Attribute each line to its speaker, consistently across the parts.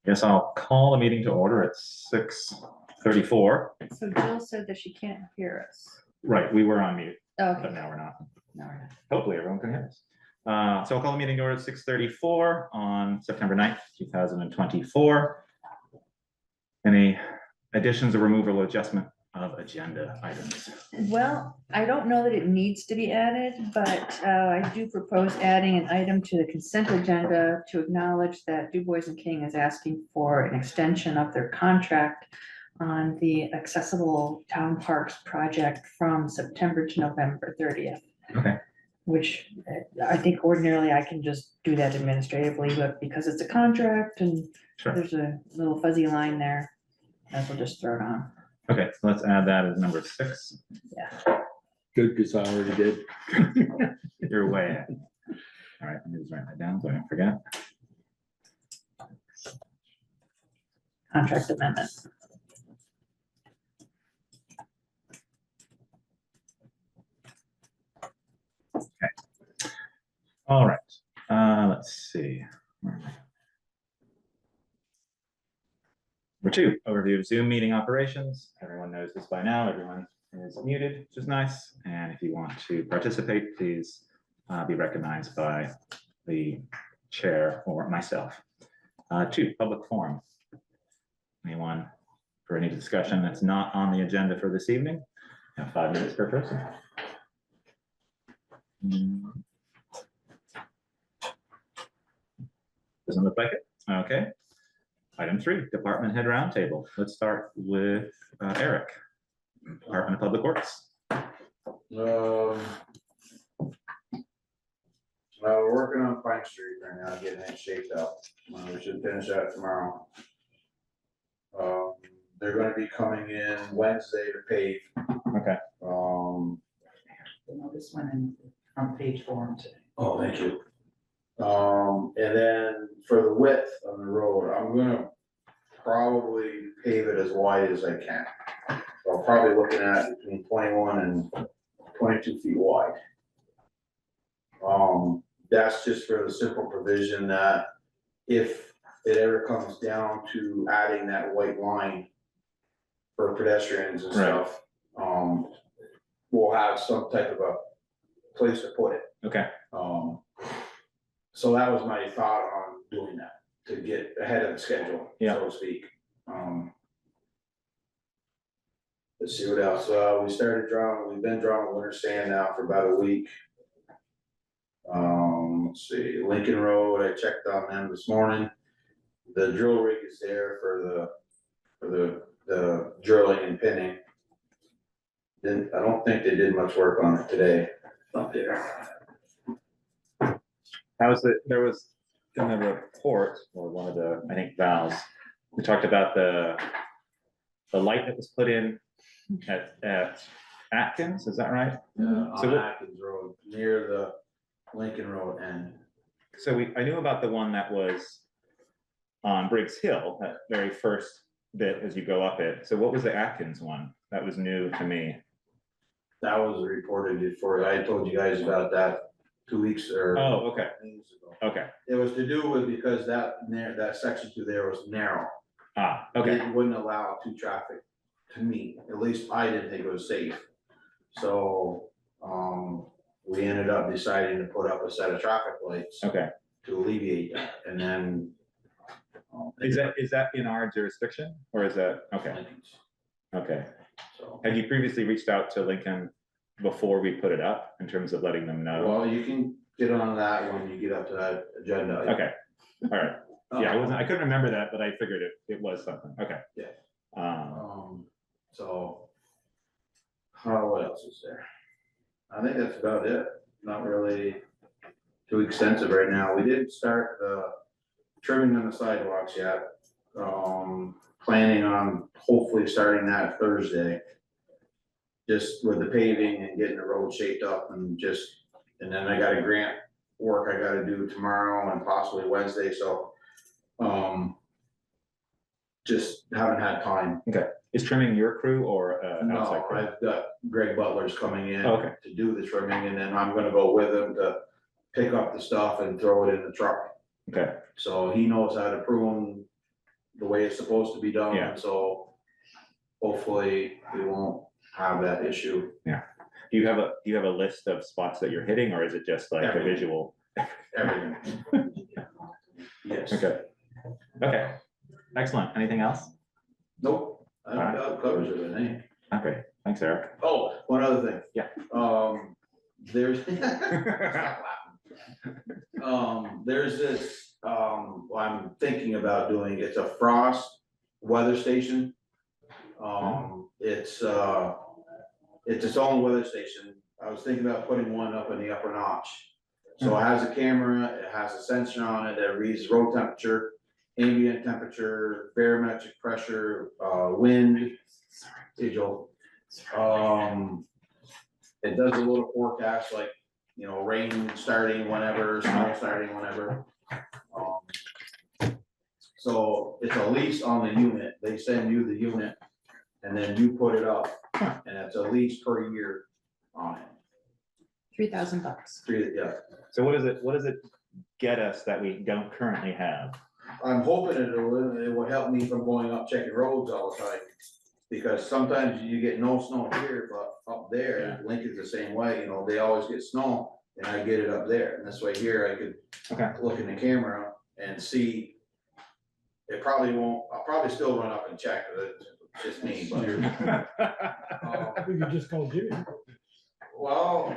Speaker 1: Guess I'll call the meeting to order at 6:34.
Speaker 2: So Jill said that she can't hear us.
Speaker 1: Right, we were on mute, but
Speaker 2: Okay.
Speaker 1: now we're not.
Speaker 2: No, we're not.
Speaker 1: Hopefully everyone can hear us. So I'll call the meeting to order at 6:34 on September 9th, 2024. Any additions or removal or adjustment of agenda items?
Speaker 2: Well, I don't know that it needs to be added, but I do propose adding an item to the consent agenda to acknowledge that Du Bois and King is asking for an extension of their contract on the accessible town parks project from September to November 30th.
Speaker 1: Okay.
Speaker 2: Which I think ordinarily I can just do that administratively, but because it's a contract and
Speaker 1: Sure.
Speaker 2: there's a little fuzzy line there, I will just throw it on.
Speaker 1: Okay, so let's add that as number 6.
Speaker 2: Yeah.
Speaker 3: Good, because I already did.
Speaker 1: You're way ahead. All right, let me just write that down so I don't forget.
Speaker 2: Contract amendment.
Speaker 1: All right, let's see. Where am I? Number 2, overview of Zoom meeting operations. Everyone knows this by now. Everyone is muted, which is nice. And if you want to participate, please be recognized by the chair or myself. 2, public forum. Anyone for any discussion that's not on the agenda for this evening? You have 5 minutes per person. Doesn't look like it. Okay. Item 3, department head roundtable. Let's start with Eric, Department of Public Works.
Speaker 4: We're working on Pine Street right now, getting it shaped up. We should finish that tomorrow. They're gonna be coming in Wednesday to pave.
Speaker 1: Okay.
Speaker 5: This one in front page form today.
Speaker 4: Oh, thank you. And then for the width on the road, I'm gonna probably pave it as wide as I can. So I'm probably looking at between 21 and 22 feet wide. That's just for the simple provision that if it ever comes down to adding that white line for pedestrians and stuff, we'll have some type of a place to put it.
Speaker 1: Okay.
Speaker 4: So that was my thought on doing that, to get ahead of the schedule,
Speaker 1: Yeah.
Speaker 4: so to speak. Let's see what else, we've been drawing winter sand now for about a week. Let's see, Lincoln Road, I checked on them this morning. The drill rig is there for the drilling and pinning. I don't think they did much work on it today up there.
Speaker 1: How's it? There was in the report, or one of the, I think, valves, we talked about the light that was put in at Atkins, is that right?
Speaker 4: On Atkins Road, near the Lincoln Road end.
Speaker 1: So I knew about the one that was on Briggs Hill, that very first bit as you go up it. So what was the Atkins one? That was new to me.
Speaker 4: That was reported before, I told you guys about that 2 weeks or.
Speaker 1: Oh, okay,
Speaker 4: things ago.
Speaker 1: okay.
Speaker 4: It was to do with, because that section through there was narrow.
Speaker 1: Ah, okay,
Speaker 4: It wouldn't allow 2 traffic to meet, at least I didn't think it was safe. So, we ended up deciding to put up a set of traffic lights
Speaker 1: okay.
Speaker 4: to alleviate that, and then.
Speaker 1: Is that in our jurisdiction, or is that, okay,
Speaker 4: Lincoln's.
Speaker 1: okay.
Speaker 4: So,
Speaker 1: Have you previously reached out to Lincoln before we put it up, in terms of letting them know?
Speaker 4: well, you can get on that when you get up to that agenda.
Speaker 1: Okay, all right. Yeah, I couldn't remember that, but I figured it was something, okay.
Speaker 4: Yeah. So. What else is there? I think that's about it, not really too extensive right now. We didn't start the trimming on the sidewalks yet. Planning on hopefully starting that Thursday. Just with the paving and getting the road shaped up and then I got a grant work I gotta do tomorrow and possibly Wednesday, so. Just haven't had time.
Speaker 1: Okay, is trimming your crew or
Speaker 4: No,
Speaker 1: outside crew?
Speaker 4: I've got Greg Butler's coming in
Speaker 1: Okay.
Speaker 4: to do the trimming, and then I'm gonna go with him to pick up the stuff and throw it in the truck.
Speaker 1: Okay,
Speaker 4: So he knows how to prune the way it's supposed to be done,
Speaker 1: Yeah.
Speaker 4: and so hopefully we won't have that issue.
Speaker 1: Do you have a list of spots that you're hitting, or is it just like a
Speaker 4: Everything.
Speaker 1: visual?
Speaker 4: Everything. Yes.
Speaker 1: Okay, excellent. Anything else?
Speaker 4: Nope, I think that covers everything.
Speaker 1: Okay, thanks, Eric.
Speaker 4: Oh, one other thing.
Speaker 1: Yeah.
Speaker 4: There's. There's this, I'm thinking about doing, it's a frost weather station. It's its own weather station. I was thinking about putting one up in the upper notch. So it has a camera, it has a sensor on it that reads road temperature, ambient temperature, barometric pressure, wind, digital. It does a little forecast, like, you know, rain starting whenever, snow starting whenever. So it's a lease on the unit. They send you the unit and then you put it up, and it's a lease per year on it.
Speaker 2: $3,000.
Speaker 4: Yeah.
Speaker 1: So what does it get us that we don't currently have?
Speaker 4: I'm hoping it will help me from going up checking roads all the time. Because sometimes you get no snow here, but up there, Lincoln's the same way, you know, they always get snow, and I get it up there, and this way here, I could look in the camera and see. It probably won't, I'll probably still run up and check, it's just me, but.
Speaker 3: We could just call Jimmy.
Speaker 4: Well,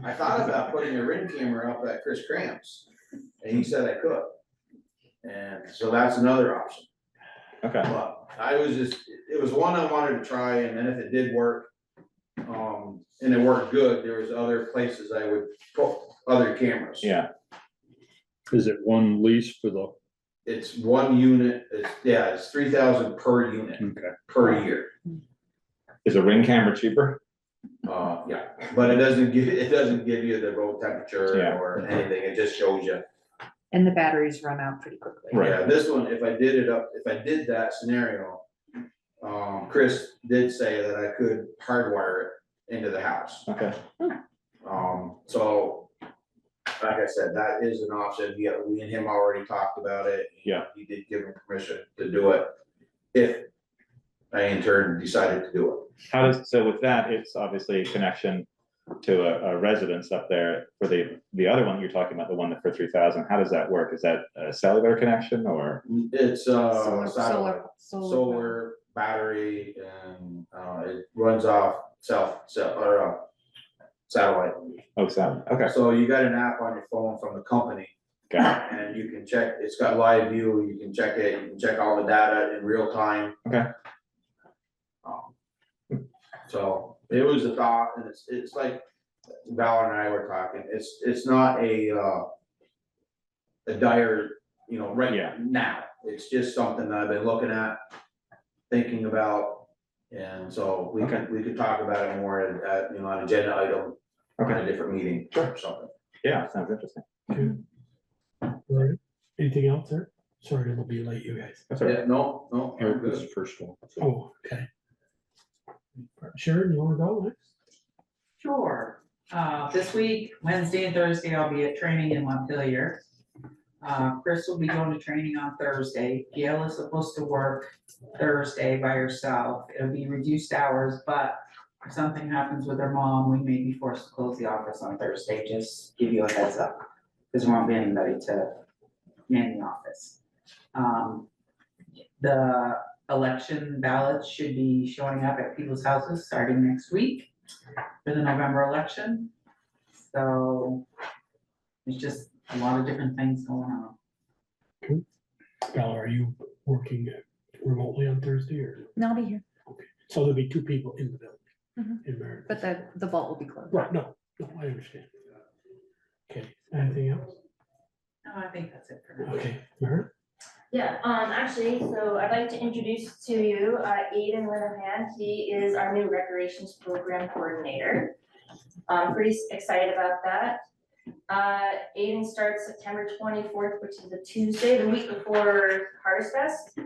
Speaker 4: I thought about putting a ring camera up at Chris Cramps, and he said I could. And so that's another option.
Speaker 1: Okay,
Speaker 4: But it was one I wanted to try, and then if it did work, and it worked good, there was other places I would put other cameras.
Speaker 1: yeah,
Speaker 3: Is it one lease for the,
Speaker 4: It's one unit, it's 3,000 per unit,
Speaker 3: okay,
Speaker 4: per year.
Speaker 1: is a ring camera cheaper?
Speaker 4: Yeah, but it doesn't give you the road temperature
Speaker 1: Yeah.
Speaker 4: or anything, it just shows you.
Speaker 2: And the batteries run out pretty quickly.
Speaker 1: Right.
Speaker 4: Yeah, this one, if I did that scenario, Chris did say that I could hardwire it into the house.
Speaker 1: Okay,
Speaker 4: So, like I said, that is an option, we and him already talked about it.
Speaker 1: Yeah.
Speaker 4: He did give me permission to do it, if I in turn decided to do it.
Speaker 1: so with that, it's obviously a connection to a residence up there. For the other one you're talking about, the one that for 3,000, how does that work? Is that a cellular connection or?
Speaker 4: It's, satellite,
Speaker 2: Solar.
Speaker 4: solar, battery, and, it runs off satellite.
Speaker 1: Oh, sound, okay,
Speaker 4: So you got an app on your phone from the company,
Speaker 1: got it,
Speaker 4: and you can check, it's got live view, you can check it, you can check all the data in real time.
Speaker 1: Okay.
Speaker 4: So it was a thought, and it's like Val and I were talking, it's not a dire, you know,
Speaker 1: Yeah.
Speaker 4: now. It's just something that I've been looking at, thinking about, and so we could talk about it more at, you know, an agenda item. On a different meeting or something.
Speaker 1: yeah, sounds interesting.
Speaker 3: all right, anything else there? Sorry to be late, you guys.
Speaker 1: That's all right.
Speaker 4: Yeah, no, I'm
Speaker 3: Eric was
Speaker 4: good.
Speaker 3: the first one. so.
Speaker 2: Oh,
Speaker 3: Okay. Sharon, you wanna go next?
Speaker 5: Sure. This week, Wednesday and Thursday, I'll be at training in Montpelier. Chris will be going to training on Thursday. Gail is supposed to work Thursday by herself. It'll be reduced hours, but if something happens with her mom, we may be forced to close the office on Thursday, just give you a heads up. Because there won't be anybody to man the office. The election ballots should be showing up at people's houses starting next week for the November election. So there's just a lot of different things going on.
Speaker 3: Val, are you working remotely on Thursday or?
Speaker 2: No, I'll be here,
Speaker 3: So there'll be two people in the building.
Speaker 2: Mhm.
Speaker 3: In Meredith.
Speaker 2: but the vault will be closed.
Speaker 3: Right, no, I understand. Okay, anything else?
Speaker 5: No, I think that's it for now.
Speaker 3: Okay, Meredith?
Speaker 6: Yeah, actually, so I'd like to introduce to you, Aiden Linehan. He is our new recreations program coordinator. I'm pretty excited about that. Aiden starts September 24th, which is a Tuesday, the week before Harvest Fest.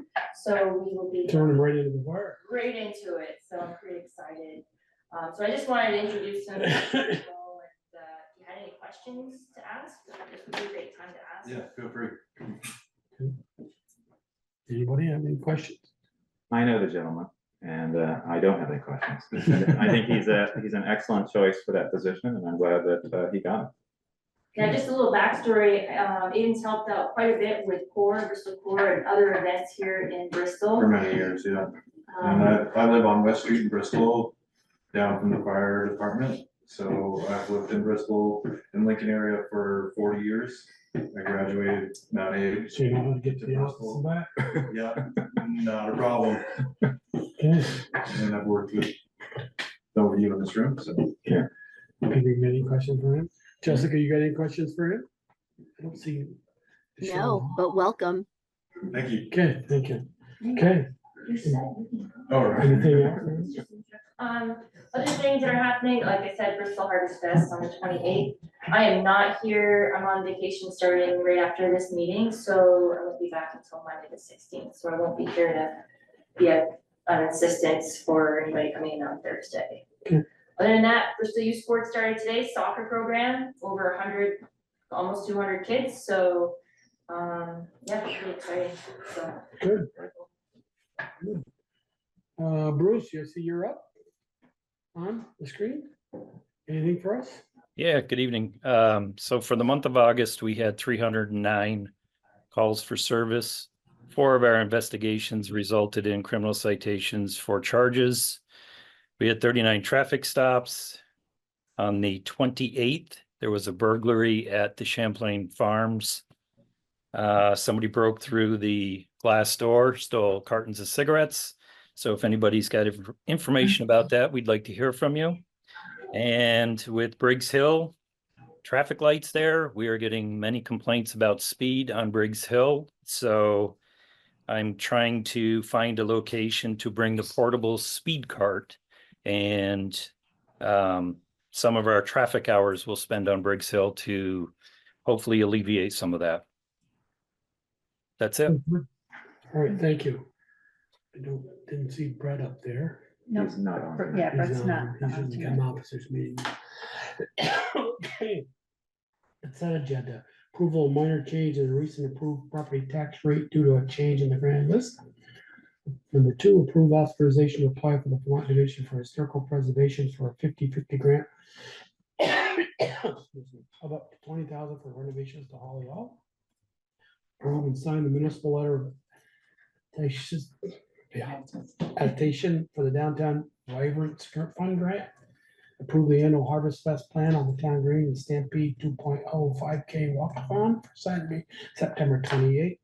Speaker 6: So we will be
Speaker 3: Turn them right into the wire.
Speaker 6: right into it, so I'm pretty excited. So I just wanted to introduce him to people, and if you had any questions to ask, this would be a great time to ask.
Speaker 4: feel free.
Speaker 3: Anybody have any questions?
Speaker 1: I know the gentleman, and I don't have any questions. I think he's an excellent choice for that position, and I'm glad that he got it.
Speaker 6: Yeah, just a little backstory, Aiden's helped out quite a bit with Bristol Core and other events here in
Speaker 4: For
Speaker 6: Bristol.
Speaker 4: many years, yeah. And I live on West Street in Bristol, down from the fire department. So I've lived in Bristol and Lincoln area for 40 years. I graduated that age.
Speaker 3: So you know how to get to the office and back?
Speaker 4: Yeah, not a problem.
Speaker 3: Okay.
Speaker 4: And I've worked with over you in this room, so.
Speaker 3: Peter, you got any questions for him? Jessica, you got any questions for him? I don't see.
Speaker 7: No, but welcome.
Speaker 4: Thank you.
Speaker 3: Okay, thank you. Okay,
Speaker 4: All right.
Speaker 3: anything else?
Speaker 6: Other things that are happening, like I said, Bristol Harvest Fest on the 28th. I am not here, I'm on vacation starting right after this meeting, so I won't be back until Monday the 16th, so I won't be here to be an assistance for anybody coming in on Thursday.
Speaker 3: Okay.
Speaker 6: Other than that, Bristol Youth Sports started today, soccer program, over 100, almost 200 kids, so, yeah, pretty exciting, so.
Speaker 3: Good. Bruce, you see you're up on the screen? Anything for us?
Speaker 8: Yeah, good evening. So for the month of August, we had 309 calls for service. 4 of our investigations resulted in criminal citations for charges. We had 39 traffic stops. On the 28th, there was a burglary at the Champlain Farms. Somebody broke through the glass door, stole cartons of cigarettes. So if anybody's got information about that, we'd like to hear from you. And with Briggs Hill, traffic lights there, we are getting many complaints about speed on Briggs Hill. So I'm trying to find a location to bring the portable speed cart, and some of our traffic hours we'll spend on Briggs Hill to hopefully alleviate some of that. That's it.
Speaker 3: All right, thank you. I didn't see Brett up there.
Speaker 2: No,
Speaker 1: He's not on.
Speaker 2: Br- yeah, Brett's
Speaker 3: He's
Speaker 2: not.
Speaker 3: He's in the common officers meeting. Okay. Consent agenda, approval of minor change in the recent approved property tax rate due to a change in the grand list. Number 2, approve authorization to apply for the Vermont Division for Historical Preservation for a 50/50 grant. Excuse me, of up to $20,000 for renovations to Holly Hall. Approve and sign the municipal letter of adaptation for the downtown vibrant skirt fund grant. Approve the annual Harvest Fest plan on the town green and Stampede 2.0 5K walkathon for Saturday, September 28th,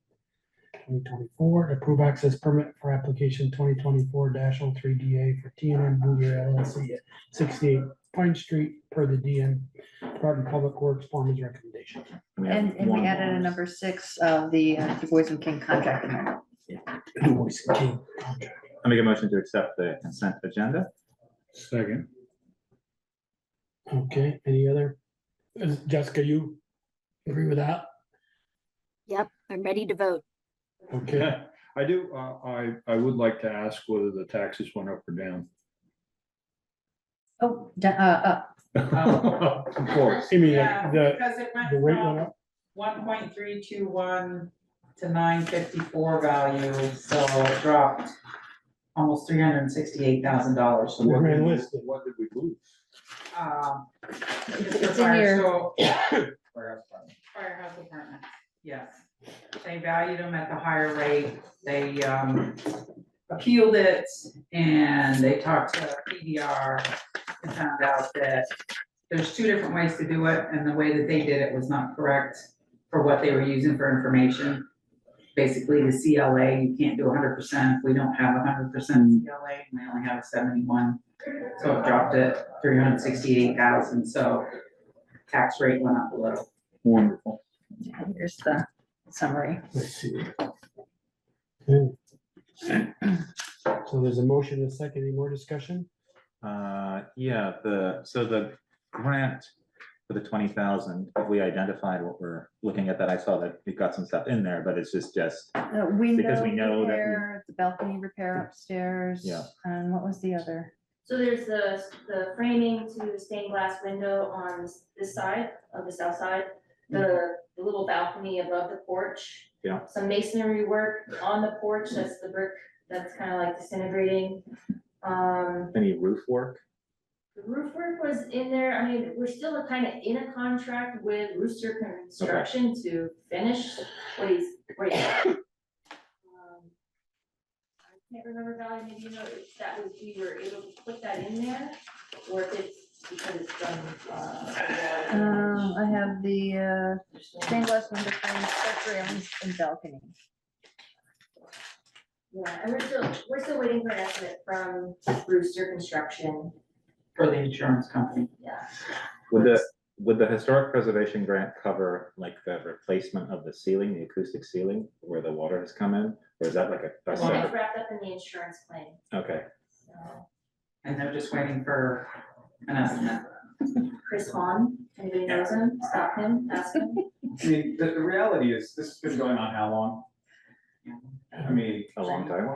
Speaker 3: 2024. Approve access permit for application 2024-03DA for TNM Bouvier LLC at 68 Pine Street per the DM Department of Public Works foreman's recommendation.
Speaker 2: And we added a number 6 of the Du Bois and King contract amendment.
Speaker 3: Du Bois and King contract.
Speaker 1: I make a motion to accept the consent agenda.
Speaker 3: Second. Okay, any other? Jessica, you agree with that?
Speaker 7: Yep, I'm ready to vote.
Speaker 3: Okay,
Speaker 9: I do, I would like to ask whether the taxes went up or down.
Speaker 2: Oh, up.
Speaker 9: Of course.
Speaker 3: I mean,
Speaker 5: Yeah,
Speaker 3: the
Speaker 5: because it went
Speaker 3: the rate went
Speaker 5: from
Speaker 3: up.
Speaker 5: 1.321 to 954 value, so it dropped almost $368,000.
Speaker 3: The grand list.
Speaker 9: What did we lose?
Speaker 2: It's in your-
Speaker 5: Firehouse department, yes. They valued them at the higher rate. They appealed it, and they talked to PDR and found out that there's 2 different ways to do it, and the way that they did it was not correct for what they were using for information. Basically, the CLA, you can't do 100% if we don't have 100% CLA, and we only have 71. So it dropped it 368,000, so tax rate went up a little.
Speaker 9: Wonderful.
Speaker 2: Here's the summary.
Speaker 3: Let's see. Okay. So there's a motion and a second, any more discussion?
Speaker 1: Yeah, the grant for the 20,000, if we identified what we're looking at, that I saw that we've got some stuff in there, but it's just
Speaker 2: Window
Speaker 1: we know that we-
Speaker 2: repair, the balcony repair upstairs.
Speaker 1: Yeah.
Speaker 2: And what was the other?
Speaker 6: So there's the framing to the stained glass window on this side of the south side, the little balcony above the porch.
Speaker 1: Yeah.
Speaker 6: Some masonry work on the porch, that's the brick, that's kind of like disintegrating.
Speaker 1: Any roof work?
Speaker 6: The roof work was in there, I mean, we're still kind of in a contract with Rooster Construction to finish what he's. I can't remember, Valerie, maybe you know if that was, we were able to put that in there, or if it's because it's done,
Speaker 2: I have the stained glass window frame, step railings and balcony.
Speaker 6: Yeah, and we're still waiting for an estimate from Rooster Construction,
Speaker 5: For the insurance company.
Speaker 6: yeah.
Speaker 1: Would the historic preservation grant cover like the replacement of the ceiling, the acoustic ceiling, where the water has come in? Or is that like a
Speaker 6: Well,
Speaker 1: separate?
Speaker 6: it's wrapped up in the insurance claim,
Speaker 1: Okay,
Speaker 6: so.
Speaker 5: And they're just waiting for an estimate.
Speaker 6: Chris Hahn, anybody knows him, stop him, ask him.
Speaker 10: I mean, the reality is, this has been going on how long? I mean,
Speaker 1: a long time.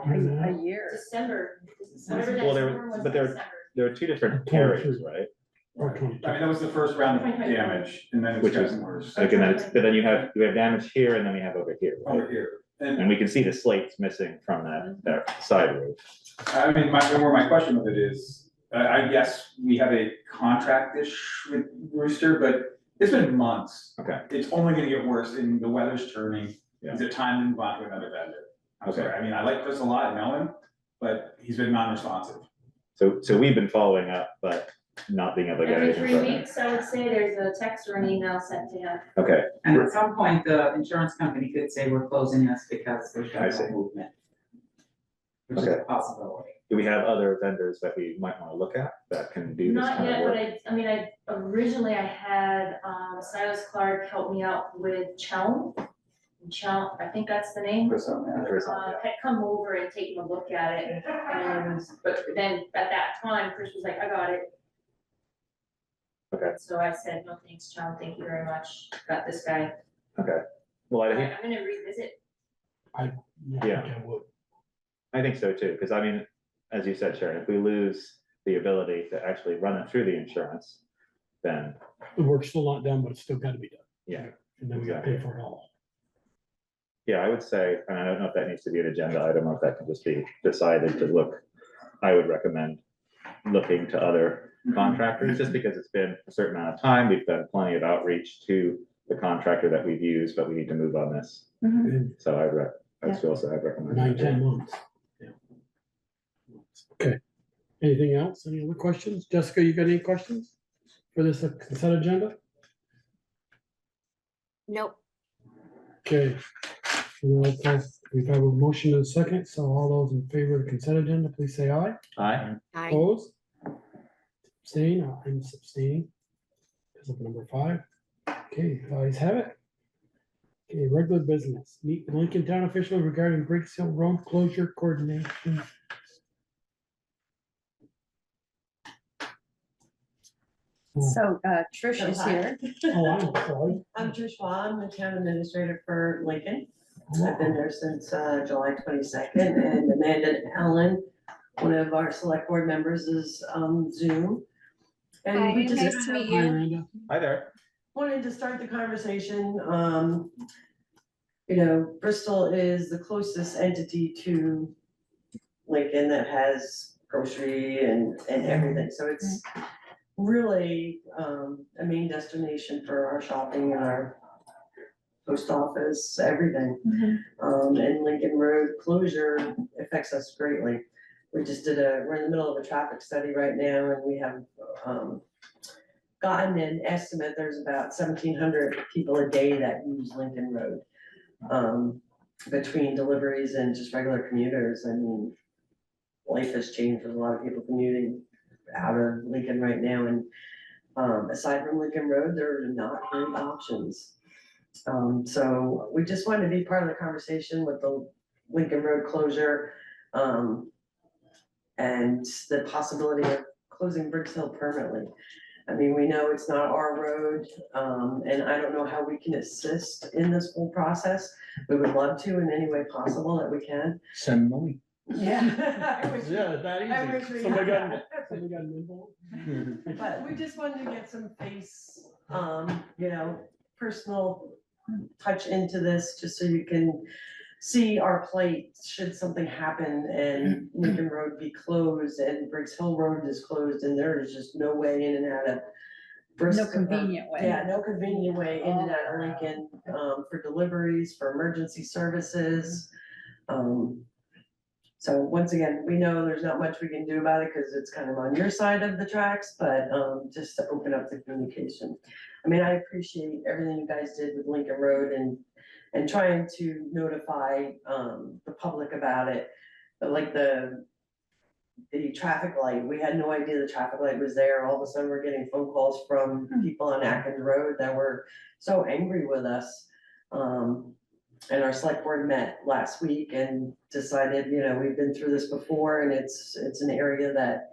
Speaker 2: A year.
Speaker 6: December, whatever that
Speaker 1: Well,
Speaker 6: number was,
Speaker 1: but there-
Speaker 6: December.
Speaker 1: There are two different areas, right?
Speaker 3: Or 22.
Speaker 10: I mean, that was the first round of damage, and then it's
Speaker 1: Which is-
Speaker 10: gotten worse.
Speaker 1: Like, and then it's, but then you have damage here and then we have over here, right?
Speaker 10: Over here, and
Speaker 1: And we can see the slates missing from that side roof.
Speaker 10: I mean, my question with it is, I guess we have a contract-ish with Rooster, but it's been months.
Speaker 1: Okay.
Speaker 10: It's only gonna get worse, and the weather's turning.
Speaker 1: Yeah.
Speaker 10: Is it time to move on to another vendor? I'm
Speaker 1: Okay.
Speaker 10: sorry, I mean, I like Chris a lot, I know him, but he's been non-responsive.
Speaker 1: So we've been following up, but not being able to get
Speaker 6: Every
Speaker 1: anything
Speaker 6: 3
Speaker 1: from him.
Speaker 6: weeks, I would say, there's a text or an email sent to him.
Speaker 1: Okay,
Speaker 5: And at some point, the insurance company could say we're closing this because there's
Speaker 1: I
Speaker 5: been
Speaker 1: see.
Speaker 5: no movement. Which is
Speaker 1: Okay.
Speaker 5: a possibility.
Speaker 1: do we have other vendors that we might want to look at that can do this
Speaker 6: Not
Speaker 1: kind of
Speaker 6: yet, but
Speaker 1: work?
Speaker 6: I mean, originally I had, Silas Clark help me out with Chelm. Chelm, I think that's the name.
Speaker 10: Chris, yeah.
Speaker 1: Chris, yeah.
Speaker 6: Had come over and taken a look at it, and, but then at that time, Chris was like, I got it.
Speaker 1: Okay.
Speaker 6: So I said, no, thanks, Chelm, thank you very much, got this guy.
Speaker 1: Okay, well, I think,
Speaker 6: I'm gonna revisit.
Speaker 1: Yeah.
Speaker 3: I would.
Speaker 1: I think so too, because I mean, as you said, Sharon, if we lose the ability to actually run it through the insurance, then,
Speaker 3: The work's still not done, but it's still gotta be done.
Speaker 1: yeah.
Speaker 3: And then we gotta pay for it all.
Speaker 1: Yeah, I would say, and I don't know if that needs to be an agenda item or if that can just be decided to look, I would recommend looking to other contractors, just because it's been a certain amount of time. We've done plenty of outreach to the contractor that we've used, but we need to move on this.
Speaker 3: And
Speaker 1: So I'd also, I'd recommend.
Speaker 3: 9-10 months. Yeah. Okay. Anything else? Any other questions? Jessica, you got any questions for this consent agenda?
Speaker 7: Nope.
Speaker 3: Okay. We've had a motion and a second, so all those in favor of the consent agenda, please say aye.
Speaker 1: Aye.
Speaker 7: I,
Speaker 3: Opposed? Abstain, I'm abstaining. Because of number 5. Okay, ayes have it. Okay, regular business. Meet with Lincoln Town officials regarding Briggs Hill Road closure coordination.
Speaker 2: So Trish is here.
Speaker 3: Oh, I'm sorry.
Speaker 11: I'm Trish Waugh, I'm the town administrator for Lincoln. I've been there since July 22nd, and Amanda Allen, one of our select board members, is on Zoom. And we
Speaker 7: Hi,
Speaker 11: just
Speaker 7: nice to meet
Speaker 3: Hi,
Speaker 7: you.
Speaker 3: Miranda.
Speaker 1: Hi there.
Speaker 11: wanted to start the conversation. You know, Bristol is the closest entity to Lincoln that has grocery and everything, so it's really a main destination for our shopping and our post office, everything. And Lincoln Road closure affects us greatly. We just we're in the middle of a traffic study right now, and we have gotten an estimate, there's about 1,700 people a day that use Lincoln Road. Between deliveries and just regular commuters, I mean, life has changed with a lot of people commuting out of Lincoln right now, and aside from Lincoln Road, there are not great options. So we just wanted to be part of the conversation with the Lincoln Road closure, and the possibility of closing Briggs Hill permanently. I mean, we know it's not our road, and I don't know how we can assist in this whole process. We would love to in any way possible that we can.
Speaker 9: Send money.
Speaker 11: Yeah. I wish we-
Speaker 3: Yeah, that
Speaker 11: I wish we
Speaker 3: easy. Somebody
Speaker 11: had
Speaker 3: got,
Speaker 11: that.
Speaker 3: somebody got an involved.
Speaker 11: But we just wanted to get some face, you know, personal touch into this, just so you can see our plate, should something happen and Lincoln Road be closed and Briggs Hill Road is closed and there is just no way in and out of Bristol.
Speaker 2: No convenient way.
Speaker 11: Yeah, no convenient way in and out of Lincoln, for deliveries, for emergency services. So once again, we know there's not much we can do about it because it's kind of on your side of the tracks, but, just to open up the communication. I mean, I appreciate everything you guys did with Lincoln Road and trying to notify, the public about it. But like the traffic light, we had no idea the traffic light was there. All of a sudden, we're getting phone calls from people on Atkins Road that were so angry with us. And our select board met last week and decided, we've been through this before and it's an area that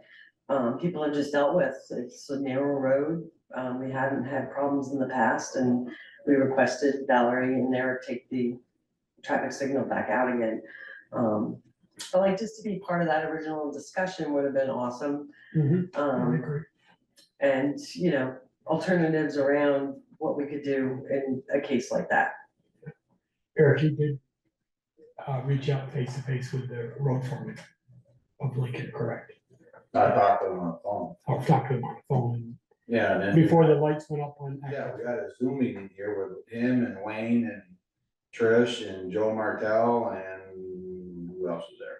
Speaker 11: people have just dealt with. It's a narrow road. We haven't had problems in the past and we requested Valerie and Eric take the traffic signal back out again. But like, just to be part of that original discussion would have been awesome.
Speaker 3: I agree.
Speaker 11: And, alternatives around what we could do in a case like that.
Speaker 3: Eric, you did reach out face to face with the road foreman of Lincoln, correct?
Speaker 4: I talked to him on the phone.
Speaker 3: I'll talk to him on the phone
Speaker 4: Yeah, and then.
Speaker 3: before the lights went up on.
Speaker 4: Yeah, we had a Zoom meeting here with him and Wayne and Trish and Joe Martell and who else was there?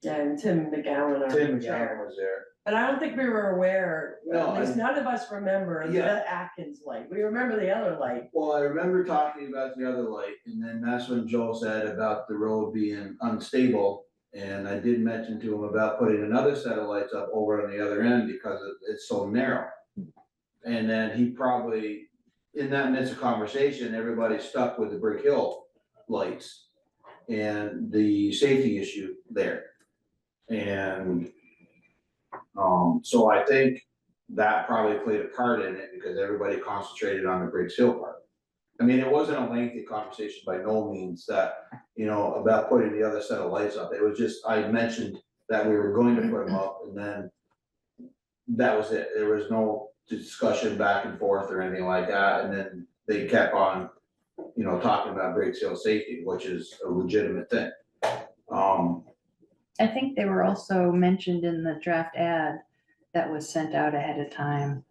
Speaker 11: Yeah, and Tim McGowan, our
Speaker 4: Tim
Speaker 11: chair.
Speaker 4: McGowan was there.
Speaker 11: But I don't think we were aware,
Speaker 4: No,
Speaker 11: at least
Speaker 4: I-
Speaker 11: none of us remember
Speaker 4: Yeah.
Speaker 11: the Atkins light. We remember the other light.
Speaker 4: Well, I remember talking about the other light, and then that's when Joe said about the road being unstable. And I did mention to him about putting another set of lights up over on the other end because it's so narrow. And then he probably, in that midst of conversation, everybody stuck with the Brick Hill lights and the safety issue there. And so I think that probably played a part in it because everybody concentrated on the Briggs Hill part. I mean, it wasn't a lengthy conversation by no means that, about putting the other set of lights up. It was just, I mentioned that we were going to put them up and then that was it. There was no discussion back and forth or anything like that. And then they kept on, talking about Briggs Hill safety, which is a legitimate thing.
Speaker 2: I think they were also mentioned in the draft ad that was sent out ahead of time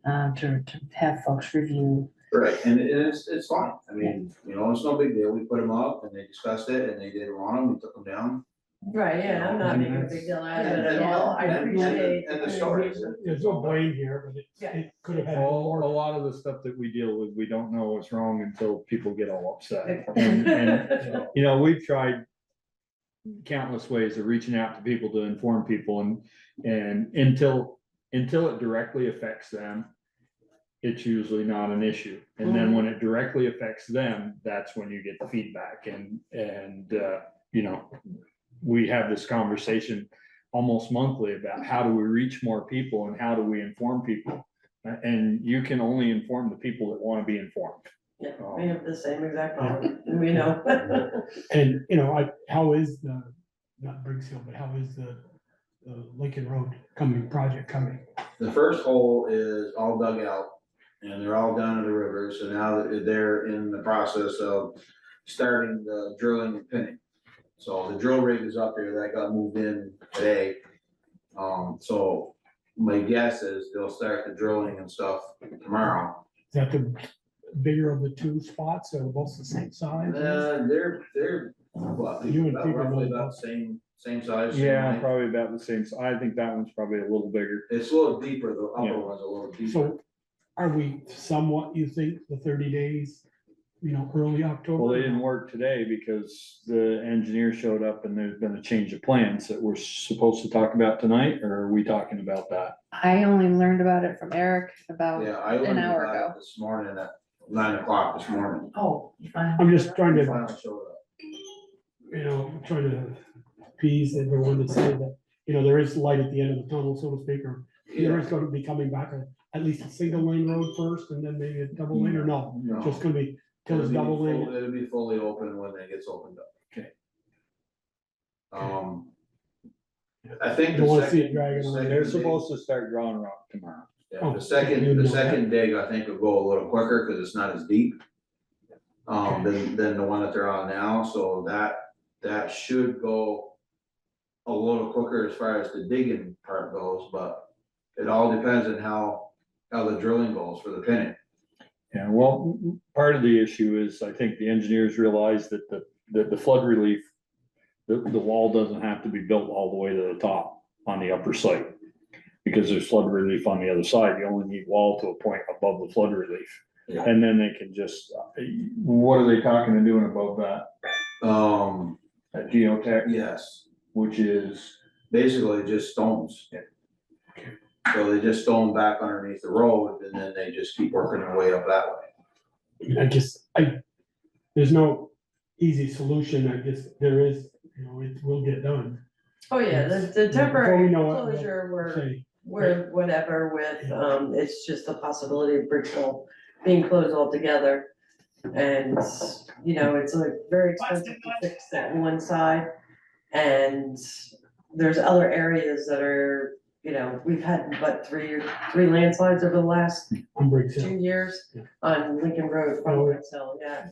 Speaker 2: to have folks review.
Speaker 4: Right, and it's fine. I mean, it's no big deal. We put them up and they discussed it and they didn't want them, we took them down.
Speaker 11: Right, yeah, I'm not making a big deal out of it at all. I appreciate.
Speaker 4: And the stories.
Speaker 3: There's no blame here, but it could have had
Speaker 9: A
Speaker 3: more.
Speaker 9: lot of the stuff that we deal with, we don't know what's wrong until people get all upset. And, we've tried countless ways of reaching out to people to inform people and until it directly affects them, it's usually not an issue. And then when it directly affects them, that's when you get the feedback and we have this conversation almost monthly about how do we reach more people and how do we inform people? And you can only inform the people that want to be informed.
Speaker 11: Yeah, we have the same exact problem, and we know.
Speaker 3: And, how is not Briggs Hill, but how is the Lincoln Road project coming?
Speaker 4: The first hole is all dug out and they're all down to the river. So now that they're in the process of starting the drilling and pinning. So the drill rig is up there that got moved in today. So my guess is they'll start the drilling and stuff tomorrow.
Speaker 3: Is that the bigger of the two spots or both the same size?
Speaker 4: They're what,
Speaker 3: You and
Speaker 4: about
Speaker 3: Peter
Speaker 4: roughly
Speaker 3: know
Speaker 4: about the same size. same
Speaker 9: Yeah,
Speaker 4: height.
Speaker 9: probably about the same. I think that one's probably a little bigger.
Speaker 4: It's a little deeper, the
Speaker 9: Yeah.
Speaker 4: upper one's a little deeper.
Speaker 3: So are we somewhat, you think, the 30 days, early October?
Speaker 9: Well, they didn't work today because the engineer showed up and there's been a change of plans that we're supposed to talk about tonight, or are we talking about that?
Speaker 2: I only learned about it from Eric about
Speaker 4: Yeah, I
Speaker 2: an
Speaker 4: learned
Speaker 2: hour
Speaker 4: about
Speaker 2: ago.
Speaker 4: it this morning at 9 o'clock this morning.
Speaker 5: Oh, you find.
Speaker 3: I'm just trying
Speaker 4: They
Speaker 3: to,
Speaker 4: finally showed up.
Speaker 3: trying to appease everyone to say that, there is light at the end of the tunnel, so to speak, or there is going to be coming back at least a single lane road first and then maybe a double lane, or no?
Speaker 4: No.
Speaker 3: Just gonna be till it's double lane?
Speaker 4: It'll be fully open when it gets opened up.
Speaker 3: Okay.
Speaker 4: I think
Speaker 3: Don't
Speaker 4: the
Speaker 3: wanna see it
Speaker 4: second.
Speaker 3: dragging
Speaker 4: the
Speaker 3: on.
Speaker 4: second
Speaker 9: They're
Speaker 4: dig-
Speaker 9: supposed to start drawing rock tomorrow.
Speaker 4: Yeah,
Speaker 3: Oh,
Speaker 4: the
Speaker 3: you
Speaker 4: second
Speaker 3: know that.
Speaker 4: dig, I think will go a little quicker because it's not as deep. than the one that they're on now, so that should go a little quicker as far as the digging part goes, but it all depends on how the drilling goes for the pinning.
Speaker 9: Yeah, well, part of the issue is, I think the engineers realize that the flood relief, the wall doesn't have to be built all the way to the top on the upper site. Because there's flood relief on the other side, you only need wall to a point above the flood relief.
Speaker 4: Yeah.
Speaker 9: And then they can just, what are they talking and doing above that? At geotech,
Speaker 4: Yes,
Speaker 9: which is,
Speaker 4: basically just stones.
Speaker 9: Yeah.
Speaker 4: So they just stone back underneath the road, and then they just keep working their way up that way.
Speaker 3: There's no easy solution, I guess there is, it will get done.
Speaker 11: Oh, yeah, the
Speaker 3: Before we
Speaker 11: temporary
Speaker 3: know it, we'll
Speaker 11: closure,
Speaker 3: say,
Speaker 11: we're whatever with, it's just the possibility of Bristol being closed altogether. And, it's like very expensive to fix that one side. And there's other areas that are, we've had, three landslides over the last
Speaker 3: on Briggs Hill.
Speaker 11: 2 years
Speaker 3: Yeah.
Speaker 11: on Lincoln Road,
Speaker 3: Oh, yeah.
Speaker 11: Briggs Hill, yeah.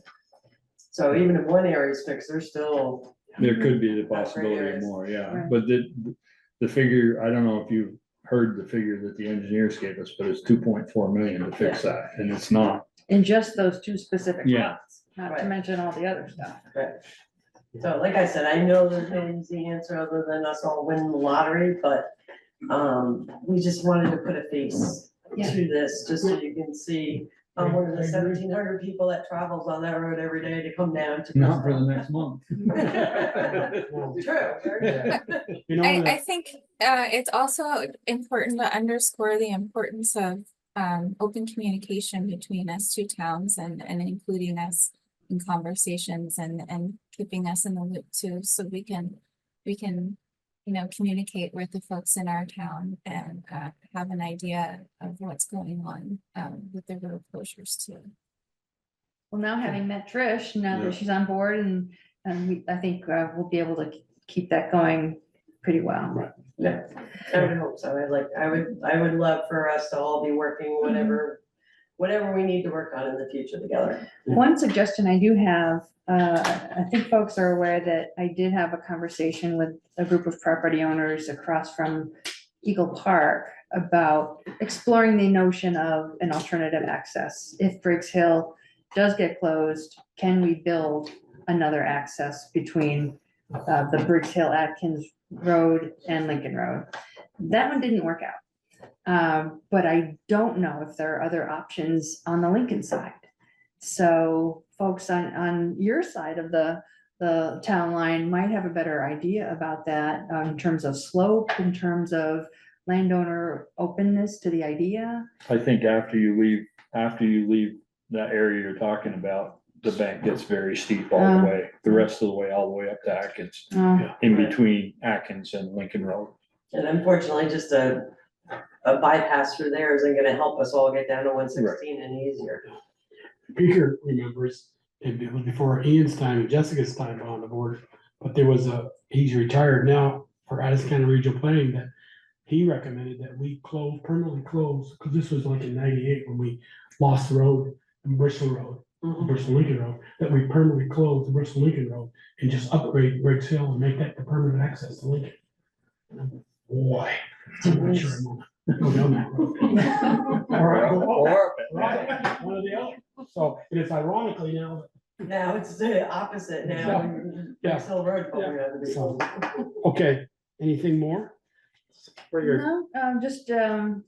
Speaker 11: So even if one area is fixed, there's still,
Speaker 9: there could be the
Speaker 11: Not
Speaker 9: possibility of
Speaker 11: areas.
Speaker 9: more, yeah.
Speaker 2: Right.
Speaker 9: But the figure, I don't know if you heard the figure that the engineers gave us, but it's 2.4 million to fix that, and it's not.
Speaker 2: In just those two specific
Speaker 9: Yeah.
Speaker 2: spots, not to
Speaker 11: Right.
Speaker 2: mention all the other stuff.
Speaker 11: so like I said, I know there's no easy answer other than us all winning the lottery, but we just wanted to put a face
Speaker 2: Yeah.
Speaker 11: to this, just so you can see, one of the 1,700 people that travels on that road every day to come down to.
Speaker 9: Not for the next month.
Speaker 11: True, very true.
Speaker 12: I think it's also important to underscore the importance of open communication between us two towns and including us in conversations and keeping us in the loop too, so we can communicate with the folks in our town and have an idea of what's going on with the road closures too.
Speaker 2: Well, now having met Trish, now
Speaker 4: Yeah.
Speaker 2: that she's on board and I think we'll be able to keep that going pretty well.
Speaker 3: Right.
Speaker 11: Yeah, I would hope so. I would love for us to all be working whatever we need to work on in the future together.
Speaker 2: One suggestion I do have, I think folks are aware that I did have a conversation with a group of property owners across from Eagle Park about exploring the notion of an alternative access. If Briggs Hill does get closed, can we build another access between the Briggs Hill Atkins Road and Lincoln Road? That one didn't work out. But I don't know if there are other options on the Lincoln side. So folks on your side of the town line might have a better idea about that in terms of slope, in terms of landowner openness to the idea.
Speaker 9: I think after you leave that area you're talking about, the bank gets very steep all the way, the rest of the way, all the way up to Atkins, in between Atkins and Lincoln Road.
Speaker 11: And unfortunately, just a bypass through there isn't gonna help us all get down to 116 any easier.
Speaker 3: Peter remembers, it was before Ian's time and Jessica's time on the board, but there was he's retired now for Addison County Regional Planning, that he recommended that we permanently close, because this was like in 98 when we lost the road in Bristol Road, Bristol Lincoln Road, that we permanently close the Bristol Lincoln Road and just upgrade Briggs Hill and make that the permanent access to Lincoln. Boy, I'm not sure I want to go down that road. Or one or the other. So, and it's ironically now.
Speaker 11: Now it's the opposite now.
Speaker 3: Yeah.
Speaker 11: Bristol Road, but we're gonna be.
Speaker 3: So, okay, anything more? For your,
Speaker 2: No, just to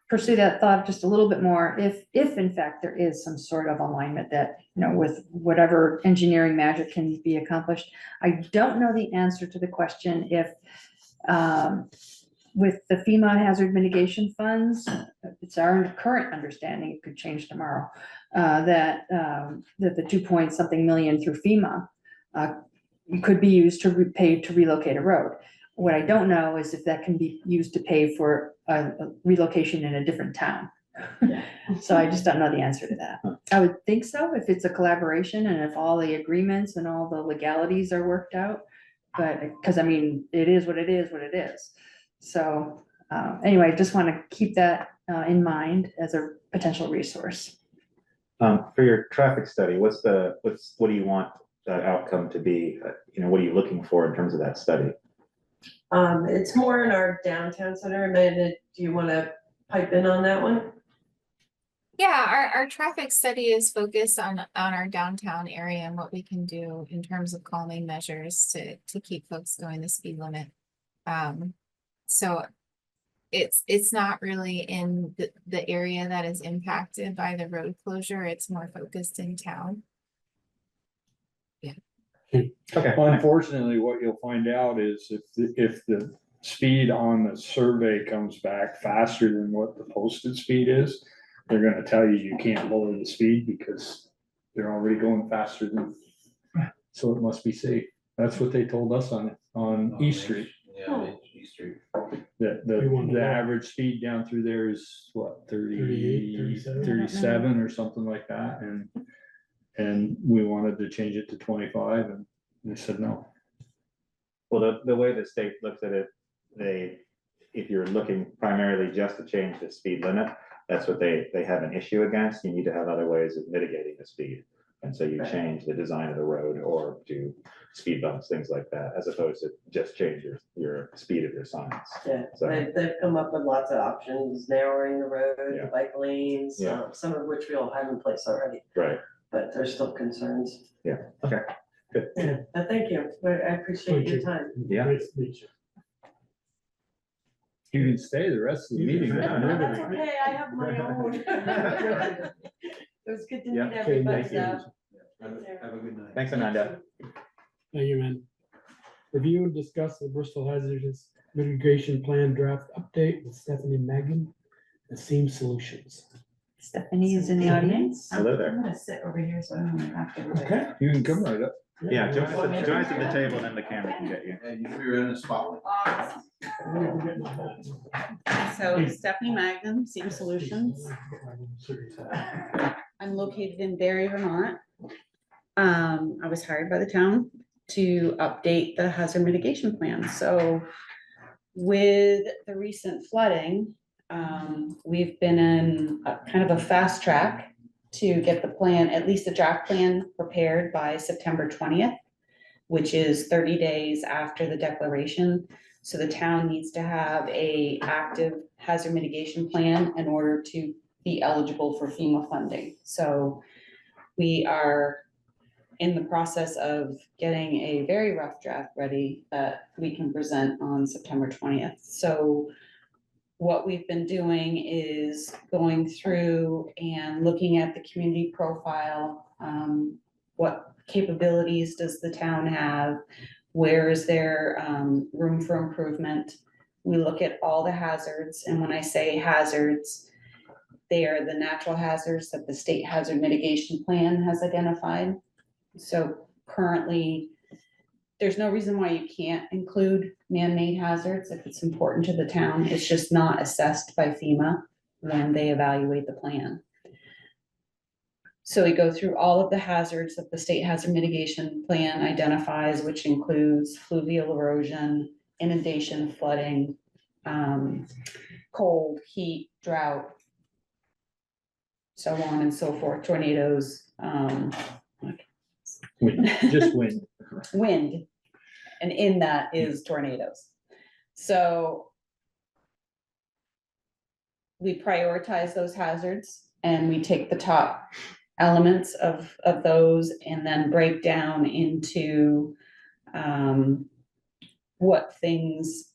Speaker 2: pursue that thought just a little bit more, if in fact there is some sort of alignment that, with whatever engineering magic can be accomplished. I don't know the answer to the question if, with the FEMA hazard mitigation funds, it's our current understanding, it could change tomorrow, that the 2 million through FEMA could be used to pay to relocate a road. What I don't know is if that can be used to pay for a relocation in a different town. So I just don't know the answer to that. I would think so, if it's a collaboration and if all the agreements and all the legalities are worked out. But, because I mean, it is what it is, what it is. So anyway, just want to keep that in mind as a potential resource.
Speaker 1: For your traffic study, what do you want that outcome to be? What are you looking for in terms of that study?
Speaker 11: It's more in our downtown center. Amanda, do you wanna pipe in on that one?
Speaker 12: Yeah, our traffic study is focused on our downtown area and what we can do in terms of calming measures to keep folks going the speed limit. So it's not really in the area that is impacted by the road closure. It's more focused in town.
Speaker 1: Okay.
Speaker 9: Unfortunately, what you'll find out is if the speed on the survey comes back faster than what the posted speed is, they're gonna tell you can't lower the speed because they're already going faster than, so it must be safe. That's what they told us on East Street.
Speaker 4: Yeah, East Street.
Speaker 9: The average speed down through there is what,
Speaker 3: 38, 37?
Speaker 9: 37 or something like that, and we wanted to change it to 25 and they said no.
Speaker 1: Well, the way the state looks at it, if you're looking primarily just to change the speed limit, that's what they have an issue against. You need to have other ways of mitigating the speed. And so you change the design of the road or do speed bumps, things like that, as opposed to just change your speed of your signs.
Speaker 11: Yeah,
Speaker 1: So-
Speaker 11: they've come up with lots of options, narrowing the road,
Speaker 1: Yeah.
Speaker 11: the bike lanes,
Speaker 1: Yeah.
Speaker 11: some of which we all have in place already,
Speaker 1: Right,
Speaker 11: but there's still concerns.
Speaker 1: yeah, okay, good.
Speaker 11: Yeah, but thank you, I appreciate your time.
Speaker 1: Yeah.
Speaker 3: Nice to meet you.
Speaker 9: You can stay the rest of the meeting.
Speaker 11: That's okay, I have my own. It was good to
Speaker 1: Yeah.
Speaker 11: meet everybody,
Speaker 1: thank you.
Speaker 11: Steph.
Speaker 4: Have a good night.
Speaker 1: Thanks, Amanda.
Speaker 3: Thank you, man. Review and discuss the Bristol Hazardous Mitigation Plan draft update with Stephanie Magin, the Seam Solutions.
Speaker 2: Stephanie is in the audience.
Speaker 1: Hello there.
Speaker 5: I'm gonna sit over here so I don't have to.
Speaker 3: Okay.
Speaker 9: You can come right up.
Speaker 1: Yeah, join us at the table and then the camera can get you.
Speaker 4: And you were in the spotlight.
Speaker 13: So Stephanie Magnan, Seam Solutions. I'm located in Barry, Vermont. I was hired by the town to update the hazard mitigation plan. So with the recent flooding, we've been in a kind of a fast track to get the plan, at least the draft plan prepared by September 20th, which is 30 days after the declaration. So the town needs to have a active hazard mitigation plan in order to be eligible for FEMA funding. So we are in the process of getting a very rough draft ready that we can present on September 20th. So what we've been doing is going through and looking at the community profile. What capabilities does the town have? Where is there room for improvement? We look at all the hazards, and when I say hazards, they are the natural hazards that the state hazard mitigation plan has identified. So currently, there's no reason why you can't include man-made hazards if it's important to the town. It's just not assessed by FEMA when they evaluate the plan. So we go through all of the hazards that the state hazard mitigation plan identifies, which includes fluvial erosion, inundation, flooding, cold, heat, drought, so on and so forth, tornadoes,
Speaker 9: Just wind.
Speaker 13: wind, and in that is tornadoes. So we prioritize those hazards and we take the top elements of those and then break down into what things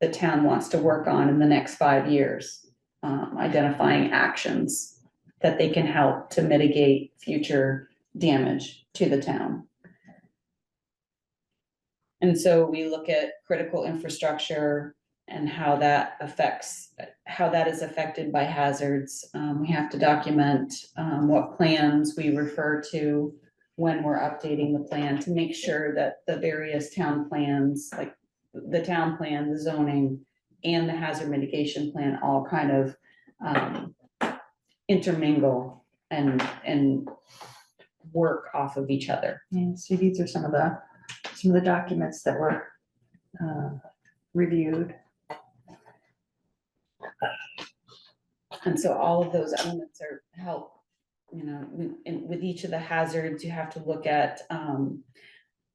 Speaker 13: the town wants to work on in the next 5 years, identifying actions that they can help to mitigate future damage to the town. And so we look at critical infrastructure and how that is affected by hazards. We have to document what plans we refer to when we're updating the plan to make sure that the various town plans, like the town plan, the zoning, and the hazard mitigation plan all kind of intermingle and work off of each other.
Speaker 2: Yeah, so these are some of the documents that were reviewed.
Speaker 13: And so all of those elements help you know, with each of the hazards, you have to look at,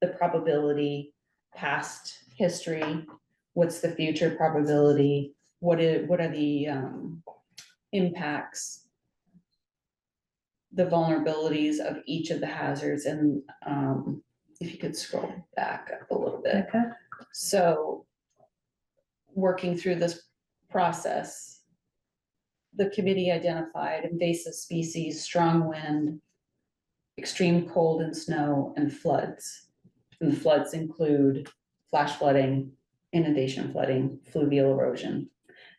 Speaker 13: the probability, past history, what's the future probability, what are the, impacts, the vulnerabilities of each of the hazards, and, if you could scroll back up a little bit.
Speaker 2: Okay.
Speaker 13: So, working through this process, the committee identified invasive species, strong wind, extreme cold and snow, and floods. And the floods include flash flooding, inundation flooding, fluvial erosion.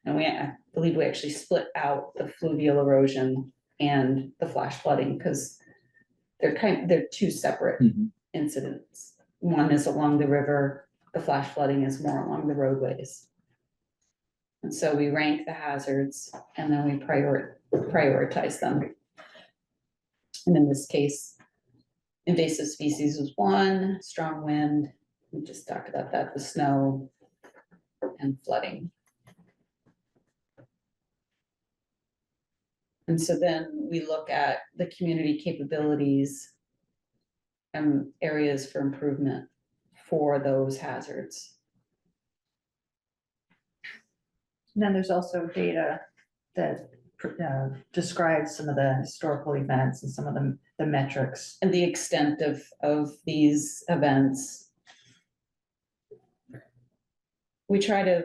Speaker 13: And I believe we actually split out the fluvial erosion and the flash flooding, because they're two separate incidents. One is along the river, the flash flooding is more along the roadways. And so we rank the hazards and then we prioritize them. And in this case, invasive species was one, strong wind, we just talked about that, the snow and flooding. And so then we look at the community capabilities and areas for improvement for those hazards.
Speaker 2: And then there's also data that describes some of the historical events and some of the metrics.
Speaker 13: And the extent of these events. We try to,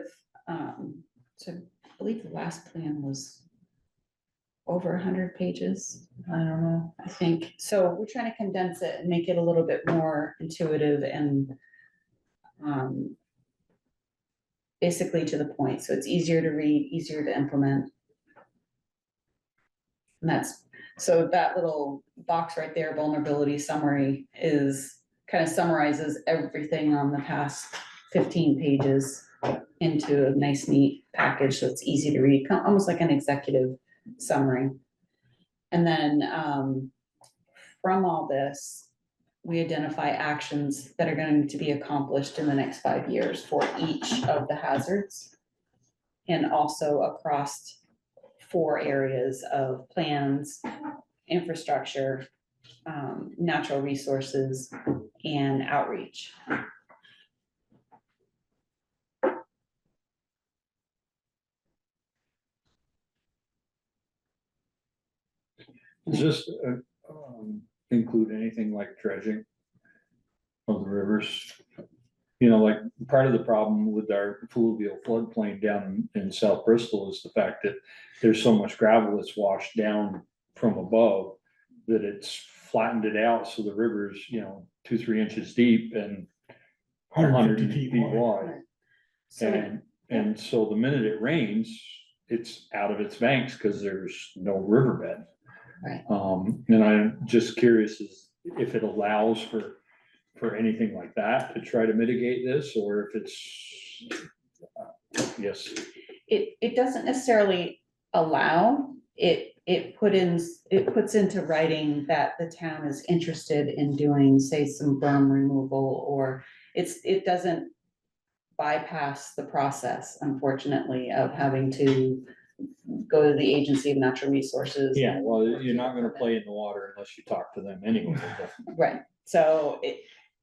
Speaker 13: so I believe the last plan was over 100 pages.
Speaker 2: I don't know.
Speaker 13: I think, so we're trying to condense it and make it a little bit more intuitive and basically to the point, so it's easier to read, easier to implement. And so that little box right there, vulnerability summary, is kind of summarizes everything on the past 15 pages into a nice, neat package, so it's easy to read, almost like an executive summary. And then from all this, we identify actions that are going to be accomplished in the next 5 years for each of the hazards. And also across 4 areas of plans, infrastructure, natural resources, and outreach.
Speaker 9: Does this include anything like dredging of the rivers? You know, like part of the problem with our fluvial floodplain down in South Bristol is the fact that there's so much gravel that's washed down from above that it's flattened it out, so the river's, 2-3 inches deep and 150 feet wide. And so the minute it rains, it's out of its banks because there's no riverbed.
Speaker 13: Right.
Speaker 9: And I'm just curious if it allows for anything like that to try to mitigate this, or if it's, yes.
Speaker 13: It doesn't necessarily allow, it puts into writing that the town is interested in doing, say, some berm removal, or it doesn't bypass the process, unfortunately, of having to go to the Agency of Natural Resources.
Speaker 9: Yeah, well, you're not gonna play in the water unless you talk to them anyway.
Speaker 13: Right, so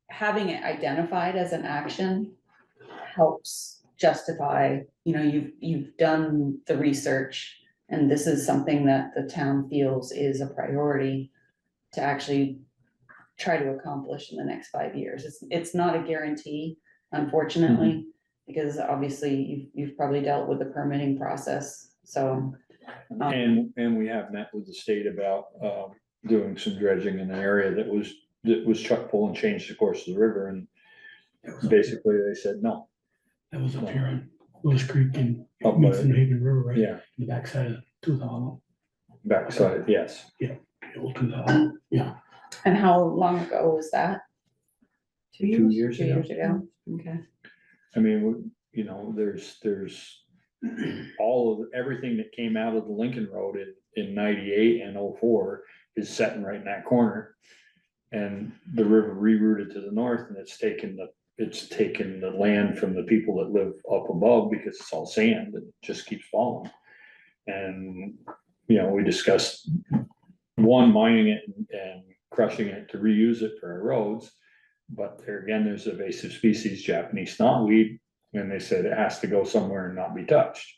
Speaker 13: having it identified as an action helps justify, you've done the research, and this is something that the town feels is a priority to actually try to accomplish in the next 5 years. It's not a guarantee, unfortunately, because obviously you've probably dealt with the permitting process, so.
Speaker 9: And we have met with the state about doing some dredging in an area that was chock full and changed the course of the river, and basically they said no.
Speaker 3: That was up here on Lewis Creek and
Speaker 9: Up by-
Speaker 3: Wilson Haven River, right?
Speaker 9: Yeah,
Speaker 3: The backside of Tooth Hollow,
Speaker 9: backside, yes.
Speaker 3: the old Tooth Hollow, yeah.
Speaker 13: And how long ago was that?
Speaker 2: 2
Speaker 9: 2
Speaker 2: years?
Speaker 9: years
Speaker 13: 2
Speaker 9: ago.
Speaker 13: years ago, okay.
Speaker 9: I mean, there's everything that came out of the Lincoln Road in 98 and 04 is setting right in that corner. And the river rerouted to the north, and it's taken the land from the people that live up above because it's all sand and it just keeps falling. And, we discussed one, mining it and crushing it to reuse it for our roads. But there again, there's invasive species, Japanese knotweed, and they said it has to go somewhere and not be touched.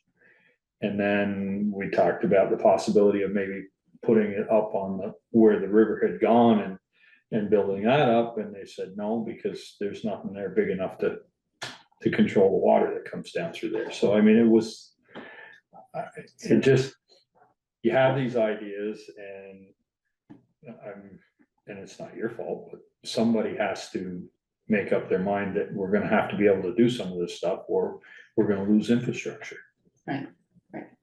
Speaker 9: And then we talked about the possibility of maybe putting it up on where the river had gone and building that up, and they said no, because there's nothing there big enough to control the water that comes down through there. So I mean, it just, you have these ideas and it's not your fault, but somebody has to make up their mind that we're gonna have to be able to do some of this stuff, or we're gonna lose infrastructure.
Speaker 13: Right.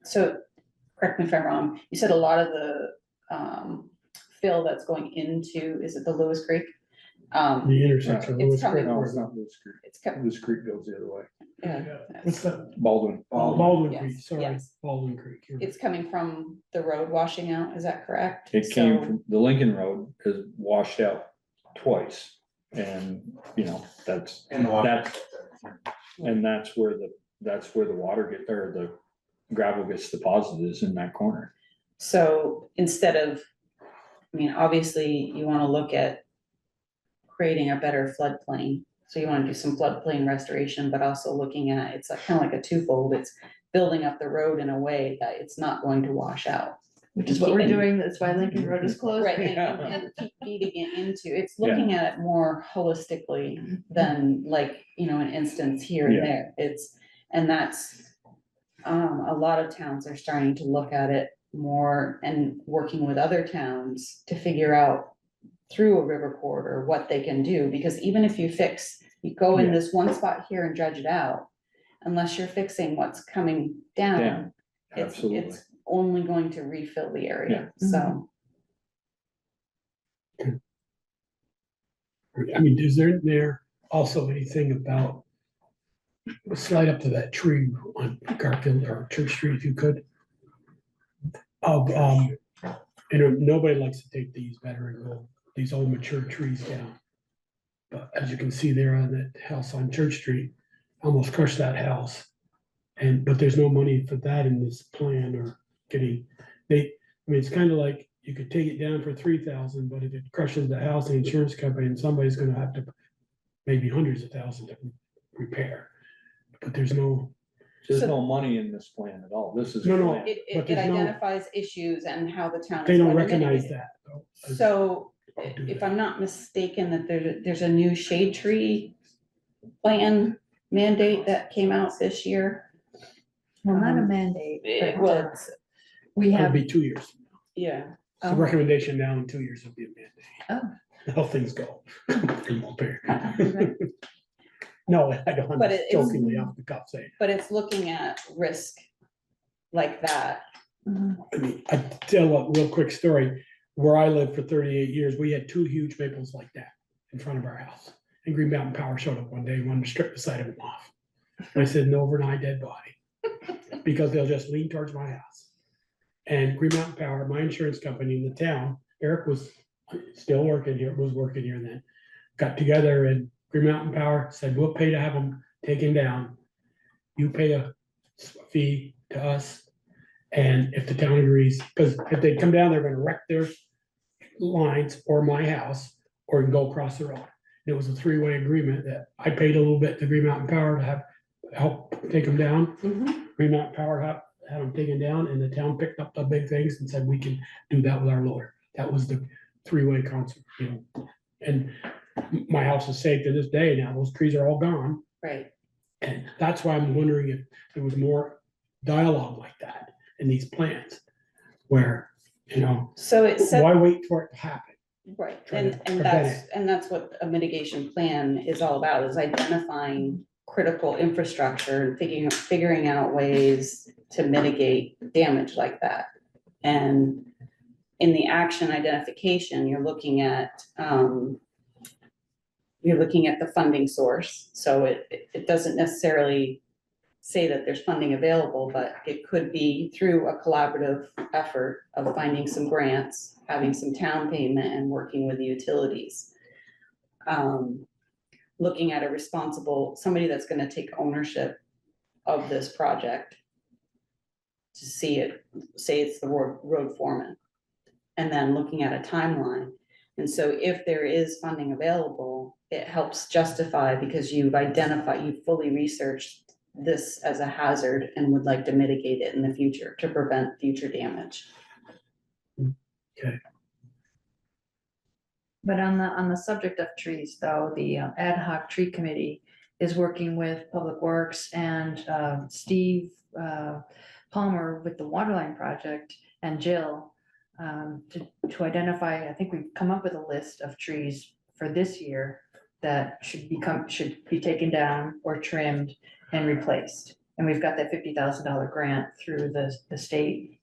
Speaker 13: So, correct me if I'm wrong, you said a lot of the, fill that's going into, is it the Lewis Creek?
Speaker 3: The intersection of
Speaker 13: It's
Speaker 3: Lewis
Speaker 13: coming-
Speaker 3: Creek.
Speaker 9: No, it's not Lewis Creek.
Speaker 13: It's kept,
Speaker 9: Lewis Creek goes the other way.
Speaker 3: What's that?
Speaker 9: Baldwin.
Speaker 3: Baldwin
Speaker 13: Yes,
Speaker 3: Creek, sorry,
Speaker 13: yes.
Speaker 3: Baldwin Creek. you're
Speaker 13: it's coming from the road washing out, is that correct?
Speaker 9: It came
Speaker 13: So-
Speaker 9: from, the Lincoln Road is washed out twice, and, you know, that's,
Speaker 4: And the water.
Speaker 9: and that's where the water or the gravel gets deposited, is in that corner.
Speaker 13: So instead of, I mean, obviously you wanna look at creating a better floodplain. So you wanna do some floodplain restoration, but also looking at, it's like, kinda like a twofold, it's building up the road in a way that it's not going to wash out.
Speaker 2: Which is what we're doing, that's why Lincoln Road is closed.
Speaker 13: Right, and keep feeding it into, it's looking at it more holistically than like, an instance here and
Speaker 9: Yeah.
Speaker 13: there, and that's. A lot of towns are starting to look at it more and working with other towns to figure out through a river corridor what they can do, because even if you go in
Speaker 9: Yeah.
Speaker 13: this one spot here and dredge it out, unless you're fixing what's coming down,
Speaker 9: Yeah,
Speaker 13: it's,
Speaker 9: absolutely.
Speaker 13: it's only going to refill the area,
Speaker 2: Yeah.
Speaker 13: so.
Speaker 3: I mean, is there also anything about, slide up to that tree on Garfield or Church Street if you could, of, nobody likes to take these these old mature trees down. But as you can see there on that house on Church Street, almost crushed that house. But there's no money for that in this plan or it's kind of like, you could take it down for 3,000, but if it crushes the house, the insurance company and somebody's gonna have to, maybe hundreds of thousands to repair. But there's no
Speaker 9: money in this plan at all. This is. a
Speaker 3: No, no.
Speaker 9: plan.
Speaker 3: But
Speaker 13: It
Speaker 3: there's no-
Speaker 13: identifies issues and how the town.
Speaker 3: They
Speaker 13: is
Speaker 3: don't
Speaker 13: going to
Speaker 3: recognize
Speaker 13: mitigate it.
Speaker 3: that, though.
Speaker 13: So
Speaker 3: do
Speaker 13: if
Speaker 3: that.
Speaker 13: I'm not mistaken, that there's a new shade tree plan mandate that came out this year.
Speaker 2: Well, not a mandate, but
Speaker 13: Well, it's-
Speaker 2: we
Speaker 3: That'd
Speaker 2: have,
Speaker 3: be 2 years.
Speaker 13: yeah,
Speaker 3: The recommendation now in 2 years will be a mandate.
Speaker 2: Oh.
Speaker 3: How things go. It won't be. No, I don't, I'm
Speaker 13: But it's-
Speaker 3: jokingly off the cuff saying.
Speaker 13: but it's looking at risk like that.
Speaker 2: Mhm.
Speaker 3: I mean, I tell a real quick story. Where I lived for 38 years, we had 2 huge maples like that in front of our house. And Green Mountain Power showed up one day and wanted to strip the side of them off. And I said, an overnight dead body. Because they'll just lean towards my house. And Green Mountain Power, my insurance company in the town, Eric was still working here, then, got together and Green Mountain Power said, we'll pay to have them taken down. You pay a fee to us. And if the town agrees, because if they come down, they're gonna wreck their lines or my house or go across the road. It was a 3-way agreement that I paid a little bit to Green Mountain Power to help take them down. Green Mountain Power had them taken down and the town picked up the big things and said, we can do that with our loader. That was the 3-way concept, and my house is safe to this day now. Those trees are all gone.
Speaker 13: Right.
Speaker 3: And that's why I'm wondering if there was more dialogue like that in these plans where,
Speaker 13: So it said.
Speaker 3: why wait for it to happen?
Speaker 13: Right,
Speaker 3: Try
Speaker 13: and,
Speaker 3: to
Speaker 13: and
Speaker 3: prevent
Speaker 13: that's what a mitigation plan is all about, is identifying critical infrastructure and figuring out ways to mitigate damage like that. And in the action identification, you're looking at the funding source. So it doesn't necessarily say that there's funding available, but it could be through a collaborative effort of finding some grants, having some town payment and working with the utilities. Looking at somebody that's gonna take ownership of this project. To say it's the road foreman. and then looking at a timeline. And so if there is funding available, it helps justify because you've identified, you've fully researched this as a hazard and would like to mitigate it in the future to prevent future damage.
Speaker 2: But on the subject of trees, though, the ad hoc tree committee is working with Public Works and Steve Palmer with the Waterline Project and Jill to identify, I think we've come up with a list of trees for this year that should be taken down or trimmed and replaced. And we've got that $50,000 grant through the state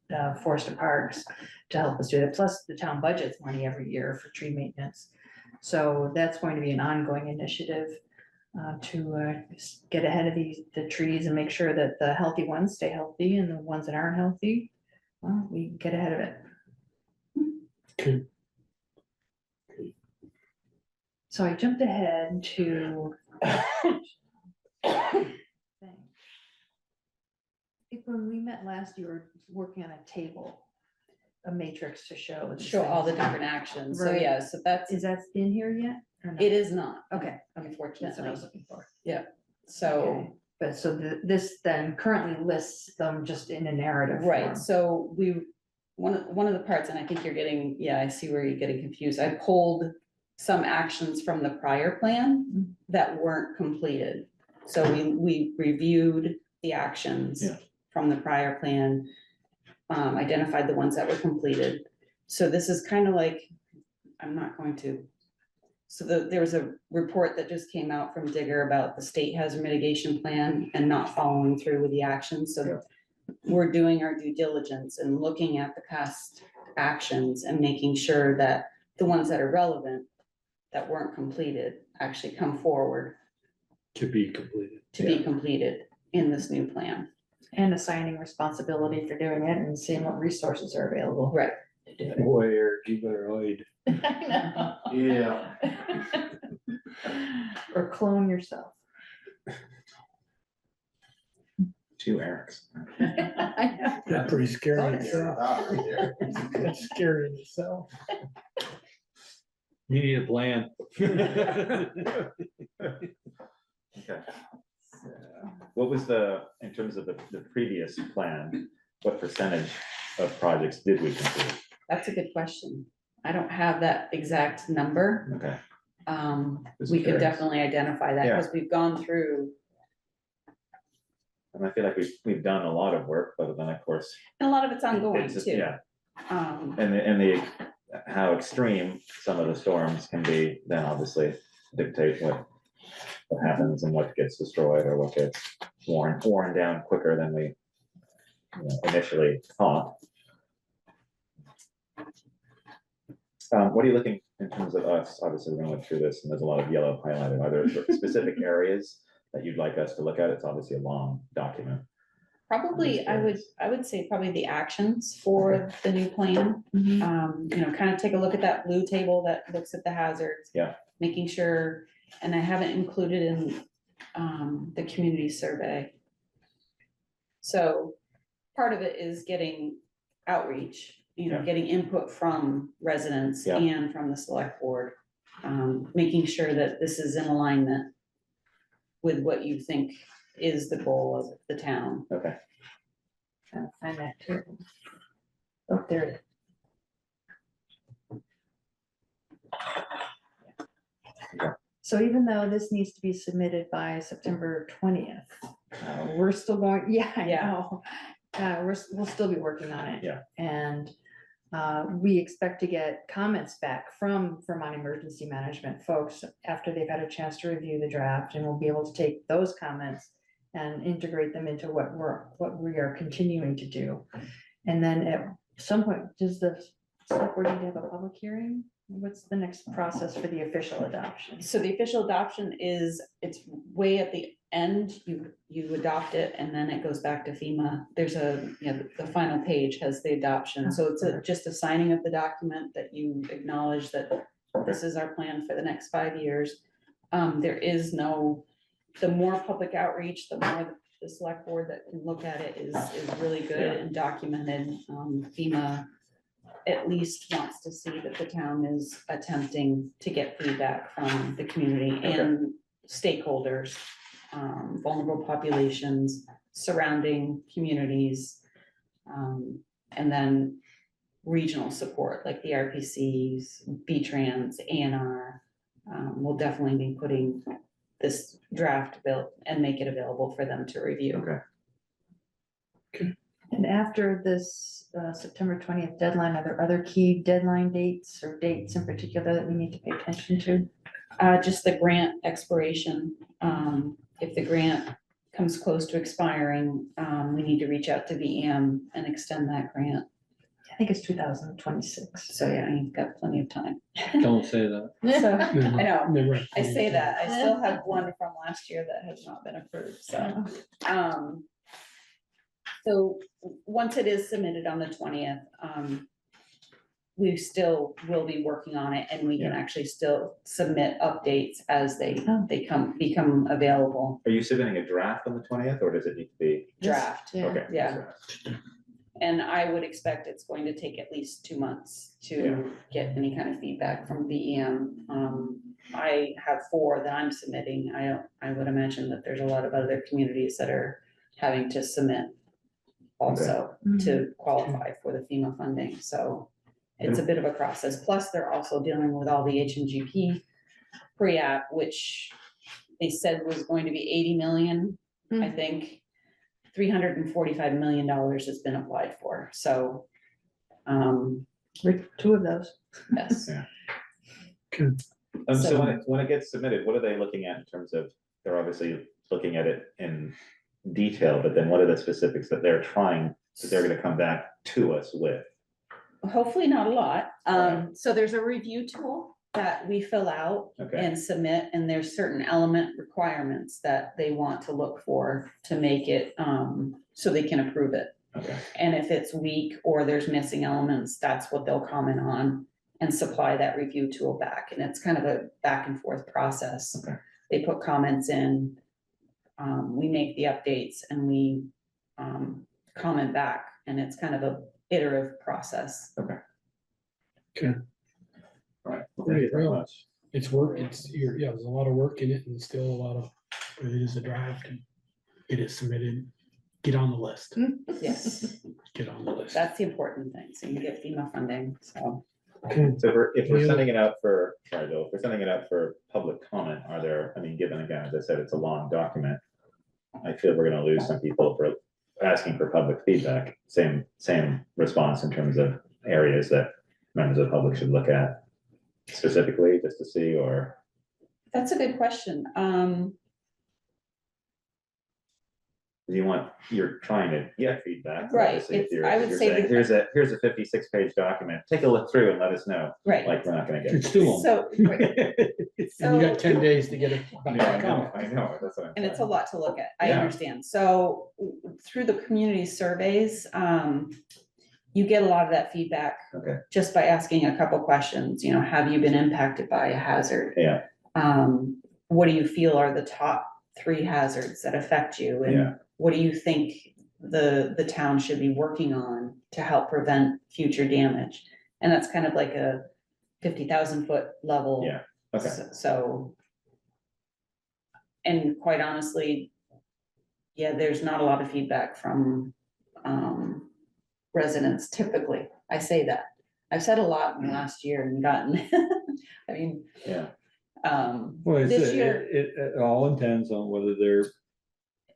Speaker 2: Forest and Parks to help us do that. Plus the town budgets money every year for tree maintenance. So that's going to be an ongoing initiative to get ahead of the trees and make sure that the healthy ones stay healthy and the ones that aren't healthy, well, we get ahead of it.
Speaker 3: Okay.
Speaker 2: So I jumped ahead to when we met last, you were working on a table, a matrix to show.
Speaker 13: Show all the different actions. So
Speaker 2: Right.
Speaker 13: yeah, so that's,
Speaker 2: Is that in here yet? or no?
Speaker 13: it is not.
Speaker 2: Okay, that's what I
Speaker 13: Unfortunately.
Speaker 2: was looking for.
Speaker 13: So.
Speaker 2: Okay. But so this then currently lists them just in a narrative form.
Speaker 13: Right, so one of the parts, and I think you're getting, yeah, I see where you're getting confused. I pulled some actions from the prior plan that weren't completed. So we reviewed the actions
Speaker 1: Yeah.
Speaker 13: from the prior plan, identified the ones that were completed. So this is kind of like, I'm not going to. So there was a report that just came out from Digger about the state hazard mitigation plan and not following through with the actions. So we're doing our due diligence and looking at the past actions and making sure that the ones that are relevant that weren't completed actually come forward
Speaker 9: To be completed.
Speaker 13: to be completed in this new plan.
Speaker 2: And assigning responsibility for doing it and seeing what resources are available.
Speaker 13: Right.
Speaker 2: To do it.
Speaker 9: Boy, Eric, you better hide.
Speaker 2: I know.
Speaker 4: Yeah.
Speaker 2: Or clone yourself.
Speaker 1: 2 Erics.
Speaker 2: I know.
Speaker 3: That's pretty scary in
Speaker 4: Yeah,
Speaker 3: itself.
Speaker 4: right there.
Speaker 3: That's scary in itself.
Speaker 9: You need a plan.
Speaker 1: Okay. What was in terms of the previous plan, what percentage of projects did we complete?
Speaker 13: That's a good question. I don't have that exact number.
Speaker 1: Okay. Just
Speaker 13: We could
Speaker 1: curious.
Speaker 13: definitely identify that
Speaker 1: Yeah.
Speaker 13: because we've gone through,
Speaker 1: And I feel like we've done a lot of work, but then of course.
Speaker 13: and a lot of it's ongoing
Speaker 1: it's just-
Speaker 13: too.
Speaker 1: Yeah,
Speaker 13: Um,
Speaker 1: and how extreme some of the storms can be, then obviously dictate what happens and what gets destroyed or what gets worn down quicker than we initially thought. What are you looking in terms of us? Obviously, we're gonna look through this and there's a lot of yellow highlighted. Are there specific areas that you'd like us to look at? It's obviously a long document.
Speaker 13: Probably, I would say probably the actions for the new plan. Kind of take a look at that blue table that looks at the hazards.
Speaker 1: Yeah.
Speaker 13: Making sure, and I haven't included in the community survey. So part of it is getting outreach,
Speaker 1: Yeah.
Speaker 13: getting input from residents
Speaker 1: Yeah.
Speaker 13: and from the select board. Making sure that this is in alignment with what you think is the goal of the town.
Speaker 1: Okay.
Speaker 2: Trying to find that too. Oh, there it is. So even though this needs to be submitted by September 20th, we're still going, yeah, I
Speaker 13: Yeah.
Speaker 2: know. We'll still be working on it.
Speaker 1: Yeah.
Speaker 2: And we expect to get comments back from Vermont Emergency Management folks after they've had a chance to review the draft, and we'll be able to take those comments and integrate them into what we are continuing to do. And then at some point, does the select board need to have a public hearing? What's the next process for the official adoption?
Speaker 13: So the official adoption it's way at the end, you adopt it and then it goes back to FEMA. There's the final page has the adoption. So it's just a signing of the document that you acknowledge that this is our plan for the next 5 years. There is the more public outreach, the more the select board that can look at it is really good
Speaker 1: Yeah.
Speaker 13: and documented. FEMA at least wants to see that the town is attempting to get feedback from the community and stakeholders, vulnerable populations, surrounding communities, and then regional support like the RPCs, B-Trans, ANR. We'll definitely be putting this draft bill and make it available for them to review.
Speaker 1: Okay.
Speaker 2: And after this September 20th deadline, are there other key deadline dates or dates in particular that we need to pay attention to?
Speaker 13: Just the grant expiration. If the grant comes close to expiring, we need to reach out to VM and extend that grant.
Speaker 2: I think it's 2026.
Speaker 13: So yeah, you've got plenty of time.
Speaker 9: Don't say that.
Speaker 13: So,
Speaker 3: Never-
Speaker 13: I know,
Speaker 3: never-
Speaker 13: I say that, I still have one from last year that has not been approved, so. So once it is submitted on the 20th, we still will be working on it, and we can actually still submit updates as they become available.
Speaker 1: Are you submitting a draft on the 20th, or does it need to be?
Speaker 13: Draft,
Speaker 2: Yeah.
Speaker 1: Okay.
Speaker 13: yeah. And I would expect it's going to take at least 2 months to get any kind of feedback from VEM. I have 4 that I'm submitting. I would imagine that there's a lot of other communities that are having to submit also to qualify for the FEMA funding, so it's a bit of a process. Plus, they're also dealing with all the HMGP pre-app, which they said was going to be 80 million, I think. $345 million has been applied for, so.
Speaker 2: With 2 of those.
Speaker 13: Yes.
Speaker 1: So
Speaker 13: So-
Speaker 1: when it gets submitted, what are they looking at in terms of, they're obviously looking at it in detail, but then what are the specifics that they're gonna come back to us with?
Speaker 13: Hopefully not a lot.
Speaker 1: Right.
Speaker 13: So there's a review tool that we fill out
Speaker 1: Okay.
Speaker 13: and submit, and there's certain element requirements that they want to look for to make it, so they can approve it.
Speaker 1: Okay,
Speaker 13: And if it's weak or there's missing elements, that's what they'll comment on and supply that review tool back. And it's kind of a back and forth process.
Speaker 1: Okay.
Speaker 13: They put comments in, we make the updates, and we comment back, and it's kind of a iterative process.
Speaker 1: all right. Well, thank
Speaker 3: Great,
Speaker 1: you very
Speaker 3: real.
Speaker 1: much.
Speaker 3: It's work, there's a lot of work in it, and still a lot of, it is a draft, and get it submitted, get on the list,
Speaker 13: Yes,
Speaker 3: get on the list.
Speaker 13: that's the important thing. So you get FEMA funding, so.
Speaker 3: Okay.
Speaker 1: So if we're
Speaker 3: Yeah.
Speaker 1: sending it out for, sorry, Bill, if we're sending it out for public comment, are there, I mean, given again, as I said, it's a long document. I feel we're gonna lose some people for asking for public feedback. Same response in terms of areas that members of the public should look at specifically, just to see, or,
Speaker 13: That's a good question.
Speaker 1: you're trying to get feedback.
Speaker 13: Right,
Speaker 1: obviously, if
Speaker 13: it's-
Speaker 1: you're-
Speaker 13: I
Speaker 1: if
Speaker 13: would
Speaker 1: you're
Speaker 13: say
Speaker 1: saying,
Speaker 13: that-
Speaker 1: Here's a 56-page document, take a look through and let us know,
Speaker 13: Right,
Speaker 1: like, we're not gonna get.
Speaker 3: It's too long,
Speaker 13: so,
Speaker 3: and you got 10 days to get it. back
Speaker 1: Yeah,
Speaker 3: on.
Speaker 1: I know, that's what I'm
Speaker 13: and it's a
Speaker 1: saying.
Speaker 13: lot to look at, I
Speaker 1: Yeah.
Speaker 13: understand. So through the community surveys, you get a lot of that feedback
Speaker 1: Okay,
Speaker 13: just by asking a couple questions, have you been impacted by a hazard?
Speaker 1: yeah,
Speaker 13: What do you feel are the top 3 hazards that affect you? And
Speaker 1: Yeah.
Speaker 13: what do you think the town should be working on to help prevent future damage? And that's kind of like a 50,000 foot level.
Speaker 1: Yeah, okay.
Speaker 13: So. And quite honestly, yeah, there's not a lot of feedback from residents typically. I say that. I've said a lot in the last year and gotten, I mean,
Speaker 1: yeah.
Speaker 9: Well,
Speaker 13: this year,
Speaker 9: it all intends on whether they're.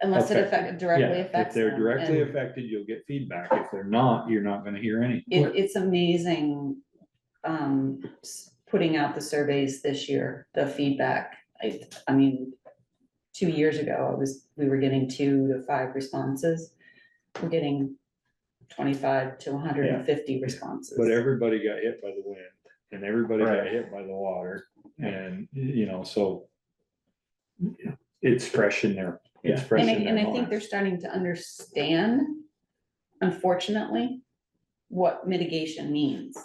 Speaker 13: unless it directly
Speaker 9: Yeah,
Speaker 13: affects
Speaker 9: if they're
Speaker 13: them,
Speaker 9: directly
Speaker 13: and
Speaker 9: affected, you'll get feedback. If they're not, you're not gonna hear any.
Speaker 13: it's amazing, putting out the surveys this year, the feedback. I mean, 2 years ago, we were getting 2 to 5 responses. We're getting 25 to 150 responses.
Speaker 9: But everybody got hit by the wind, and everybody got
Speaker 1: Right.
Speaker 9: hit by the water, and, so. It's fresh in there. It's
Speaker 1: Yeah.
Speaker 9: fresh in
Speaker 13: And
Speaker 9: their
Speaker 13: I think they're
Speaker 9: minds.
Speaker 13: starting to understand, unfortunately, what mitigation means.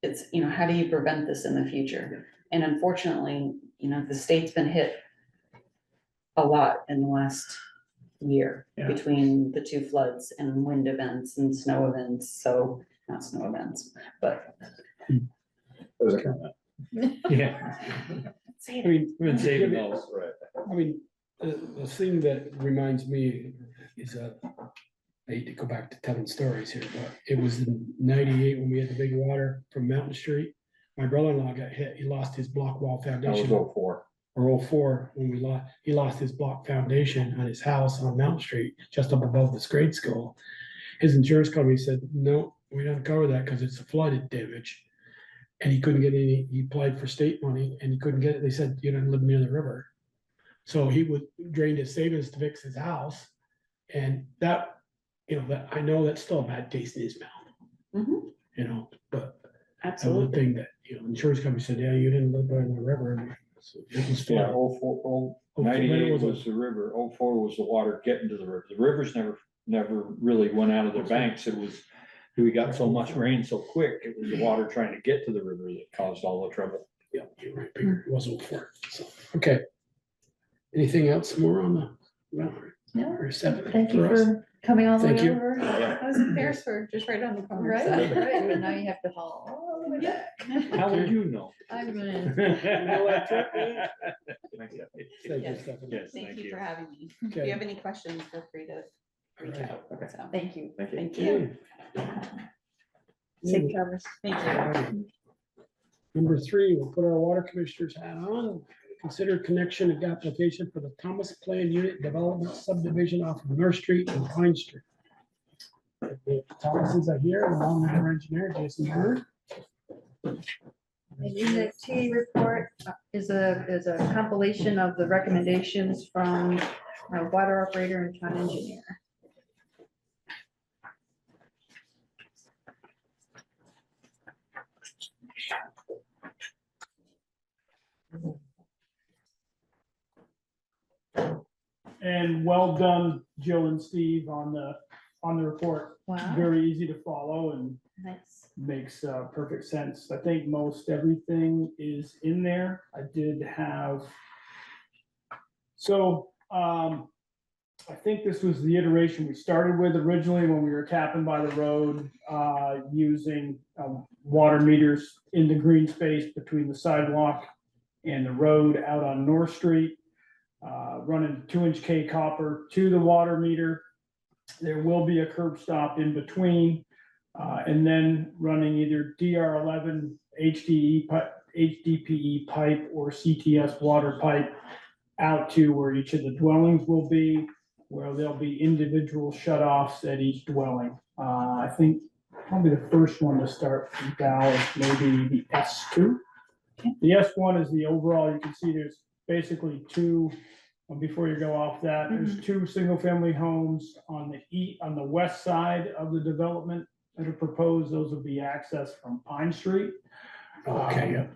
Speaker 13: It's, how do you prevent this in the future? And unfortunately, the state's been hit a lot in the last year
Speaker 1: Yeah.
Speaker 13: between the 2 floods and wind events and snow events. So not snow events, but.
Speaker 9: Those are coming up. Yeah. I mean,
Speaker 1: We've been saving those.
Speaker 3: I mean, the thing that reminds me is I hate to go back to telling stories here, but it was in 98 when we had the big water from Mountain Street. My brother-in-law got hit. He lost his block wall
Speaker 9: That was
Speaker 3: foundation.
Speaker 9: 04.
Speaker 3: Or 04 when he lost his block foundation on his house on Mountain Street, just up above this grade school. His insurance company said, no, we don't cover that because it's a flooded damage. And he couldn't get any, he applied for state money and he couldn't get it. They said, you don't live near the river. So he would drain his savings to fix his house. And that, that I know that's still a bad taste in his mouth.
Speaker 13: Mhm.
Speaker 3: But that was
Speaker 13: Absolutely.
Speaker 3: the thing that, insurance company said, yeah, you didn't live by the river. So it was
Speaker 9: Yeah,
Speaker 3: flooded.
Speaker 9: 98 was the river, 04 was the water getting to the river. The rivers never really went out of their banks. It was, we got so much rain so quick, it was the water trying to get to the river that caused all the trouble.
Speaker 3: Yeah, you're right, Peter. It was 04. So, okay. Anything else more on the,
Speaker 2: No.
Speaker 3: or 7?
Speaker 2: Thank you
Speaker 3: for us?
Speaker 2: for coming all the
Speaker 3: Thank
Speaker 2: way
Speaker 3: you.
Speaker 2: over.
Speaker 12: I was in Beresford, just right on the corner.
Speaker 2: Right,
Speaker 12: so.
Speaker 2: right, but now you have to haul all the way back.
Speaker 9: How would you know?
Speaker 2: I'm gonna,
Speaker 3: Thank you,
Speaker 13: Yes.
Speaker 3: Stephanie.
Speaker 9: Yes,
Speaker 13: Thank you
Speaker 9: you.
Speaker 13: for having me. If
Speaker 3: Okay.
Speaker 13: you have any questions, feel free to reach
Speaker 3: Alright.
Speaker 13: out.
Speaker 1: Okay.
Speaker 13: So,
Speaker 2: thank you.
Speaker 1: Thank you.
Speaker 13: thank you.
Speaker 2: Safe travels.
Speaker 13: Thank you.
Speaker 3: Number 3, we'll put our water commissioner's hat on. Consider connection and application for the Thomas Plan Unit Development Subdivision off of North Street and Pine Street. The Thomases are here, along with our engineer, Jason Bird.
Speaker 2: And in the T report is a compilation of the recommendations from our water operator and town engineer.
Speaker 14: And well done, Jill and Steve, on the report.
Speaker 2: Wow,
Speaker 14: Very easy to follow and
Speaker 2: nice.
Speaker 14: makes perfect sense. I think most everything is in there. I did have. So I think this was the iteration we started with originally when we were capping by the road, using water meters in the green space between the sidewalk and the road out on North Street. Running 2-inch K copper to the water meter. There will be a curb stop in between, and then running either DR11 HDPE pipe or CTS water pipe out to where each of the dwellings will be, where there'll be individual shutoffs at each dwelling. I think probably the first one to start now is maybe the S2. The S1 is the overall. You can see there's basically 2. Before you go off that, there's 2 single-family homes on the west side of the development that are proposed. Those will be accessed from Pine Street.
Speaker 3: Okay, yeah.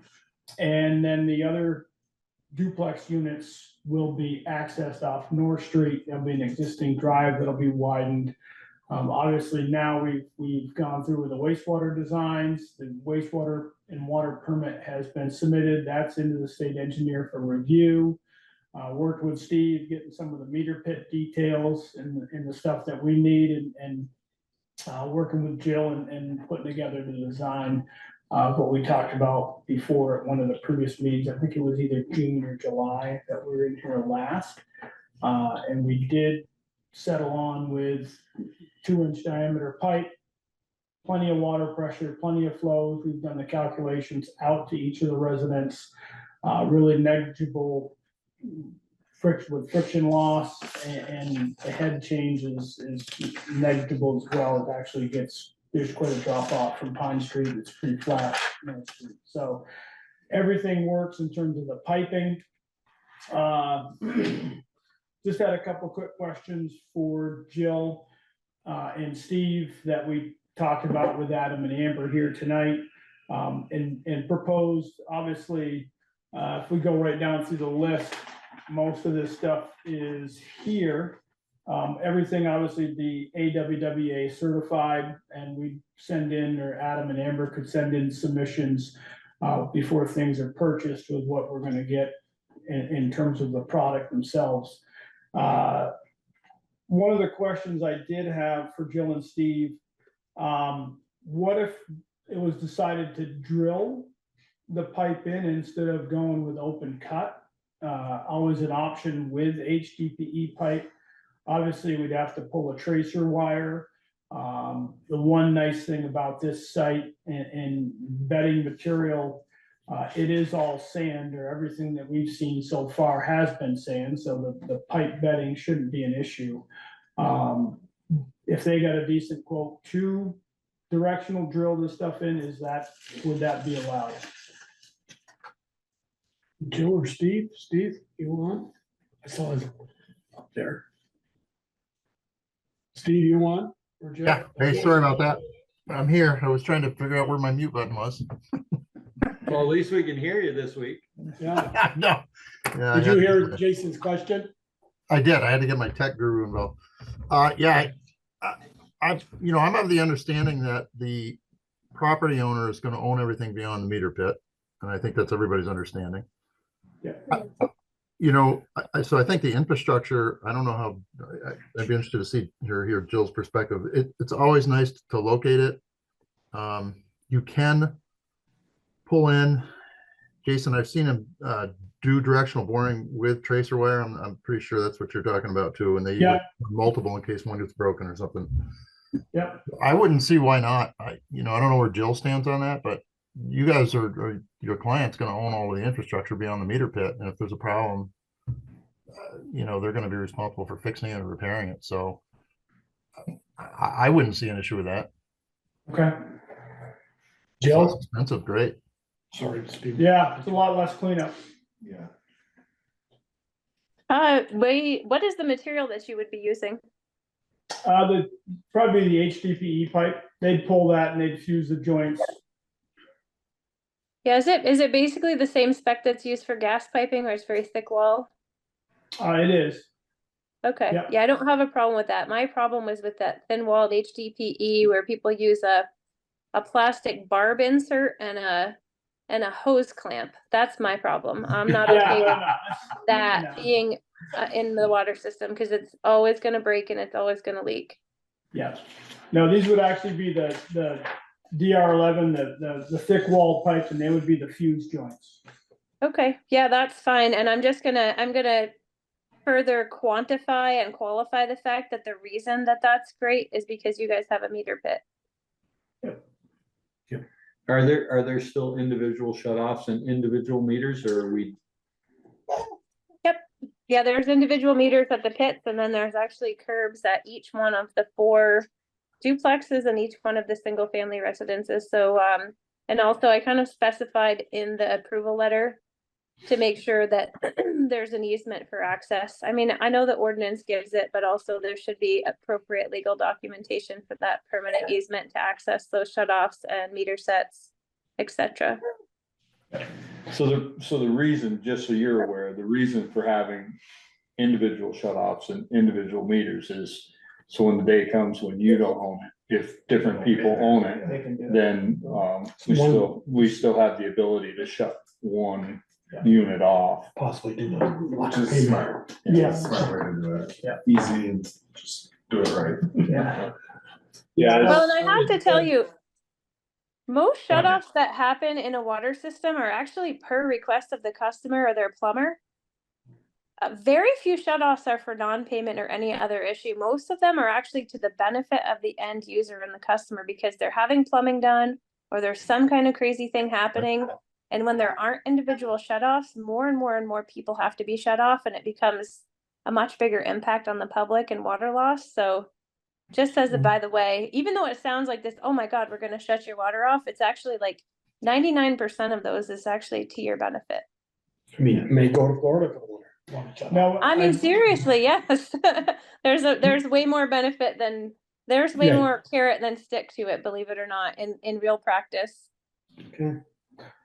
Speaker 14: And then the other duplex units will be accessed off North Street. There'll be an existing drive that'll be widened. Obviously now we've gone through with the wastewater designs. The wastewater and water permit has been submitted. That's into the state engineer for review. Worked with Steve, getting some of the meter pit details and the stuff that we need and working with Jill and putting together the design of what we talked about before at one of the previous meetings. I think it was either June or July that we were in here last. And we did settle on with 2-inch diameter pipe, plenty of water pressure, plenty of flows. We've done the calculations out to each of the residents, really negligible friction loss, and the head change is negligible as well. It actually there's quite a drop off from Pine Street. It's pretty flat. So everything works in terms of the piping. Just had a couple quick questions for Jill and Steve that we talked about with Adam and Amber here tonight, and proposed, obviously, if we go right down through the list, most of this stuff is here. Everything obviously the AWWA certified, and we send in, or Adam and Amber could send in submissions before things are purchased with what we're going to get in terms of the product themselves. One of the questions I did have for Jill and Steve, what if it was decided to drill the pipe in instead of going with open cut? Always an option with HDPE pipe. Obviously, we'd have to pull a tracer wire. The one nice thing about this site and bedding material, it is all sand, or everything that we've seen so far has been sand, so the pipe bedding shouldn't be an issue. If they got a decent quote to directional drill this stuff in, would that be allowed?
Speaker 3: Joe or Steve? Steve, you want? I saw his up there. Steve, you want? Or Joe?
Speaker 15: Yeah, hey, sorry about that. I'm here. I was trying to figure out where my mute button was.
Speaker 9: Well, at least we can hear you this week.
Speaker 3: Yeah.
Speaker 15: No. Yeah,
Speaker 3: Did you hear Jason's question?
Speaker 15: I did. I had to get my tech guru involved. Yeah, I'm of the understanding that the property owner is going to own everything beyond the meter pit. And I think that's everybody's understanding.
Speaker 14: Yeah.
Speaker 15: So I think the infrastructure, I don't know how, I'd be interested to hear Jill's perspective. It's always nice to locate it. You can pull in, Jason, I've seen him do directional boring with tracer wire. I'm pretty sure that's what you're talking about too. And they use multiple in case one gets broken or something.
Speaker 14: Yeah.
Speaker 15: I wouldn't see why not. I don't know where Jill stands on that, but you guys are your client's going to own all of the infrastructure beyond the meter pit. And if there's a problem, they're going to be responsible for fixing it and repairing it. So I wouldn't see an issue with that.
Speaker 14: Okay.
Speaker 15: Jill? It's expensive, great.
Speaker 3: Sorry, Steve.
Speaker 14: Yeah, it's a lot less cleanup.
Speaker 9: Yeah.
Speaker 16: What is the material that you would be using?
Speaker 14: Probably the HDPE pipe. They'd pull that and they'd fuse the joints.
Speaker 16: Yeah, is it basically the same spec that's used for gas piping, where it's very thick wall?
Speaker 14: It is.
Speaker 16: Okay,
Speaker 14: Yep.
Speaker 16: yeah, I don't have a problem with that. My problem was with that thin walled HDPE where people use a plastic barb insert and a hose clamp. That's my problem. I'm not okay with that being in the water system, because it's always going to break and it's always going to leak.
Speaker 14: Yes. No, these would actually be the DR11, the thick walled pipes, and they would be the fused joints.
Speaker 16: Okay, yeah, that's fine. And I'm gonna further quantify and qualify the fact that the reason that that's great is because you guys have a meter pit.
Speaker 14: Yep.
Speaker 9: Are there still individual shutoffs and individual meters, or are we?
Speaker 16: Yep. Yeah, there's individual meters at the pits, and then there's actually curbs at each one of the 4 duplexes and each one of the single family residences. So, and also I kind of specified in the approval letter to make sure that there's an easement for access. I mean, I know the ordinance gives it, but also there should be appropriate legal documentation for that permanent easement to access those shutoffs and meter sets, etc.
Speaker 9: So the reason, just so you're aware, the reason for having individual shutoffs and individual meters is so when the day comes when you don't own it, if different people own it, then we still have the ability to shut one unit off.
Speaker 3: Possibly do that.
Speaker 17: Which is smart.
Speaker 14: Yeah.
Speaker 17: Smart way to do it.
Speaker 14: Yeah.
Speaker 17: Easy and just do it right.
Speaker 14: Yeah.
Speaker 16: Well, and I have to tell you, most shutoffs that happen in a water system are actually per request of the customer or their plumber. Very few shutoffs are for non-payment or any other issue. Most of them are actually to the benefit of the end user and the customer, because they're having plumbing done or there's some kind of crazy thing happening. And when there aren't individual shutoffs, more and more and more people have to be shut off, and it becomes a much bigger impact on the public and water loss. So just as a by the way, even though it sounds like this, oh my God, we're going to shut your water off, it's actually like 99% of those is actually to your benefit.
Speaker 3: I mean, it may go to Florida for the winter.
Speaker 14: No,
Speaker 16: I mean, seriously, yes. There's way more benefit than there's way more carrot than stick to it, believe it or not, in real practice.
Speaker 3: Okay.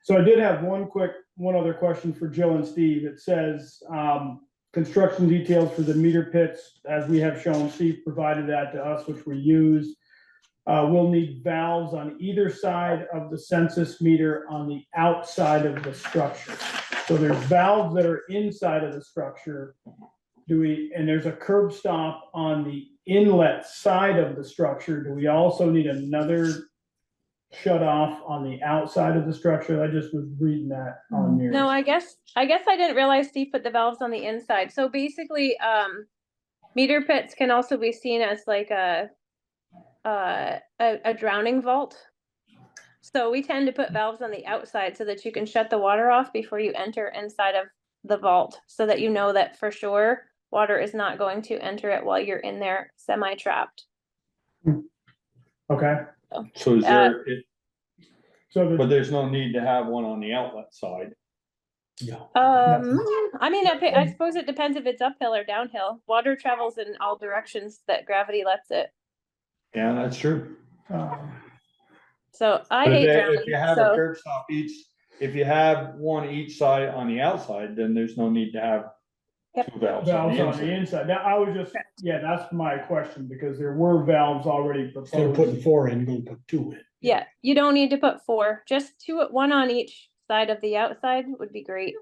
Speaker 14: So I did have one other question for Jill and Steve. It says, construction details for the meter pits, as we have shown. Steve provided that to us, which we use. We'll need valves on either side of the census meter on the outside of the structure. So there's valves that are inside of the structure. And there's a curb stop on the inlet side of the structure. Do we also need another shut off on the outside of the structure. I just was reading that on yours.
Speaker 16: No, I guess I didn't realize Steve put the valves on the inside. So basically, meter pits can also be seen as like a drowning vault. So we tend to put valves on the outside so that you can shut the water off before you enter inside of the vault, so that you know that for sure water is not going to enter it while you're in there semi-trapped.
Speaker 14: Okay.
Speaker 9: So is there,
Speaker 14: So
Speaker 9: but there's no need to have one on the outlet side.
Speaker 16: I mean, I suppose it depends if it's uphill or downhill. Water travels in all directions that gravity lets it.
Speaker 9: Yeah, that's true.
Speaker 16: So I
Speaker 9: But
Speaker 16: hate
Speaker 9: if
Speaker 16: drowning.
Speaker 9: you have a
Speaker 16: So
Speaker 9: curb stop if you have one each side on the outside, then there's no need to have two valves on
Speaker 14: valves
Speaker 9: the
Speaker 14: on the
Speaker 9: inside.
Speaker 14: inside. Now, I was just, yeah, that's my question, because there were valves already
Speaker 3: Instead of
Speaker 14: proposed.
Speaker 3: putting 4 in, you're gonna put 2 in.
Speaker 16: yeah, you don't need to put 4, just 2, 1 on each side of the outside would be great.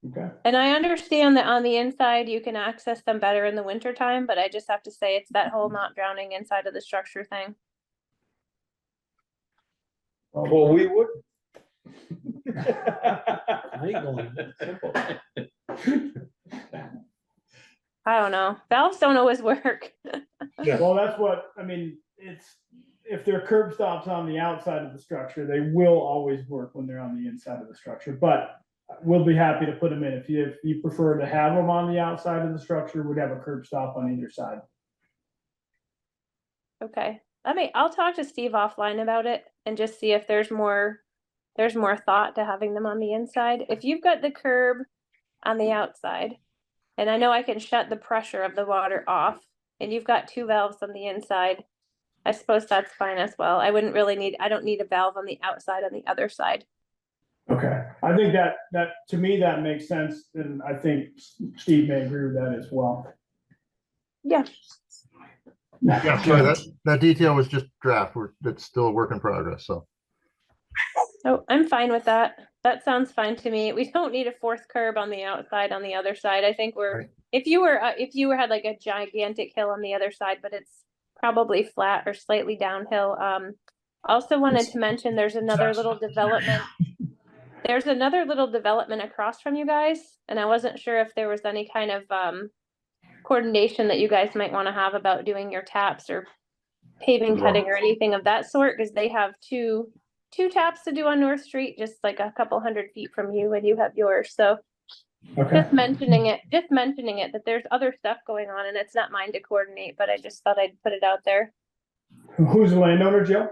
Speaker 14: Okay.
Speaker 16: And I understand that on the inside, you can access them better in the winter time, but I just have to say it's that whole not drowning inside of the structure thing.
Speaker 9: Well, we would.
Speaker 3: I ain't going. Simple.
Speaker 16: I don't know. Valves don't always work.
Speaker 14: Well, that's what, I mean, it's, if they're curb stops on the outside of the structure, they will always work when they're on the inside of the structure, but we'll be happy to put them in. If you prefer to have them on the outside of the structure, we'd have a curb stop on either side.
Speaker 16: Okay. I'll talk to Steve offline about it and just see if there's more thought to having them on the inside. If you've got the curb on the outside, and I know I can shut the pressure of the water off, and you've got 2 valves on the inside, I suppose that's fine as well. I don't need a valve on the outside on the other side.
Speaker 14: Okay, I think that to me, that makes sense, and I think Steve may agree with that as well.
Speaker 16: Yeah.
Speaker 15: Yeah, sorry, that detail was just draft. It's still a work in progress, so.
Speaker 16: Oh, I'm fine with that. That sounds fine to me. We don't need a 4th curb on the outside on the other side. I think
Speaker 15: Right.
Speaker 16: if you had like a gigantic hill on the other side, but it's probably flat or slightly downhill. Also wanted to mention there's another little development. There's another little development across from you guys, and I wasn't sure if there was any kind of coordination that you guys might want to have about doing your taps or paving cutting or anything of that sort, because they have two taps to do on North Street, just like a couple 100 feet from you, and you have yours. So
Speaker 14: Okay.
Speaker 16: just mentioning it that there's other stuff going on, and it's not mine to coordinate, but I just thought I'd put it out there.
Speaker 14: Who's the landowner, Joe?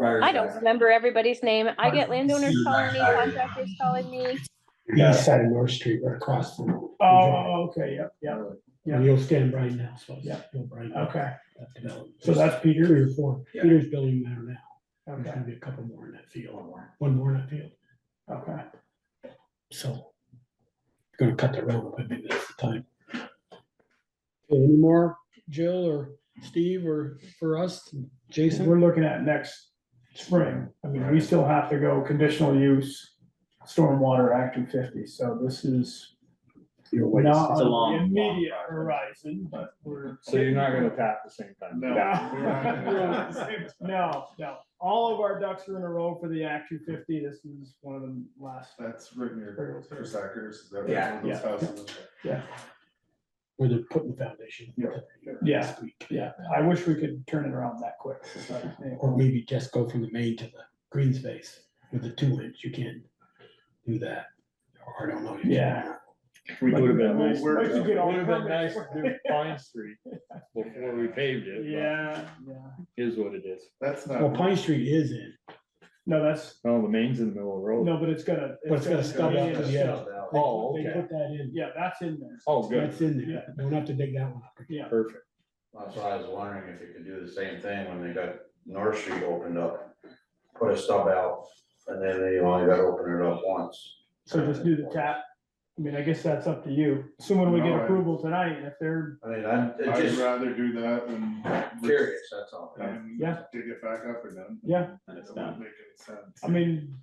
Speaker 16: I don't remember everybody's name. I get landowners calling me, contractors calling me.
Speaker 3: East side of North Street, right across from.
Speaker 14: Oh, okay, yep.
Speaker 3: Yeah, you'll stand right now, so.
Speaker 14: Yeah.
Speaker 3: You'll right.
Speaker 14: Okay.
Speaker 3: That development.
Speaker 14: So that's Peter?
Speaker 3: 3 or 4.
Speaker 14: Yeah.
Speaker 3: Peter's building there now. There's
Speaker 14: Okay.
Speaker 3: gonna be a couple more in that field. One more in that field.
Speaker 14: Okay.
Speaker 3: So. You're gonna cut the road, but maybe that's the time. Okay, any more, Jill or Steve or for us, Jason?
Speaker 14: We're looking at next spring. I mean, we still have to go conditional use, stormwater Act 250, so this is
Speaker 3: Your ways.
Speaker 14: not
Speaker 9: It's a
Speaker 14: on
Speaker 9: long,
Speaker 14: the
Speaker 9: long
Speaker 14: immediate horizon, but we're.
Speaker 9: So you're not gonna tap at the same time?
Speaker 14: No, all of our ducks are in a row for the Act 250. This is one of the last.
Speaker 17: That's written here for Sackers. Is that
Speaker 14: Yeah,
Speaker 17: one of those houses?
Speaker 14: Yeah,
Speaker 3: Where they're putting the foundation.
Speaker 14: Yeah.
Speaker 3: Next week.
Speaker 14: yeah. I wish we could turn it around that quick. but,
Speaker 3: Or maybe just go from the main to the green space with the 2 inch. You can't do that. Or I don't know.
Speaker 14: Yeah.
Speaker 9: It would have been nice.
Speaker 14: Where did you get all
Speaker 9: Would have been
Speaker 14: permits?
Speaker 9: nice to do Pine Street before we paved it. but
Speaker 14: Yeah.
Speaker 9: Is what it is.
Speaker 17: That's not.
Speaker 3: Well, Pine Street is in.
Speaker 14: No, that's,
Speaker 9: Oh, the main's in the middle of the road.
Speaker 14: no, but it's gonna.
Speaker 3: But it's gonna stub
Speaker 14: be
Speaker 3: out
Speaker 14: in
Speaker 3: to
Speaker 14: the
Speaker 3: the
Speaker 14: stub.
Speaker 3: edge.
Speaker 9: Oh,
Speaker 3: They
Speaker 9: okay.
Speaker 3: put that in.
Speaker 14: Yeah, that's in there.
Speaker 9: Oh, good.
Speaker 3: That's in there. Don't have to dig that one up.
Speaker 14: Yeah.
Speaker 9: Perfect.
Speaker 4: That's why I was wondering if you could do the same thing when they got North Street opened up. Put a stub out, and then you only gotta open it up once.
Speaker 14: So just do the tap. I mean, I guess that's up to you. Assuming we get
Speaker 17: No, I-
Speaker 14: approval tonight, if they're,
Speaker 4: I mean,
Speaker 17: I'd
Speaker 4: just
Speaker 17: rather do that than.
Speaker 4: curious, that's all.
Speaker 17: And
Speaker 14: Yeah.
Speaker 17: dig it back up again.
Speaker 14: yeah,
Speaker 17: That wouldn't make any sense.
Speaker 14: I mean,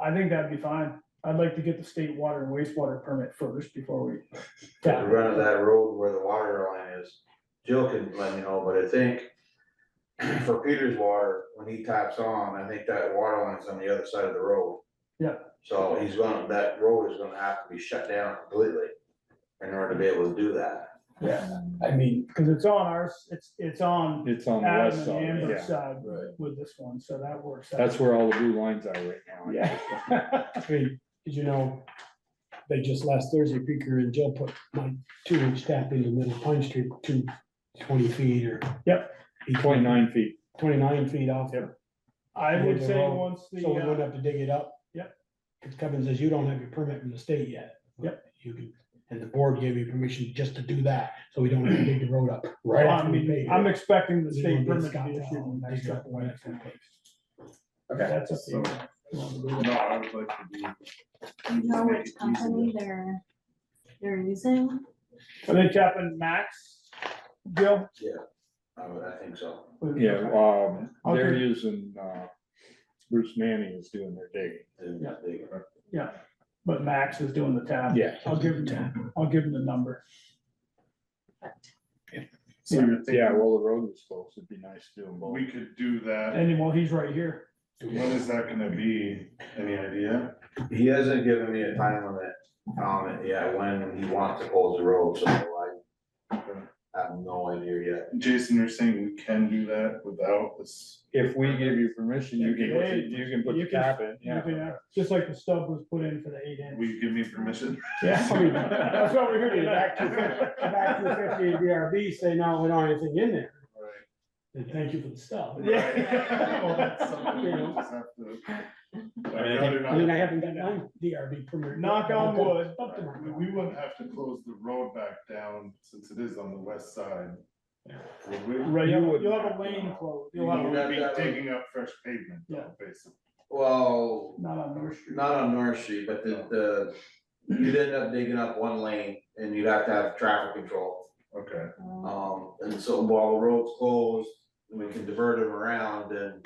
Speaker 14: I think that'd be fine. I'd like to get the state water and wastewater permit first before we
Speaker 4: If
Speaker 14: tap.
Speaker 4: we run to that road where the water line is, Jill can let me know, but I think for Peter's water, when he taps on, I think that water line's on the other side of the road.
Speaker 14: Yeah.
Speaker 4: So that road is gonna have to be shut down completely in order to be able to do that.
Speaker 14: Yeah, I mean, cause it's on ours, it's on
Speaker 9: It's on the
Speaker 14: Adam
Speaker 9: west
Speaker 14: and
Speaker 9: side,
Speaker 14: Amber's
Speaker 9: yeah.
Speaker 14: side with this one, so that works out.
Speaker 9: That's where all the blue lines are right now.
Speaker 14: Yeah.
Speaker 3: I mean, did you know, they just last Thursday, Peter and Jill put my 2-inch tap in the middle of Pine Street, 20 feet or.
Speaker 14: Yep.
Speaker 9: 29 feet.
Speaker 3: 29 feet off.
Speaker 9: Yep.
Speaker 14: I would say once the.
Speaker 3: So we wouldn't have to dig it up.
Speaker 14: Yep.
Speaker 3: Because Kevin says you don't have your permit from the state yet.
Speaker 14: Yep.
Speaker 3: You can, and the board gave you permission just to do that, so we don't have to dig the road up right after we pave it.
Speaker 14: I'm expecting the
Speaker 3: You
Speaker 14: state
Speaker 3: wanna be
Speaker 14: permit to be
Speaker 3: Scott
Speaker 14: issued in the next
Speaker 3: dig up
Speaker 14: couple
Speaker 3: right
Speaker 14: weeks.
Speaker 3: after we pave.
Speaker 14: Okay, that's up to you.
Speaker 17: No, I would like to be.
Speaker 12: You know which company they're using?
Speaker 14: Are they tapping Max, Jill?
Speaker 4: Yeah, I think so.
Speaker 9: Yeah, they're
Speaker 14: Okay.
Speaker 9: using, Bruce Manning is doing their digging.
Speaker 14: Yeah, but Max is doing the tap.
Speaker 9: Yeah.
Speaker 14: I'll give him the number.
Speaker 17: So you're thinking.
Speaker 9: Yeah, well, the road was close, it'd be nice to do them both.
Speaker 17: We could do that.
Speaker 14: And well, he's right here.
Speaker 17: When is that gonna be? Any idea?
Speaker 4: He hasn't given me a time limit on it yet, when he wants to close the road, so I have no idea yet.
Speaker 17: Jason, you're saying we can do that without this?
Speaker 9: If we give you permission, you can, you can put
Speaker 14: You
Speaker 9: the
Speaker 14: can-
Speaker 9: tap in,
Speaker 14: You
Speaker 9: yeah.
Speaker 14: can, just like the stub was put in for the 8-inch.
Speaker 17: Will you give me permission?
Speaker 14: Yeah, I mean, that's what we heard.
Speaker 3: Back to 250 DRB, say no, we don't have anything in there.
Speaker 17: Right.
Speaker 3: And thank you for the stuff.
Speaker 17: Well, that's something we
Speaker 3: You know.
Speaker 17: just have to.
Speaker 1: I think-
Speaker 3: I mean, I haven't got my DRB permit.
Speaker 14: Knock on wood.
Speaker 17: We wouldn't have to close the road back down since it is on the west side. Would we?
Speaker 14: Right,
Speaker 9: You would-
Speaker 14: you'll have a lane closed.
Speaker 17: You
Speaker 14: You'll have,
Speaker 17: would
Speaker 14: a-
Speaker 17: be digging up fresh pavement, though, basically.
Speaker 4: Well,
Speaker 14: not on North Street.
Speaker 4: not on North Street, but you'd end up digging up one lane and you'd have to have traffic control.
Speaker 17: Okay.
Speaker 4: And so while the road's closed, we can divert them around, and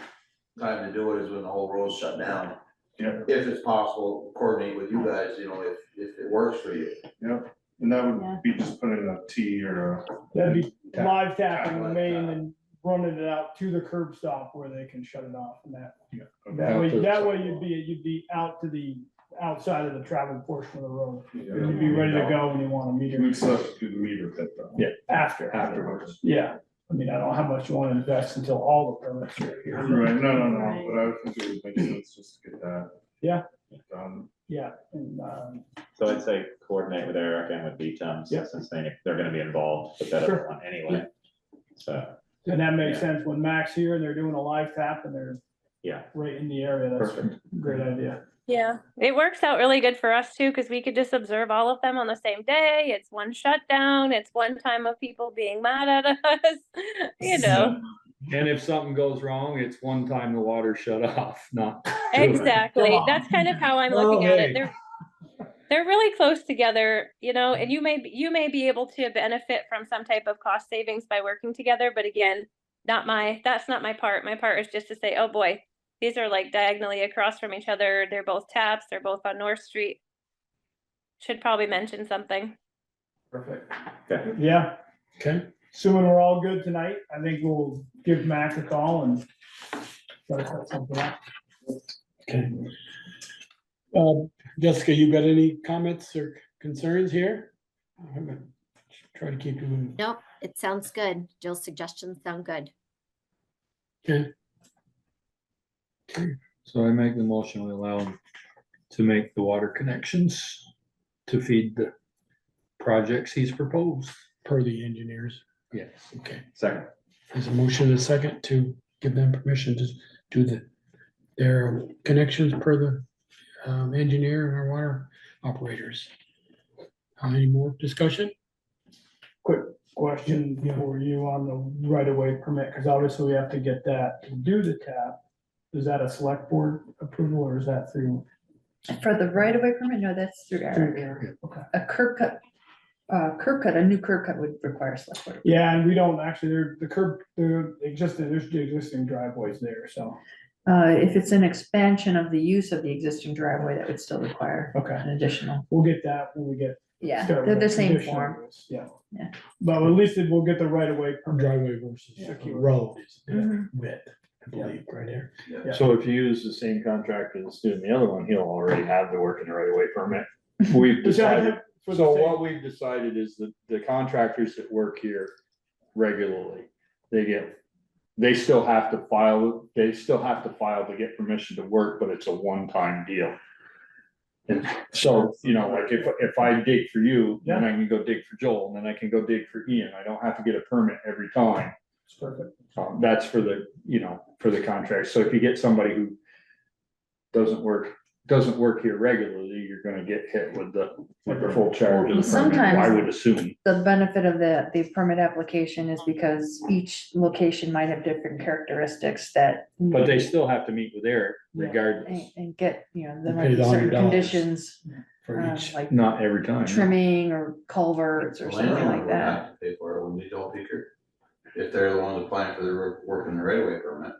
Speaker 4: time to do it is when the whole road's shut down.
Speaker 17: Yeah.
Speaker 4: If it's possible, coordinate with you guys, if it works for you.
Speaker 17: Yep, and that would be just putting a T or a.
Speaker 14: That'd be live
Speaker 4: Tap
Speaker 14: tapping the
Speaker 4: like
Speaker 14: main
Speaker 4: that.
Speaker 14: and running it out to the curb stop where they can shut it off and that.
Speaker 17: Okay.
Speaker 14: That way you'd be out to the outside of the travel portion of the road.
Speaker 17: Yeah.
Speaker 14: You'd be ready to go when you want a meter.
Speaker 17: We'd still have to do the meter bit though.
Speaker 9: Yeah.
Speaker 14: Afterwards. Yeah, I mean, I don't know how much you want to invest until all the permits are here.
Speaker 17: Right, no, but I would think it would make sense just to get that.
Speaker 14: Yeah.
Speaker 17: Done.
Speaker 14: Yeah, and,
Speaker 1: So I'd say coordinate with Eric and with B-Tums,
Speaker 14: Yep.
Speaker 1: since they're gonna be involved with that
Speaker 14: Sure.
Speaker 1: other one anyway. So,
Speaker 14: and that makes
Speaker 1: Yeah.
Speaker 14: sense when Mac's here and they're doing a live tap and they're
Speaker 1: yeah,
Speaker 14: right in the area. That's a
Speaker 1: perfect.
Speaker 14: great idea.
Speaker 16: Yeah, it works out really good for us too, because we could just observe all of them on the same day. It's one shutdown. It's one time of people being mad at us, you know.
Speaker 9: And if something goes wrong, it's one time the water shut off, not.
Speaker 16: Exactly.
Speaker 14: Come on.
Speaker 16: That's kind of how I'm
Speaker 9: Oh,
Speaker 16: looking at
Speaker 9: hey.
Speaker 16: it. They're really close together, you know, and you may be able to benefit from some type of cost savings by working together, but again, that's not my part. My part is just to say, oh boy, these are like diagonally across from each other. They're both taps. They're both on North Street. Should probably mention something.
Speaker 14: Perfect.
Speaker 1: Okay.
Speaker 14: Yeah,
Speaker 3: Okay,
Speaker 14: assuming we're all good tonight, I think we'll give Mac a call and try to set something up.
Speaker 3: okay. Jessica, you got any comments or concerns here? I'm gonna try to keep you,
Speaker 7: Nope, it sounds good. Jill's suggestions sound good.
Speaker 3: okay,
Speaker 9: So I make the motion, we allow them to make the water connections to feed the projects he's proposed.
Speaker 3: per the engineers.
Speaker 9: Yes.
Speaker 3: Okay,
Speaker 1: Second,
Speaker 3: there's a motion and a second to give them permission to do their connections per the engineer and our water operators. Any more discussion?
Speaker 14: Quick question for you on the right of way permit, because obviously we have to get that to do the tap. Is that a select board approval or is that through?
Speaker 2: For the right of way permit, no, that's through Eric.
Speaker 14: Okay.
Speaker 2: A curb cut, a new curb cut would require select board.
Speaker 14: Yeah, and we don't actually, there's the existing driveways there, so,
Speaker 2: If it's an expansion of the use of the existing driveway, that would still require
Speaker 14: okay,
Speaker 2: an additional.
Speaker 14: we'll get that when we get.
Speaker 2: Yeah,
Speaker 14: start
Speaker 2: they're
Speaker 14: with
Speaker 2: the same
Speaker 14: conditional
Speaker 2: form.
Speaker 14: use. Yeah, But at least we'll get the right of way permit.
Speaker 3: Driveway versus road is width, I believe, right there.
Speaker 14: Yeah.
Speaker 9: So if you use the same contractor that's doing the other one, he'll already have the work in the right of way permit. We've decided,
Speaker 14: For the
Speaker 9: so
Speaker 14: same-
Speaker 9: what we've decided is that the contractors that work here regularly, they still have to file to get permission to work, but it's a one-time deal. And so, you know, like if I dig for you, then I can go dig for Joel, and then I can go dig for Ian. I don't have to get a permit every time.
Speaker 14: It's perfect.
Speaker 9: That's for the, you know, for the contract. So if you get somebody who doesn't work here regularly, you're gonna get hit with the full charge of the permit,
Speaker 2: Sometimes-
Speaker 9: I would assume.
Speaker 2: The benefit of the permit application is because each location might have different characteristics that.
Speaker 9: But they still have to meet with Eric regardless.
Speaker 2: And get, you know, there
Speaker 3: You
Speaker 2: might
Speaker 3: pay
Speaker 2: be
Speaker 3: the
Speaker 2: certain
Speaker 3: $100
Speaker 2: conditions,
Speaker 3: For each.
Speaker 2: like
Speaker 9: Not every time.
Speaker 2: trimming or culverts or something like that.
Speaker 4: Have to pay for it when they don't pick her, if they're the ones applying for the work in the right of way permit.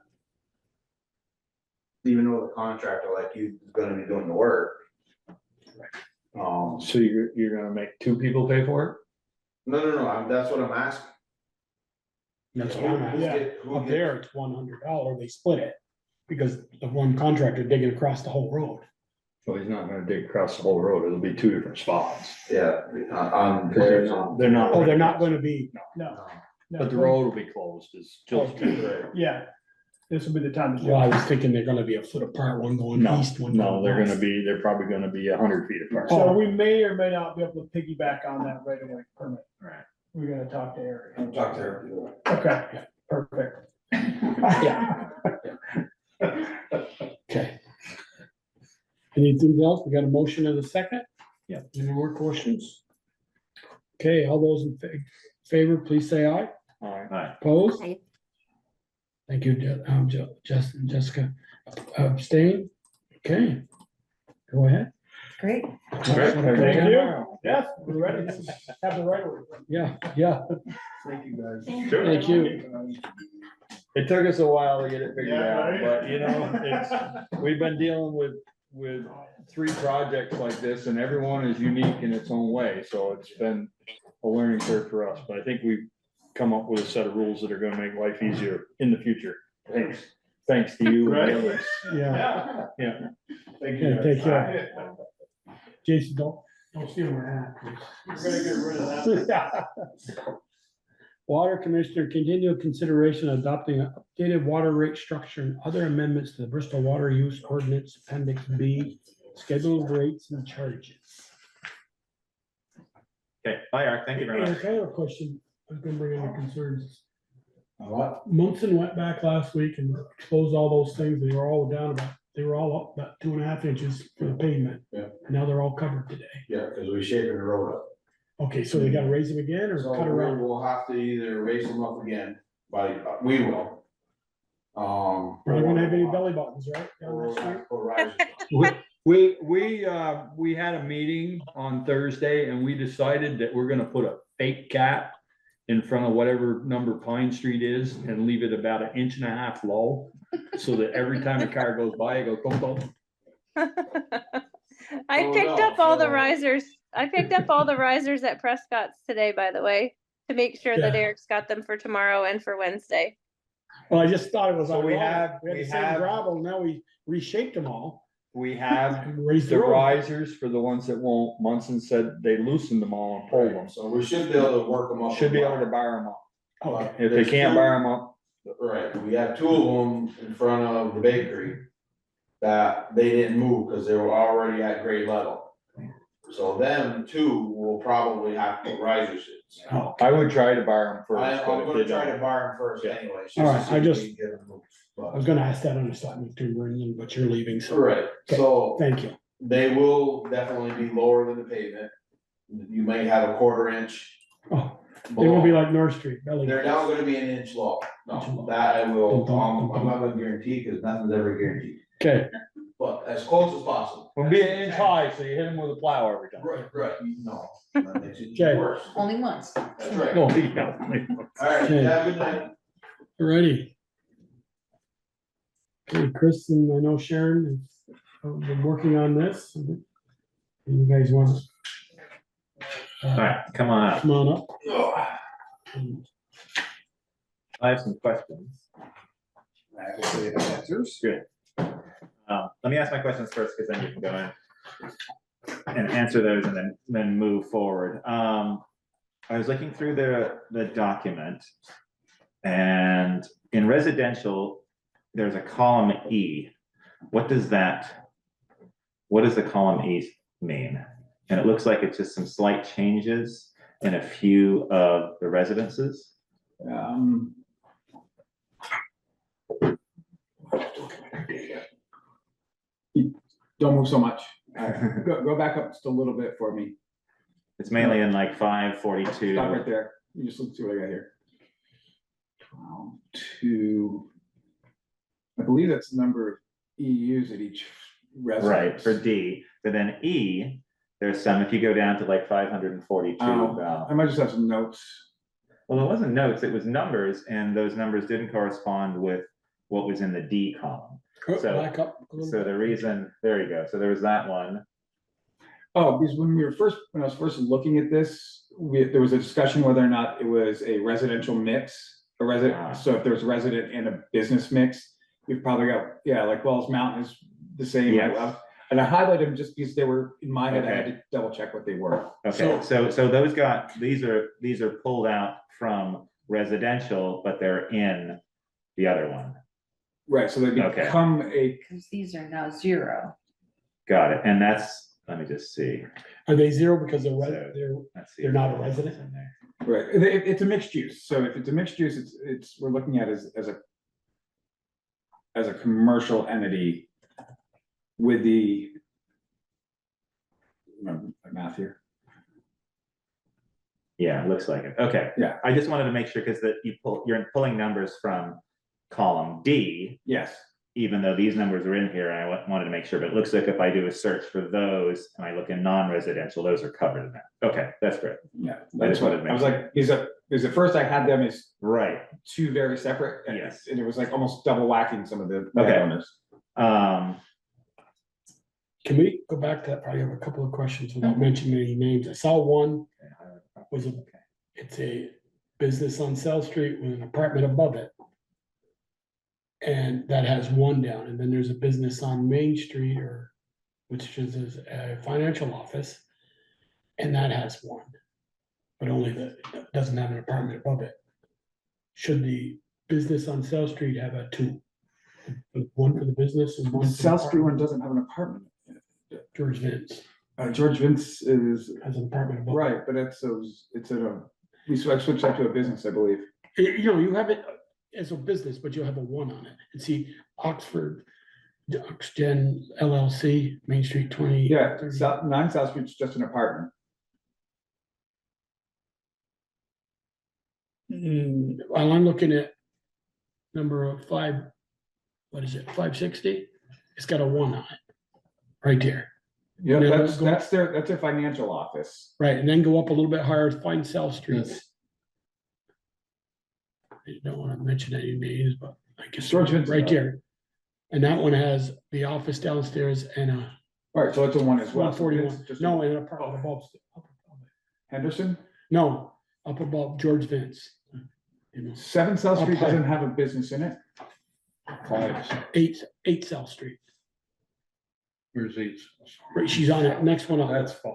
Speaker 4: Even though the contractor like you is gonna be doing the work.
Speaker 9: So you're gonna make two people pay for it?
Speaker 4: No, that's what I'm asking.
Speaker 3: That's what I'm
Speaker 4: Who's
Speaker 3: asking.
Speaker 4: get- who
Speaker 3: Up
Speaker 4: get-
Speaker 3: there, it's $100, they split it, because of one contractor digging across the whole road.
Speaker 9: Well, he's not gonna dig across the whole road. It'll be two different spots.
Speaker 4: Yeah, on.
Speaker 9: They're not.
Speaker 3: Oh, they're not gonna be,
Speaker 14: No. no,
Speaker 9: But the road will be closed, is just.
Speaker 14: Yeah, this will be the time to do
Speaker 3: well, I
Speaker 14: it.
Speaker 3: was thinking they're gonna be a foot apart, one going
Speaker 9: No,
Speaker 3: east, one
Speaker 9: no,
Speaker 3: going
Speaker 9: they're
Speaker 3: west.
Speaker 9: probably gonna be 100 feet apart.
Speaker 14: So we may or may not be able to piggyback on that right away permit.
Speaker 9: Right.
Speaker 14: We're gonna talk to Eric.
Speaker 4: I'm talking to her.
Speaker 14: Okay, perfect.
Speaker 3: Yeah. Okay. Anything else? We got a motion and a second? Yeah. Any more questions? Okay, all those in favor, please say aye.
Speaker 9: All right.
Speaker 3: Opposed?
Speaker 7: Aye.
Speaker 3: Thank you, Justin, Jessica. Abstain? Okay. Go ahead.
Speaker 2: Great.
Speaker 9: Great.
Speaker 14: Thank you. Yes, we're ready. Have the right of way.
Speaker 3: Yeah.
Speaker 14: Thank you, guys.
Speaker 3: Thank you.
Speaker 9: It took us a while to get it figured
Speaker 14: Yeah,
Speaker 9: out,
Speaker 14: right.
Speaker 9: but you know, we've been dealing with 3 projects like this, and every one is unique in its own way, so it's been a learning curve for us, but I think we've come up with a set of rules that are gonna make life easier in the future. Thanks to you and the others.
Speaker 3: Yeah.
Speaker 9: Yeah.
Speaker 14: Thank
Speaker 3: Yeah, take care. Jason, don't steal my hat.
Speaker 14: We're gonna get rid of that.
Speaker 3: Water Commissioner, continual consideration of adopting an updated water rate structure and other amendments to the Bristol Water Use Ordinance Appendix B, scheduled rates and charges.
Speaker 1: Okay, bye, Eric. Thank you very much.
Speaker 3: Eric, I have a question. I was gonna bring any concerns.
Speaker 4: What?
Speaker 3: Munson went back last week and closed all those things. They were all up about 2.5 inches for the pavement.
Speaker 4: Yeah.
Speaker 3: Now they're all covered today.
Speaker 4: Yeah, cause we shaping the road up.
Speaker 3: Okay, so they gotta raise them again or
Speaker 4: So
Speaker 3: cut around?
Speaker 4: we'll have to either raise them up again, we will.
Speaker 3: We're not gonna have any belly buttons, right? down
Speaker 4: Or
Speaker 3: that street?
Speaker 4: or risers.
Speaker 9: We had a meeting on Thursday, and we decided that we're gonna put a fake cap in front of whatever number Pine Street is and leave it about 1.5 inches low, so that every time a car goes by, it goes boom, boom.
Speaker 16: I
Speaker 4: Oh,
Speaker 16: picked
Speaker 4: no,
Speaker 16: up all the
Speaker 4: so-
Speaker 16: risers. I picked up all the risers at Prescott's today, by the way, to make sure that
Speaker 3: Yeah.
Speaker 16: Eric's got them for tomorrow and for Wednesday.
Speaker 3: Well, I just thought it was.
Speaker 9: So we
Speaker 3: ironic.
Speaker 9: have-
Speaker 3: We had
Speaker 9: we
Speaker 3: the same
Speaker 9: have-
Speaker 3: gravel, now we reshaped them all
Speaker 9: We have
Speaker 3: and raised the
Speaker 9: the
Speaker 3: road.
Speaker 9: risers for the ones that won't. Munson said they loosened them all and pulled them.
Speaker 4: So we should be able to work them up.
Speaker 9: Should be able to bar them up.
Speaker 3: Okay.
Speaker 9: If they can't bar them up,
Speaker 4: Right, we have 2 of them in front of the bakery that they didn't move because they were already at grade level. So them 2 will probably have to put riser seats.
Speaker 3: Oh,
Speaker 9: I would try to bar them
Speaker 4: I'm
Speaker 9: first, but if
Speaker 4: gonna
Speaker 9: they
Speaker 4: try to
Speaker 9: don't.
Speaker 4: bar them first
Speaker 9: Yeah.
Speaker 4: anyway.
Speaker 3: All right,
Speaker 4: to see
Speaker 3: I
Speaker 4: if
Speaker 3: just-
Speaker 4: we can get them moved.
Speaker 3: I was gonna ask that on the starting to bring, but you're leaving, so.
Speaker 4: Right, so
Speaker 3: Thank you.
Speaker 4: they will definitely be lower than the pavement. You may have a 1/4 inch.
Speaker 3: Oh, they won't be
Speaker 4: below.
Speaker 3: like North Street, belly.
Speaker 4: They're now gonna be 1 inch low.
Speaker 3: Inch
Speaker 4: No,
Speaker 3: low.
Speaker 4: that I will,
Speaker 3: Dum-dum,
Speaker 4: I'm not gonna guarantee, cause nothing's ever guaranteed,
Speaker 3: Okay,
Speaker 4: but as close as possible.
Speaker 9: We'll be 1 inch high, so you hit them with a plow every time.
Speaker 4: Right, no, that makes it
Speaker 3: Okay.
Speaker 4: worse.
Speaker 2: Only once.
Speaker 4: That's right.
Speaker 9: Oh, yeah.
Speaker 4: Alright,
Speaker 3: Okay.
Speaker 4: have a good night.
Speaker 3: ready. Okay, Chris and I know Sharon have been working on this. And you guys want
Speaker 1: All right, come on up.
Speaker 3: Come on up.
Speaker 1: I have some questions. Good. Let me ask my questions first, because then you can go in and answer those and then move forward. I was looking through the document, and in residential, there's a column E. What does the column E mean? And it looks like it's just some slight changes in a few of the residences.
Speaker 10: Don't move so much. Go back up just a little bit for me.
Speaker 1: It's mainly in like 542.
Speaker 10: Stop right there. You just look, see what I got here. 2. I believe that's the number of EUs at each residence.
Speaker 1: Right, for D, but then E, there's some, if you go down to like 542.
Speaker 10: I might just have some notes.
Speaker 1: Well, it wasn't notes, it was numbers, and those numbers didn't correspond with what was in the D column. So,
Speaker 3: Back up a little
Speaker 1: so
Speaker 3: bit.
Speaker 1: the reason, there you go, so there was that one.
Speaker 10: Oh, because when I was first looking at this, there was a discussion whether or not it was a residential mix, so if there's resident and a business mix, we've probably got, yeah, like Wells Mountain is the same.
Speaker 1: Yes.
Speaker 10: And I highlighted them just because they were in my head, I had
Speaker 1: Okay.
Speaker 10: to double check what they were.
Speaker 1: Okay, so those these are pulled out from residential, but they're in the other one.
Speaker 10: Right, so they become
Speaker 2: Because these are now 0.
Speaker 1: Got it, and that's, let me just see.
Speaker 3: Are they 0 because they're,
Speaker 1: Let's see.
Speaker 3: they're not a resident?
Speaker 10: right, it's a mixed use, so if it's a mixed use, we're looking at it as a commercial entity with the my math here.
Speaker 1: Yeah, it looks like it. Okay.
Speaker 10: Yeah.
Speaker 1: I just wanted to make sure, because you're pulling numbers from column D.
Speaker 10: Yes.
Speaker 1: Even though these numbers are in here, I wanted to make sure, but it looks like if I do a search for those and I look in non-residential, those are covered in that. Okay, that's great.
Speaker 10: Yeah,
Speaker 1: I just wanted to
Speaker 10: I
Speaker 1: make
Speaker 10: was
Speaker 1: sure.
Speaker 10: like, because at first I had them as
Speaker 1: Right.
Speaker 10: 2 very separate, and
Speaker 1: Yes.
Speaker 10: and it was like almost double whacking some of the
Speaker 1: Okay.
Speaker 10: owners.
Speaker 3: Can we go back to that? Probably have a couple of questions without mentioning any names. I saw one it's a business on South Street with an apartment above it. And that has 1 down, and then there's a business on Main Street which is a financial office. And that has 1, but only that doesn't have an apartment above it. Should the business on South Street have a 2? 1 for the business and 1
Speaker 10: The
Speaker 3: for the
Speaker 10: South Street one
Speaker 3: apartment?
Speaker 10: doesn't have an apartment.
Speaker 3: George Vince
Speaker 10: George Vince
Speaker 3: has an apartment above it.
Speaker 10: right, but it's I switched that to a business, I believe.
Speaker 3: You have it as a business, but you have a 1 on it. And see, Oxgen LLC, Main Street 20.
Speaker 10: Yeah, 9 South Street's just an apartment.
Speaker 3: While I'm looking at number 5, what is it, 560? It's got a 1 on it, right there.
Speaker 10: Yeah,
Speaker 3: And then
Speaker 10: that's their financial office.
Speaker 3: Right, and then go up a little bit higher, find South Street. I don't want to mention any names, but I guess
Speaker 10: George Vince,
Speaker 3: right there. And that one has the office downstairs and a
Speaker 10: All right, so it's a 1 as well.
Speaker 3: 141, no, and an apartment above.
Speaker 10: Henderson?
Speaker 3: No, up above George Vince.
Speaker 10: 7 South Street
Speaker 3: Up high.
Speaker 10: doesn't have a business in it.
Speaker 3: 8 South Street.
Speaker 9: Where's each?
Speaker 3: Right, she's on it, next one up.
Speaker 9: That's 5.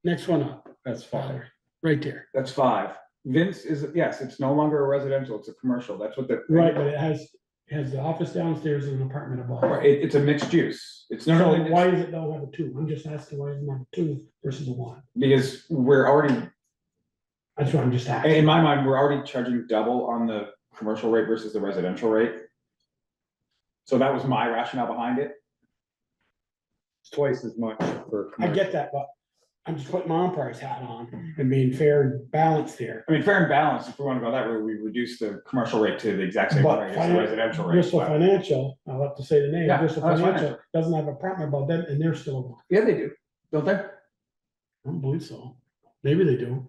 Speaker 3: Next one up,
Speaker 9: That's 5.
Speaker 3: right there.
Speaker 10: That's 5. Vince is, yes, it's no longer a residential, it's a commercial. That's what the.
Speaker 3: Right, but it has the office downstairs and an apartment above.
Speaker 10: Right, it's a mixed use. It's
Speaker 3: So
Speaker 10: no,
Speaker 3: why is it don't have a 2? I'm just asking why isn't it a 2 versus a 1?
Speaker 10: because we're already,
Speaker 3: That's what I'm just asking.
Speaker 10: in my mind, we're already charging double on the commercial rate versus the residential rate. So that was my rationale behind it.
Speaker 9: It's twice as much for.
Speaker 3: I get that, but I'm just putting my umpire's hat on and being fair and balanced here.
Speaker 10: I mean, fair and balanced, if we want to go that way, we reduce the commercial rate to the exact same
Speaker 3: But
Speaker 10: rate as the residential rate.
Speaker 3: Bristol
Speaker 10: but-
Speaker 3: Financial, I'll have to say the name,
Speaker 10: Yeah,
Speaker 3: Bristol
Speaker 10: that's
Speaker 3: Financial
Speaker 10: fine.
Speaker 3: doesn't have an apartment above them and they're still a 1.
Speaker 10: Yeah, they do, don't they?
Speaker 3: I don't believe so. Maybe they do.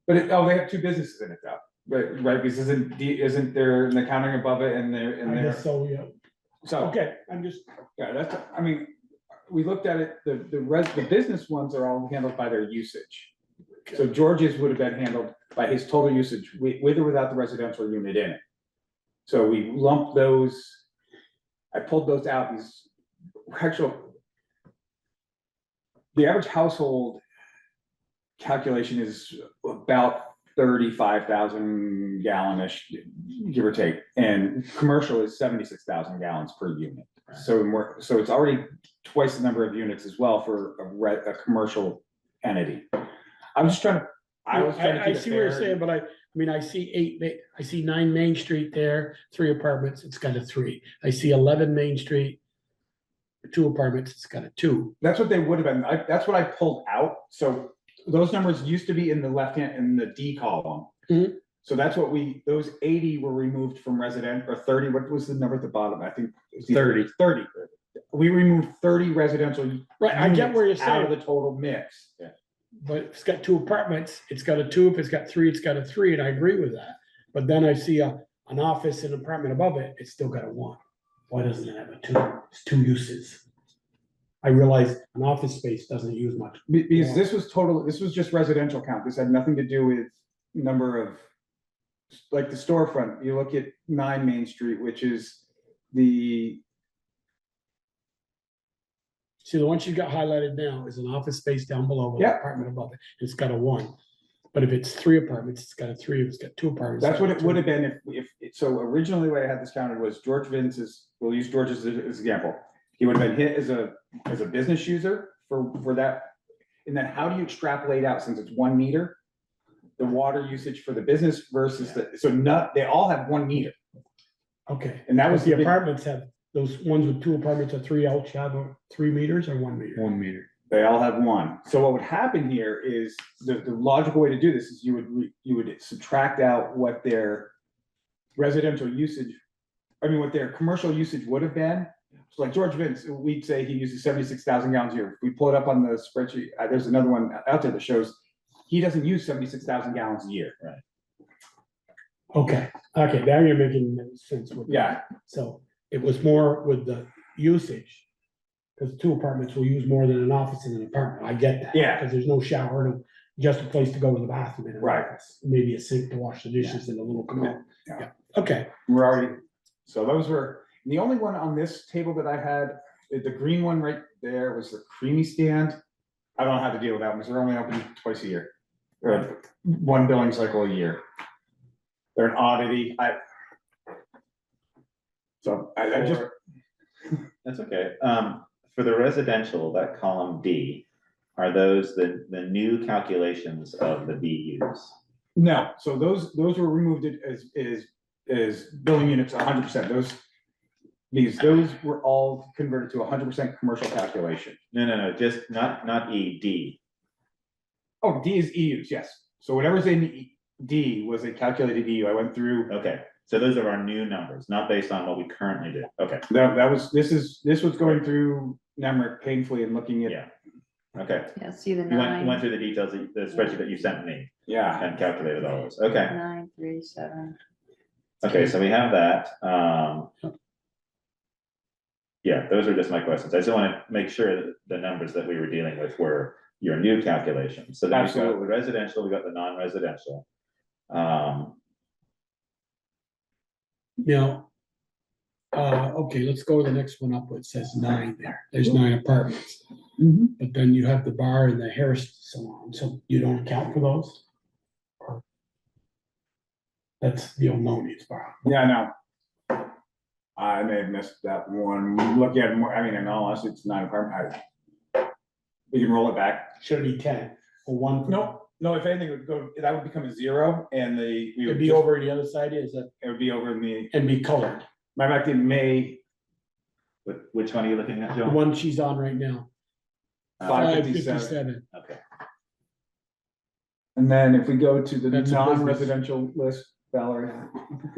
Speaker 10: But they have 2 businesses in it though, right, because isn't there an accounting above it and there,
Speaker 3: I guess so, yeah.
Speaker 10: so.
Speaker 3: Okay, I'm just,
Speaker 10: Yeah, that's, I mean, we looked at it, the business ones are all handled by their usage. So George's would have been handled by his total usage with or without the residential unit in it. So we lumped those, I pulled those out, these the average household calculation is about 35,000 gallon-ish, give or take, and commercial is 76,000 gallons per unit. So it's already twice the number of units as well for a commercial entity. I'm just trying to,
Speaker 3: I see what you're saying, but I mean, I see I see 9 Main Street there, 3 apartments, it's got a 3. I see 11 Main Street, 2 apartments, it's got a 2.
Speaker 10: That's what they would have been. That's what I pulled out. So those numbers used to be in the left hand, in the D column.
Speaker 3: Mhm.
Speaker 10: So that's what those 80 were removed from resident, or 30, what was the number at the bottom? I think it was 30. We removed 30 residential.
Speaker 3: Right, I get where you're
Speaker 10: units out of
Speaker 3: saying.
Speaker 10: the total mix.
Speaker 1: Yeah.
Speaker 3: But if it's got 2 apartments, it's got a 2, if it's got 3, it's got a 3, and I agree with that. But then I see an office and apartment above it, it's still got a 1. Why doesn't it have a 2? It's 2 uses. I realize an office space doesn't use much.
Speaker 10: Because this was just residential count. This had nothing to do with number of, like the storefront. You look at 9 Main Street, which is the,
Speaker 3: See, the one she got highlighted now is an office space down below with an
Speaker 10: Yeah.
Speaker 3: apartment above it. It's got a 1. But if it's 3 apartments, it's got a 3. If it's got 2 apartments.
Speaker 10: that's
Speaker 3: it's
Speaker 10: what
Speaker 3: got
Speaker 10: it
Speaker 3: a 2.
Speaker 10: would have been so originally the way I had this counted was George Vince's, we'll use George as an example. He would have been hit as a business user for that. And then how do you extrapolate out, since it's 1 meter, the water usage for the business versus they all have 1 meter.
Speaker 3: Okay.
Speaker 10: And that was
Speaker 3: the
Speaker 10: the big-
Speaker 3: apartments have, those ones with 2 apartments or 3 each have 3 meters or 1 meter?
Speaker 9: 1 meter.
Speaker 10: They all have 1. So what would happen here is the logical way to do this is you would subtract out what their residential usage, what their commercial usage would have been. So like George Vince, we'd say he uses 76,000 gallons a year. If we pull it up on the spreadsheet, there's another one out there that shows he doesn't use 76,000 gallons a year.
Speaker 1: Right.
Speaker 3: Okay, now you're making sense with that.
Speaker 10: Yeah.
Speaker 3: So it was more with the usage. Because 2 apartments will use more than an office in an apartment. I get that.
Speaker 10: Yeah.
Speaker 3: Because there's no shower, no, just a place to go to the bathroom in an
Speaker 10: Right.
Speaker 3: office. Maybe a sink to wash the dishes and a little commode.
Speaker 10: Yeah.
Speaker 3: Okay.
Speaker 10: We're already, so those were, the only one on this table that I had, the green one right there was the creamy stand. I don't know how to deal with that one because they're only open twice a year. Or 1 billing cycle a year. They're an oddity. I just.
Speaker 1: That's okay. For the residential, that column D, are those the new calculations of the BUs?
Speaker 10: No, so those were removed as billing units 100%. Those were all converted to 100% commercial calculation.
Speaker 1: No, just not E, D.
Speaker 10: Oh, D is EUs, yes. So whatever's in D was a calculated EU. I went through.
Speaker 1: Okay, so those are our new numbers, not based on what we currently do. Okay.
Speaker 10: This was going through NEMRIC painfully and looking at.
Speaker 1: Yeah. Okay.
Speaker 2: Yeah, see the
Speaker 1: You went
Speaker 2: 9,
Speaker 1: through the details of the spreadsheet that you sent me
Speaker 10: Yeah.
Speaker 1: and calculated all those. Okay.
Speaker 2: 9, 3, 7.
Speaker 1: Okay, so we have that. Yeah, those are just my questions. I just want to make sure that the numbers that we were dealing with were your new calculations. So then we've got the
Speaker 10: Absolutely.
Speaker 1: residential, we got the non-residential.
Speaker 3: Now, okay, let's go to the next one up. It says 9 there. There's 9 apartments. But then you have the bar and the hair salon. So you don't account for those? Or that's the O'Moni's bar.
Speaker 10: Yeah, no. I may have missed that one. Look at more, in all honesty, it's 9 apartment. We can roll it back.
Speaker 3: Should be 10 or 1.
Speaker 10: No, if anything, that would become a 0 and
Speaker 3: It'd be over the other side, is that?
Speaker 10: It would be over in the,
Speaker 3: And be colored.
Speaker 10: my back in May.
Speaker 1: Which one are you looking at,
Speaker 3: The
Speaker 1: Joe?
Speaker 3: one she's on right now. 557.
Speaker 1: Okay.
Speaker 10: And then if we go to the
Speaker 3: That's a
Speaker 10: non-residential list, Valerie,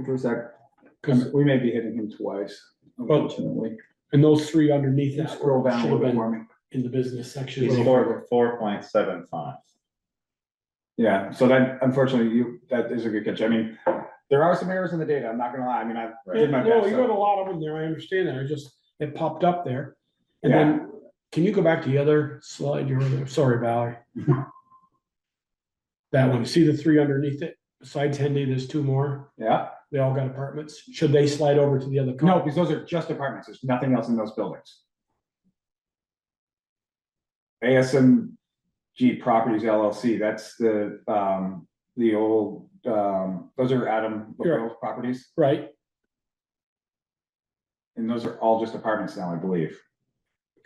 Speaker 10: for a sec.
Speaker 3: Because,
Speaker 10: We may be hitting him twice, unfortunately.
Speaker 3: and those 3 underneath that.
Speaker 10: Scroll down a
Speaker 3: should
Speaker 10: little
Speaker 3: have
Speaker 10: bit
Speaker 3: been
Speaker 10: for me.
Speaker 3: in the business section.
Speaker 1: It's 4.75.
Speaker 10: Yeah, so that unfortunately, that is a good catch. There are some errors in the data, I'm not gonna lie. I did my
Speaker 3: No,
Speaker 10: best.
Speaker 3: you got a lot of them there, I understand that, it popped up there. And then, can you go back to the other slide, sorry, Valerie. That one, see the three underneath it? Besides Hendy, there's two more.
Speaker 10: Yeah,
Speaker 3: They all got apartments. Should they slide over to the other?
Speaker 10: no, because those are just apartments. There's nothing else in those buildings. ASMG Properties LLC, that's the old, those are Adam LaBelle's properties,
Speaker 3: Right,
Speaker 10: and those are all just apartments now, I believe.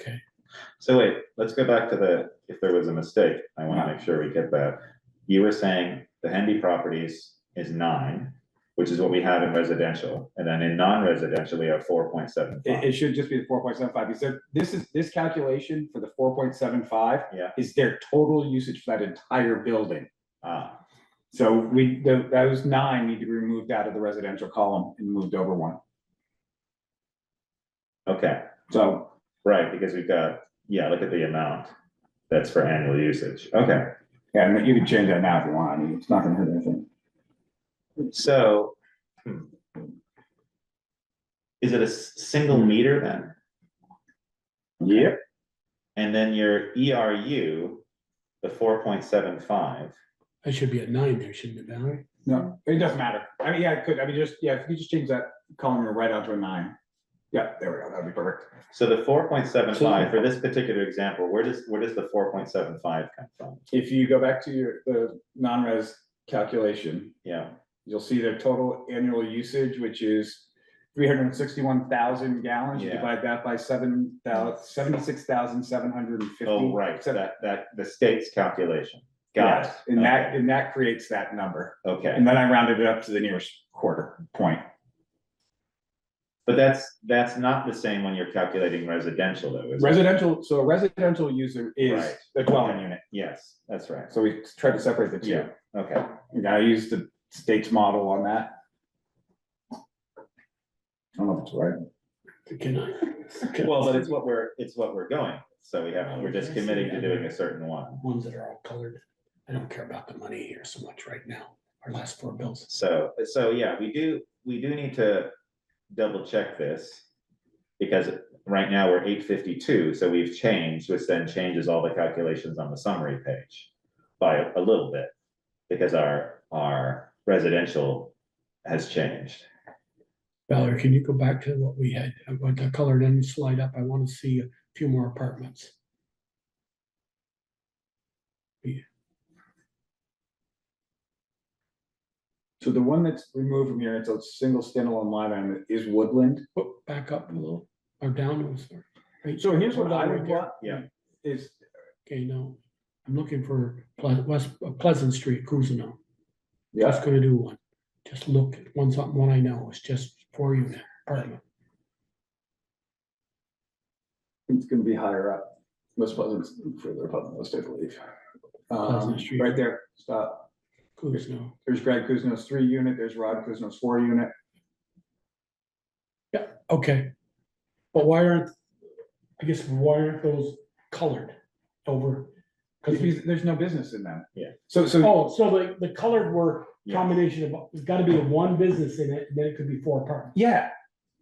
Speaker 3: okay.
Speaker 1: So wait, let's go back to if there was a mistake, I want to make sure we get that. You were saying the Hendy Properties is 9, which is what we have in residential, and then in non-residential, we have 4.75.
Speaker 10: It should just be the 4.75. He said, this calculation for the 4.75 is their total usage for that entire building. So those 9 need to be removed out of the residential column and moved over one.
Speaker 1: Okay.
Speaker 10: So.
Speaker 1: Right, because we've got, look at the amount that's for annual usage. Okay.
Speaker 10: Yeah, and you can change that now if you want. I mean, it's not gonna hurt anything.
Speaker 1: So. Is it a single meter then?
Speaker 10: Yep.
Speaker 1: And then your ERU, the 4.75.
Speaker 3: I should be at 9 there, shouldn't it, Valerie?
Speaker 10: No, it doesn't matter. I mean, yeah, it could. I mean, if you just change that column right onto a 9. Yeah, there we go. That'd be perfect.
Speaker 1: So the 4.75 for this particular example, where does the 4.75 come from?
Speaker 10: If you go back to the non-res calculation, you'll see their total annual usage, which is 361,000 gallons. You divide that by 76,750.
Speaker 1: Oh, right. So that the state's calculation. Got it.
Speaker 10: And that creates that number.
Speaker 1: Okay.
Speaker 10: And then I rounded it up to the nearest quarter point.
Speaker 1: But that's not the same when you're calculating residential though, is
Speaker 10: it? So a residential user is a dwelling unit.
Speaker 1: Yes, that's right.
Speaker 10: So we tried to separate the two.
Speaker 1: Yeah, okay.
Speaker 10: I used the state's model on that. I don't know if it's right.
Speaker 1: Well, but it's what we're going. So we're just committing to doing a certain one.
Speaker 3: Ones that are all colored. I don't care about the money here so much right now. Our last 4 bills.
Speaker 1: So yeah, we do need to double check this, because right now we're 852, so we've changed, which then changes all the calculations on the summary page by a little bit, because our residential has changed.
Speaker 3: Valerie, can you go back to what we had? I want the colored in slide up. I want to see a few more apartments.
Speaker 10: So the one that's removed from here, it's a single standalone line item, is Woodland.
Speaker 3: Back up a little, or down. Right.
Speaker 10: So here's what
Speaker 3: Hold
Speaker 10: I
Speaker 3: on
Speaker 10: would
Speaker 3: right there.
Speaker 10: want.
Speaker 1: Yeah.
Speaker 10: Is,
Speaker 3: okay, no, I'm looking for Pleasant Street, Cruisino.
Speaker 10: Yeah.
Speaker 3: Just gonna do one. Just look at one I know, it's just 4-unit apartment.
Speaker 10: it's gonna be higher up. West Pleasant's further up on the list, I believe.
Speaker 3: Pleasant Street.
Speaker 10: Right there, stop.
Speaker 3: Cruisino.
Speaker 10: There's Greg Kuzno's 3-unit, there's Rod Kuzno's 4-unit.
Speaker 3: Yeah, okay. But why aren't those colored over?
Speaker 10: Because there's no business in them.
Speaker 1: Yeah.
Speaker 10: So
Speaker 3: the colored were combination of, there's gotta be the one business in it, and then it could be 4 apartments.
Speaker 10: yeah,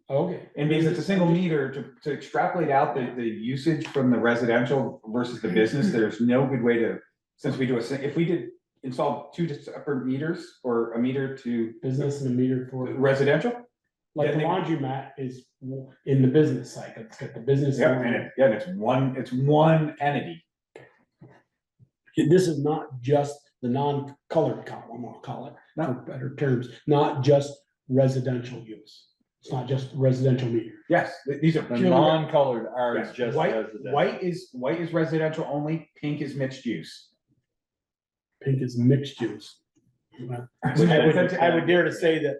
Speaker 3: Okay.
Speaker 10: and because it's a single meter to extrapolate out the usage from the residential versus the business, there's no good way to, since we do if we did install 2 separate meters or a meter to
Speaker 3: Business and a meter for.
Speaker 10: residential.
Speaker 3: Like
Speaker 10: Yeah,
Speaker 3: the laundromat is in the business side, it's got the business.
Speaker 10: Yeah, and it's one entity.
Speaker 3: This is not just the non-colored column, I'll call it, for better terms, not just residential use. It's not just residential meter.
Speaker 10: Yes, these are
Speaker 9: The
Speaker 10: purely-
Speaker 9: non-colored are
Speaker 10: yes,
Speaker 9: just
Speaker 10: white,
Speaker 9: residential.
Speaker 10: white is residential only, pink is mixed use.
Speaker 3: Pink is mixed use. I would dare to say that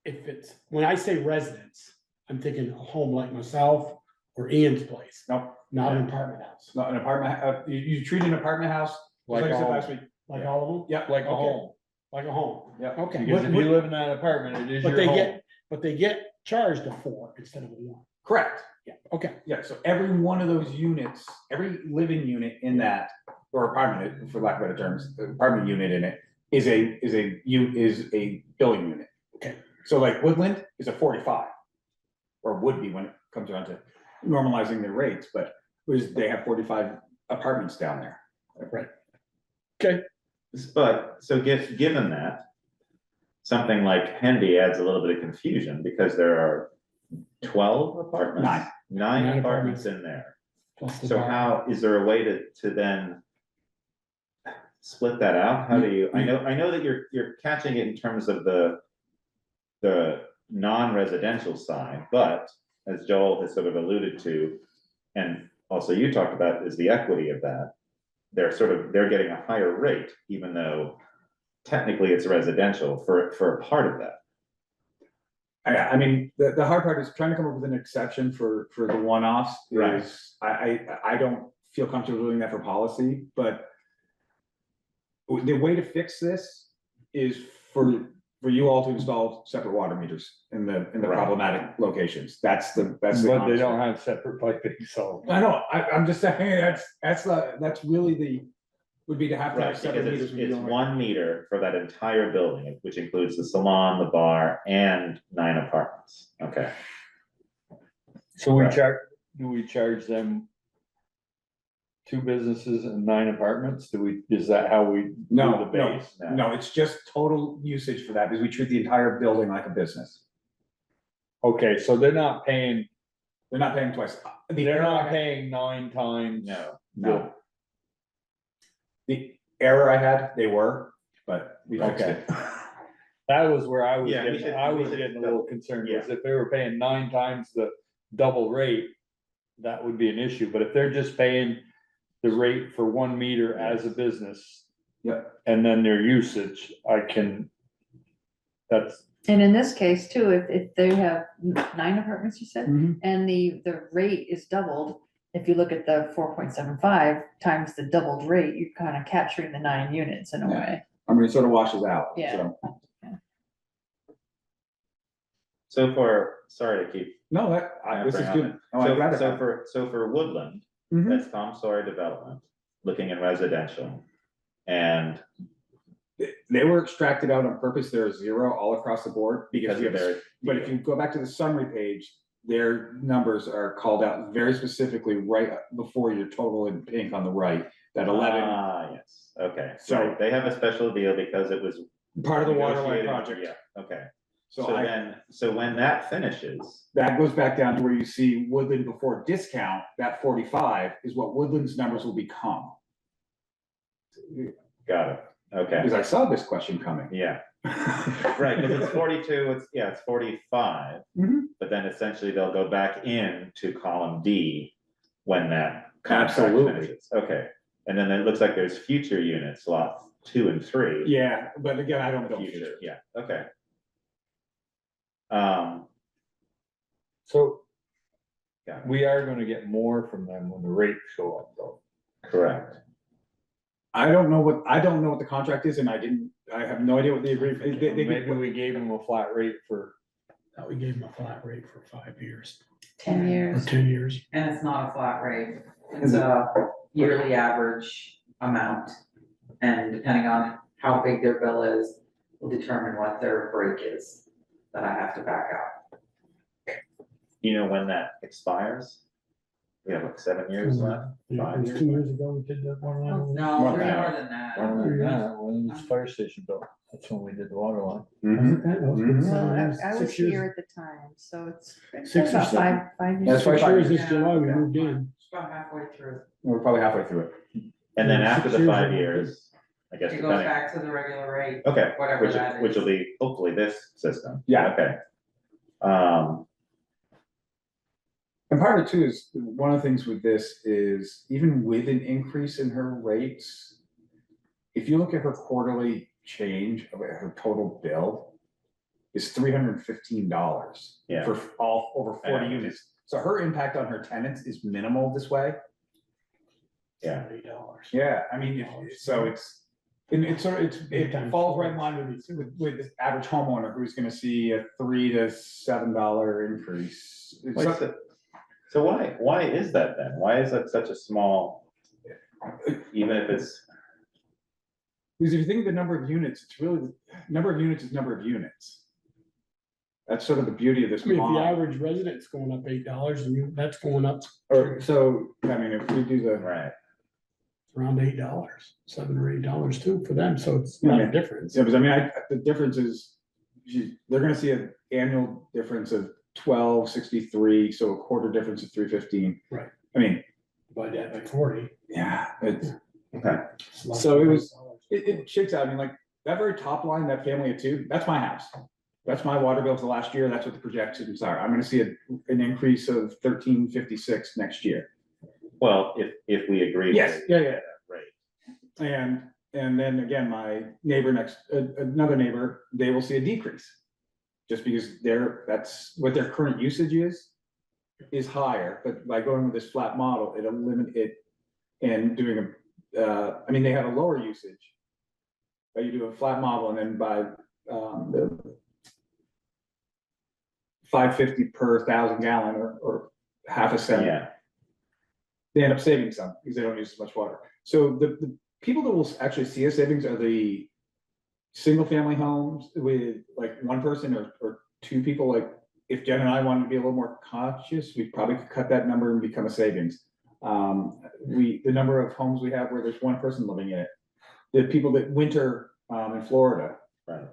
Speaker 3: if it's, when I say residence, I'm thinking a home like myself or Ian's place.
Speaker 10: No,
Speaker 3: not an apartment house.
Speaker 10: not an apartment, you treat an apartment house, like I said last week.
Speaker 3: Like all of them?
Speaker 10: Yeah.
Speaker 9: Like a
Speaker 3: Okay.
Speaker 9: home.
Speaker 3: Like a home.
Speaker 10: Yeah.
Speaker 3: Okay.
Speaker 9: Because if you live in that apartment, it is
Speaker 3: But
Speaker 9: your
Speaker 3: they
Speaker 9: home.
Speaker 3: get charged a 4 instead of a 1.
Speaker 10: Correct.
Speaker 3: Yeah, okay.
Speaker 10: Yeah, so every one of those units, every living unit in that, or apartment, for lack of better terms, apartment unit in it is a building unit.
Speaker 3: Okay.
Speaker 10: So like Woodland is a 45, or would be when it comes around to normalizing their rates, but they have 45 apartments down there.
Speaker 3: Right. Okay.
Speaker 1: But, so given that, something like Hendy adds a little bit of confusion because there are 12 apartments? Nine apartments in there.
Speaker 3: Plus the
Speaker 1: So
Speaker 3: bar.
Speaker 1: how, is there a way to then split that out? How do you, I know that you're catching it in terms of the non-residential side, but as Joel has sort of alluded to, and also you talked about, is the equity of that. They're getting a higher rate, even though technically it's residential for a part of that.
Speaker 10: I mean, the hard part is trying to come up with an exception for the one-offs
Speaker 1: Right.
Speaker 10: is, I don't feel comfortable doing that for policy, but the way to fix this is for you all to install separate water meters in the
Speaker 1: Right.
Speaker 10: problematic locations. That's the.
Speaker 9: But they
Speaker 10: honest
Speaker 9: don't
Speaker 10: way.
Speaker 9: have separate piping, so.
Speaker 10: I know, I'm just saying, that's really would be to have to
Speaker 1: Right,
Speaker 10: have separate
Speaker 1: because
Speaker 10: meters. when you
Speaker 1: it's
Speaker 10: don't-
Speaker 1: 1 meter for that entire building, which includes the salon, the bar, and 9 apartments. Okay.
Speaker 9: So we
Speaker 1: Right.
Speaker 9: do we charge them 2 businesses and 9 apartments? Is that how we do the
Speaker 10: No,
Speaker 9: base?
Speaker 10: no, it's just total usage for that, because we treat the entire building like a business.
Speaker 9: Okay, so they're not paying,
Speaker 10: They're not paying twice.
Speaker 9: they're not paying 9 times.
Speaker 10: No. The error I had, they were, but we fixed
Speaker 9: Okay.
Speaker 10: it.
Speaker 9: That was where I was
Speaker 1: Yeah, we
Speaker 9: getting,
Speaker 1: should-
Speaker 9: I
Speaker 1: we
Speaker 9: was
Speaker 1: should
Speaker 9: getting a
Speaker 1: go-
Speaker 9: little concerned, was
Speaker 1: yeah.
Speaker 9: if they were paying 9 times the double rate, that would be an issue, but if they're just paying the rate for 1 meter as a business.
Speaker 10: Yep.
Speaker 9: And then their usage, that's,
Speaker 2: And in this case too, if they have 9 apartments, you said,
Speaker 3: Mhm.
Speaker 2: and the rate is doubled, if you look at the 4.75 times the doubled rate, you're kind of capturing the 9 units in a
Speaker 10: Yeah.
Speaker 2: way.
Speaker 10: I mean, it sort of washes out,
Speaker 2: Yeah.
Speaker 10: so.
Speaker 1: So sorry to keep.
Speaker 10: No, this is good. Oh, I'd rather have-
Speaker 1: So for Woodland,
Speaker 10: Mhm.
Speaker 1: that's Tom Sawyer Development, looking at residential. And
Speaker 10: They were extracted out on purpose. There is 0 all across the board because we have, but if you go back to the summary page, their numbers are called out very specifically right before your total in pink on the right, that 11,
Speaker 1: Ah, yes, okay.
Speaker 10: So-
Speaker 1: So they have a special deal because it was.
Speaker 10: part of the water line
Speaker 1: negotiated-
Speaker 10: project.
Speaker 1: Yeah, okay.
Speaker 10: So
Speaker 1: So when that finishes,
Speaker 10: that goes back down to where you see Woodland before discount, that 45 is what Woodland's numbers will become.
Speaker 1: got it, okay,
Speaker 10: Because I saw this question coming.
Speaker 1: yeah, right, because it's 42, it's 45.
Speaker 10: Mhm.
Speaker 1: But then essentially they'll go back in to column D when that contract
Speaker 10: Absolutely.
Speaker 1: finishes. Okay, and then it looks like there's future units, lots 2 and 3.
Speaker 10: Yeah, but again, I don't know.
Speaker 1: Future, yeah, okay.
Speaker 9: so
Speaker 1: Yeah,
Speaker 9: we are gonna get more from them when the rates go up though.
Speaker 1: correct.
Speaker 10: I don't know what the contract is, and I have no idea what the agreement.
Speaker 9: Maybe we gave them a flat rate for,
Speaker 3: We gave them a flat rate for 5 years
Speaker 2: 10
Speaker 3: or
Speaker 2: years.
Speaker 3: 10 years.
Speaker 5: And it's not a flat rate, it's a yearly average amount. And depending on how big their bill is, will determine what their break is that I have to back out.
Speaker 1: You know when that expires? We have like 7 years left,
Speaker 3: Yeah, it
Speaker 1: 5
Speaker 3: was
Speaker 1: years.
Speaker 3: 2 years ago, we did that one line.
Speaker 5: No,
Speaker 10: More
Speaker 5: more
Speaker 10: than that.
Speaker 5: than that.
Speaker 9: when the fire station built, that's when we did the water line.
Speaker 2: Well, I was
Speaker 3: 6 years.
Speaker 2: here at the time, so it's
Speaker 3: 6 or
Speaker 2: about
Speaker 3: 7.
Speaker 2: 5 years.
Speaker 10: That's
Speaker 3: 6
Speaker 10: 5
Speaker 3: years
Speaker 10: years.
Speaker 3: this July, we
Speaker 5: Yeah.
Speaker 3: moved in.
Speaker 5: It's about halfway through.
Speaker 10: We're probably halfway through it.
Speaker 1: And then
Speaker 3: Yeah,
Speaker 1: after
Speaker 3: 6
Speaker 1: the
Speaker 3: years
Speaker 1: 5
Speaker 3: ago.
Speaker 1: years, I guess
Speaker 5: It goes
Speaker 1: depending,
Speaker 5: back to the regular rate.
Speaker 1: okay,
Speaker 5: whatever that
Speaker 1: which
Speaker 5: is.
Speaker 1: will be hopefully this system.
Speaker 10: Yeah.
Speaker 1: Okay.
Speaker 10: And part of it too is, one of the things with this is, even with an increase in her rates, if you look at her quarterly change of her total bill, is $315.
Speaker 1: Yeah.
Speaker 10: For all over 40
Speaker 1: Yeah.
Speaker 10: units. So her impact on her tenants is minimal this way.
Speaker 1: Yeah.
Speaker 3: $30.
Speaker 10: Yeah, I mean, so and it's sort of, it falls right in line with the average homeowner who's gonna see a $3 to $7 increase. It's
Speaker 1: Wait,
Speaker 10: not-
Speaker 1: so why is that then? Why is that such a small, even if it's,
Speaker 10: Because if you think of the number of units, it's really, number of units is number of units. That's sort of the beauty of this
Speaker 3: I mean, if the
Speaker 10: model.
Speaker 3: average resident's going up $8, and that's going up.
Speaker 10: Or, so, I mean, if we do the,
Speaker 1: right,
Speaker 3: around $8, $7 or $8 too for them, so it's not a difference.
Speaker 10: Yeah, because I mean, the difference is, they're gonna see an annual difference of 1263, so a quarter difference of 315.
Speaker 3: Right.
Speaker 10: I mean,
Speaker 3: Divide that by 40.
Speaker 10: yeah, it's,
Speaker 1: Okay.
Speaker 10: so it shakes out. I mean, like, that very top line, that family of two, that's my house. That's my water bill for the last year. That's what the projections are. I'm gonna see an increase of 1356 next year.
Speaker 1: Well, if we agree.
Speaker 10: Yes, yeah.
Speaker 1: Right.
Speaker 10: And then again, my neighbor another neighbor, they will see a decrease. Just because that's what their current usage is higher, but by going with this flat model, it'll limit it and doing I mean, they have a lower usage. But you do a flat model and then by the $5.50 per 1,000 gallon or half a cent.
Speaker 1: Yeah.
Speaker 10: They end up saving some because they don't use as much water. So the people that will actually see a savings are the single family homes with like one person or two people. Like if Jen and I wanted to be a little more conscious, we probably could cut that number and become a savings. The number of homes we have where there's one person living in it, the people that winter in Florida,
Speaker 1: Right.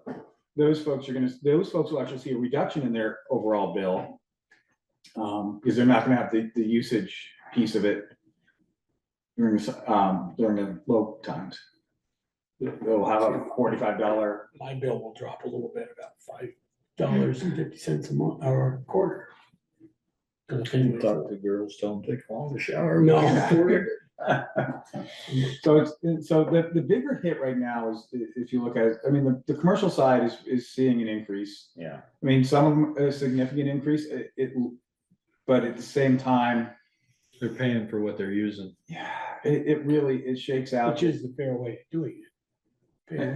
Speaker 10: those folks will actually see a reduction in their overall bill. Because they're not gonna have the usage piece of it during the low times. They'll have a $45.
Speaker 3: My bill will drop a little bit, about $5.50 a month or a quarter.
Speaker 9: Talk to girls, tell them take long to shower.
Speaker 3: No.
Speaker 10: So the bigger hit right now is, if you look at it, I mean, the commercial side is seeing an increase.
Speaker 1: Yeah.
Speaker 10: I mean, some of them, a significant increase, but at the same time,
Speaker 9: They're paying for what they're using.
Speaker 10: yeah, it really shakes out.
Speaker 3: Which is the fair way of doing it.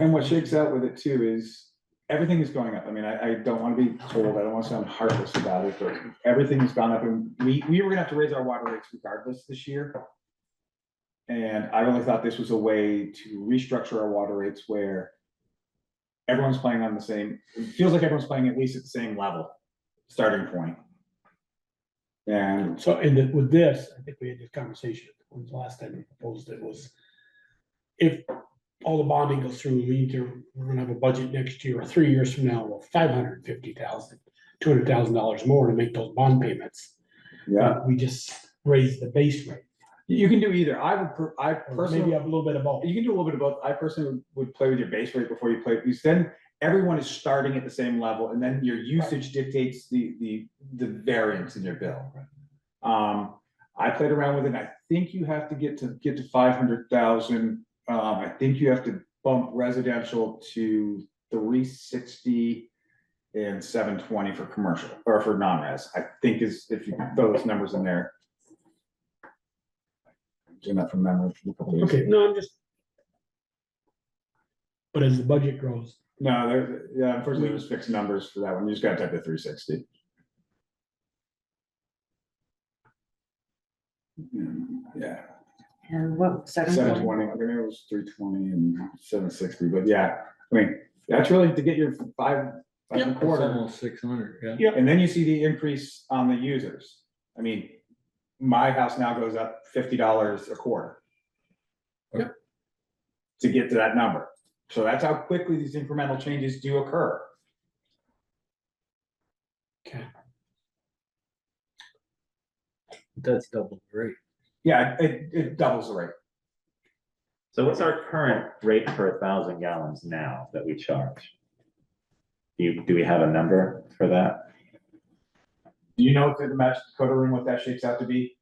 Speaker 10: And what shakes out with it too is everything is going up. I mean, I don't want to be told, I don't want to sound heartless about it, but everything has gone up and we were gonna have to raise our water rates regardless this year. And I really thought this was a way to restructure our water rates where everyone's playing on the same, it feels like everyone's playing at least at the same level, starting point. And
Speaker 3: So, with this, I think we had this conversation, when was the last time we proposed it, was if all the bonding goes through, we're gonna have a budget next year or 3 years from now, well, $550,000, $200,000 more to make those bond payments.
Speaker 10: yeah,
Speaker 3: We just raise the base rate.
Speaker 10: you can do either. I
Speaker 3: Or
Speaker 10: personally.
Speaker 3: maybe have a little bit of both.
Speaker 10: You can do a little bit of both. I personally would play with your base rate before you play, because then everyone is starting at the same level, and then your usage dictates the variance in your bill. I played around with it, and I think you have to get to 500,000. I think you have to bump residential to 360 and 720 for commercial, or for non-res. I think is, if you throw those numbers in there. Doing that from memory.
Speaker 3: Okay, no, I'm just. But as the budget grows.
Speaker 10: No, yeah, unfortunately, there's fixed numbers for that one. You just gotta type the 360. Yeah,
Speaker 2: And what,
Speaker 10: 720, I mean, it was 320 and 760, but yeah, I mean, that's really to get your five and a
Speaker 9: It's
Speaker 10: quarter.
Speaker 9: almost 600, yeah.
Speaker 10: And then you see the increase on the users. I mean, my house now goes up $50 a quarter.
Speaker 3: Yep.
Speaker 10: To get to that number. So that's how quickly these incremental changes do occur.
Speaker 3: Okay.
Speaker 9: That's double the rate.
Speaker 10: Yeah, it doubles the rate.
Speaker 1: So what's our current rate per 1,000 gallons now that we charge? Do we have a number for that?
Speaker 10: Do you know if the Magic Dakota ring, what that shakes out to be?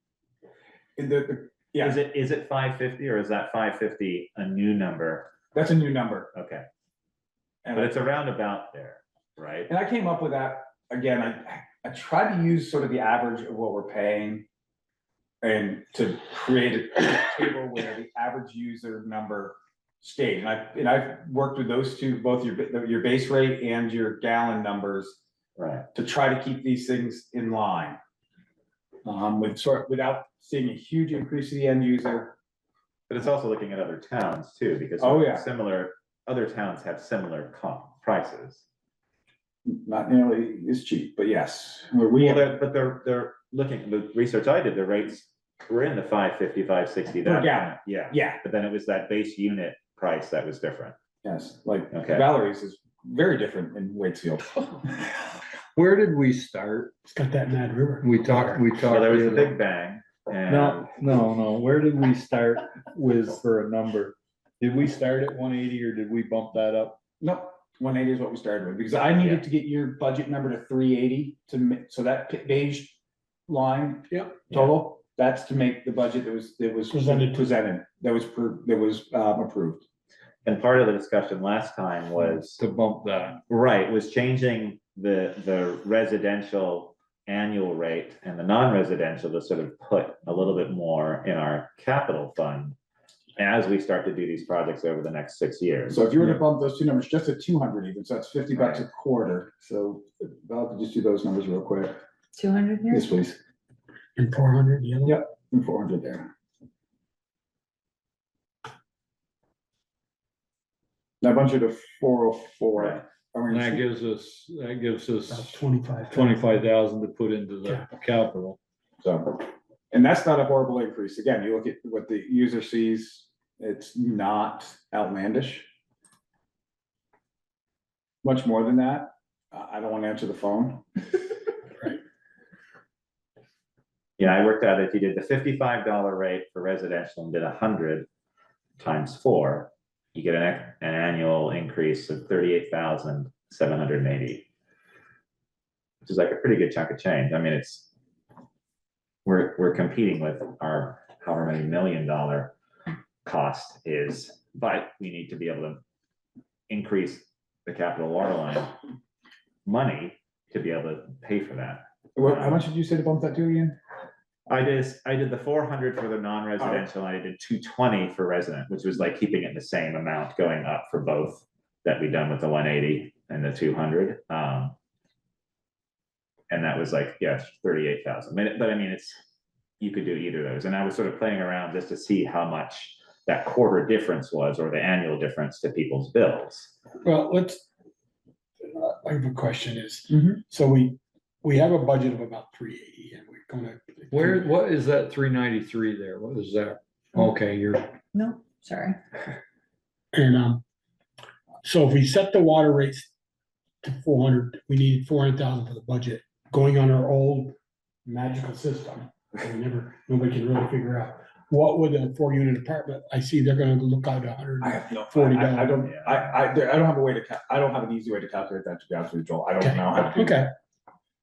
Speaker 10: Yeah.
Speaker 1: Is it 550 or is that 550 a new number?
Speaker 10: That's a new number.
Speaker 1: Okay.
Speaker 10: And
Speaker 1: But it's around about there, right?
Speaker 10: And I came up with that, again, I tried to use sort of the average of what we're paying. And to create a table where the average user number stayed. And I've worked with those two, both your base rate and your gallon numbers.
Speaker 1: Right.
Speaker 10: To try to keep these things in line. Without seeing a huge increase in the end user.
Speaker 1: But it's also looking at other towns too, because
Speaker 10: Oh, yeah.
Speaker 1: other towns have similar prices.
Speaker 10: Not nearly as cheap, but yes.
Speaker 1: But they're looking, the research I did, the rates we're in the 550, 560.
Speaker 10: Per gallon.
Speaker 1: Yeah,
Speaker 10: Yeah,
Speaker 1: but then it was that base unit price that was different.
Speaker 10: yes, like
Speaker 1: Okay.
Speaker 10: Valerie's is very different in Waitsfield.
Speaker 9: Where did we start?
Speaker 3: It's got that Mad River.
Speaker 9: We talked.
Speaker 1: Well, there was the Big Bang. And
Speaker 9: No. Where did we start with for a number? Did we start at 180 or did we bump that up?
Speaker 10: Nope, 180 is what we started with, because I needed to get your budget number to 380 to so that beige line.
Speaker 3: Yep.
Speaker 10: Total, that's to make the budget that was
Speaker 3: Presented.
Speaker 10: that was approved.
Speaker 1: And part of the discussion last time was
Speaker 9: To bump that.
Speaker 1: right, was changing the residential annual rate and the non-residential to sort of put a little bit more in our capital fund as we start to do these projects over the next 6 years.
Speaker 10: So if you were to bump those two numbers just to 200 even, so that's $50 a quarter. So I'll have to just do those numbers real quick.
Speaker 2: 200 here?
Speaker 10: Yes, please.
Speaker 3: And 400, the other.
Speaker 10: Yep, and 400 there. Now a bunch of the 404.
Speaker 1: Right.
Speaker 9: And that gives us
Speaker 3: About 25.
Speaker 9: 25,000 to put into the capital.
Speaker 10: So, and that's not a horrible increase. Again, you look at what the user sees, it's not outlandish. Much more than that. I don't want to answer the phone.
Speaker 1: Yeah, I worked out if you did the $55 rate for residential and did 100 times 4, you get an annual increase of 38,780, which is like a pretty good chunk of change. I mean, we're competing with our however many $1 million cost is, but we need to be able to increase the capital water line money to be able to pay for that.
Speaker 10: How much did you say to bump that to again?
Speaker 1: I did the 400 for the non-residential, and I did 220 for resident, which was like keeping it the same amount going up for both that we done with the 180 and the 200. And that was like, 38,000. But I mean, you could do either of those. And I was sort of playing around just to see how much that quarter difference was, or the annual difference to people's bills.
Speaker 3: Well, I have a question is,
Speaker 10: Mhm.
Speaker 3: so we have a budget of about 380 and we're gonna.
Speaker 9: What is that 393 there? What is that? Okay,
Speaker 2: No, sorry.
Speaker 3: And, so if we set the water rates to 400, we needed 400,000 for the budget, going on our old magical system. Nobody can really figure out. What would a 4-unit apartment, I see they're gonna look out
Speaker 10: I have no.
Speaker 3: $40.
Speaker 10: I don't have a way to, I don't have an easy way to calculate that, to be honest with you, Joel. I don't know how to do
Speaker 3: Okay.
Speaker 10: that.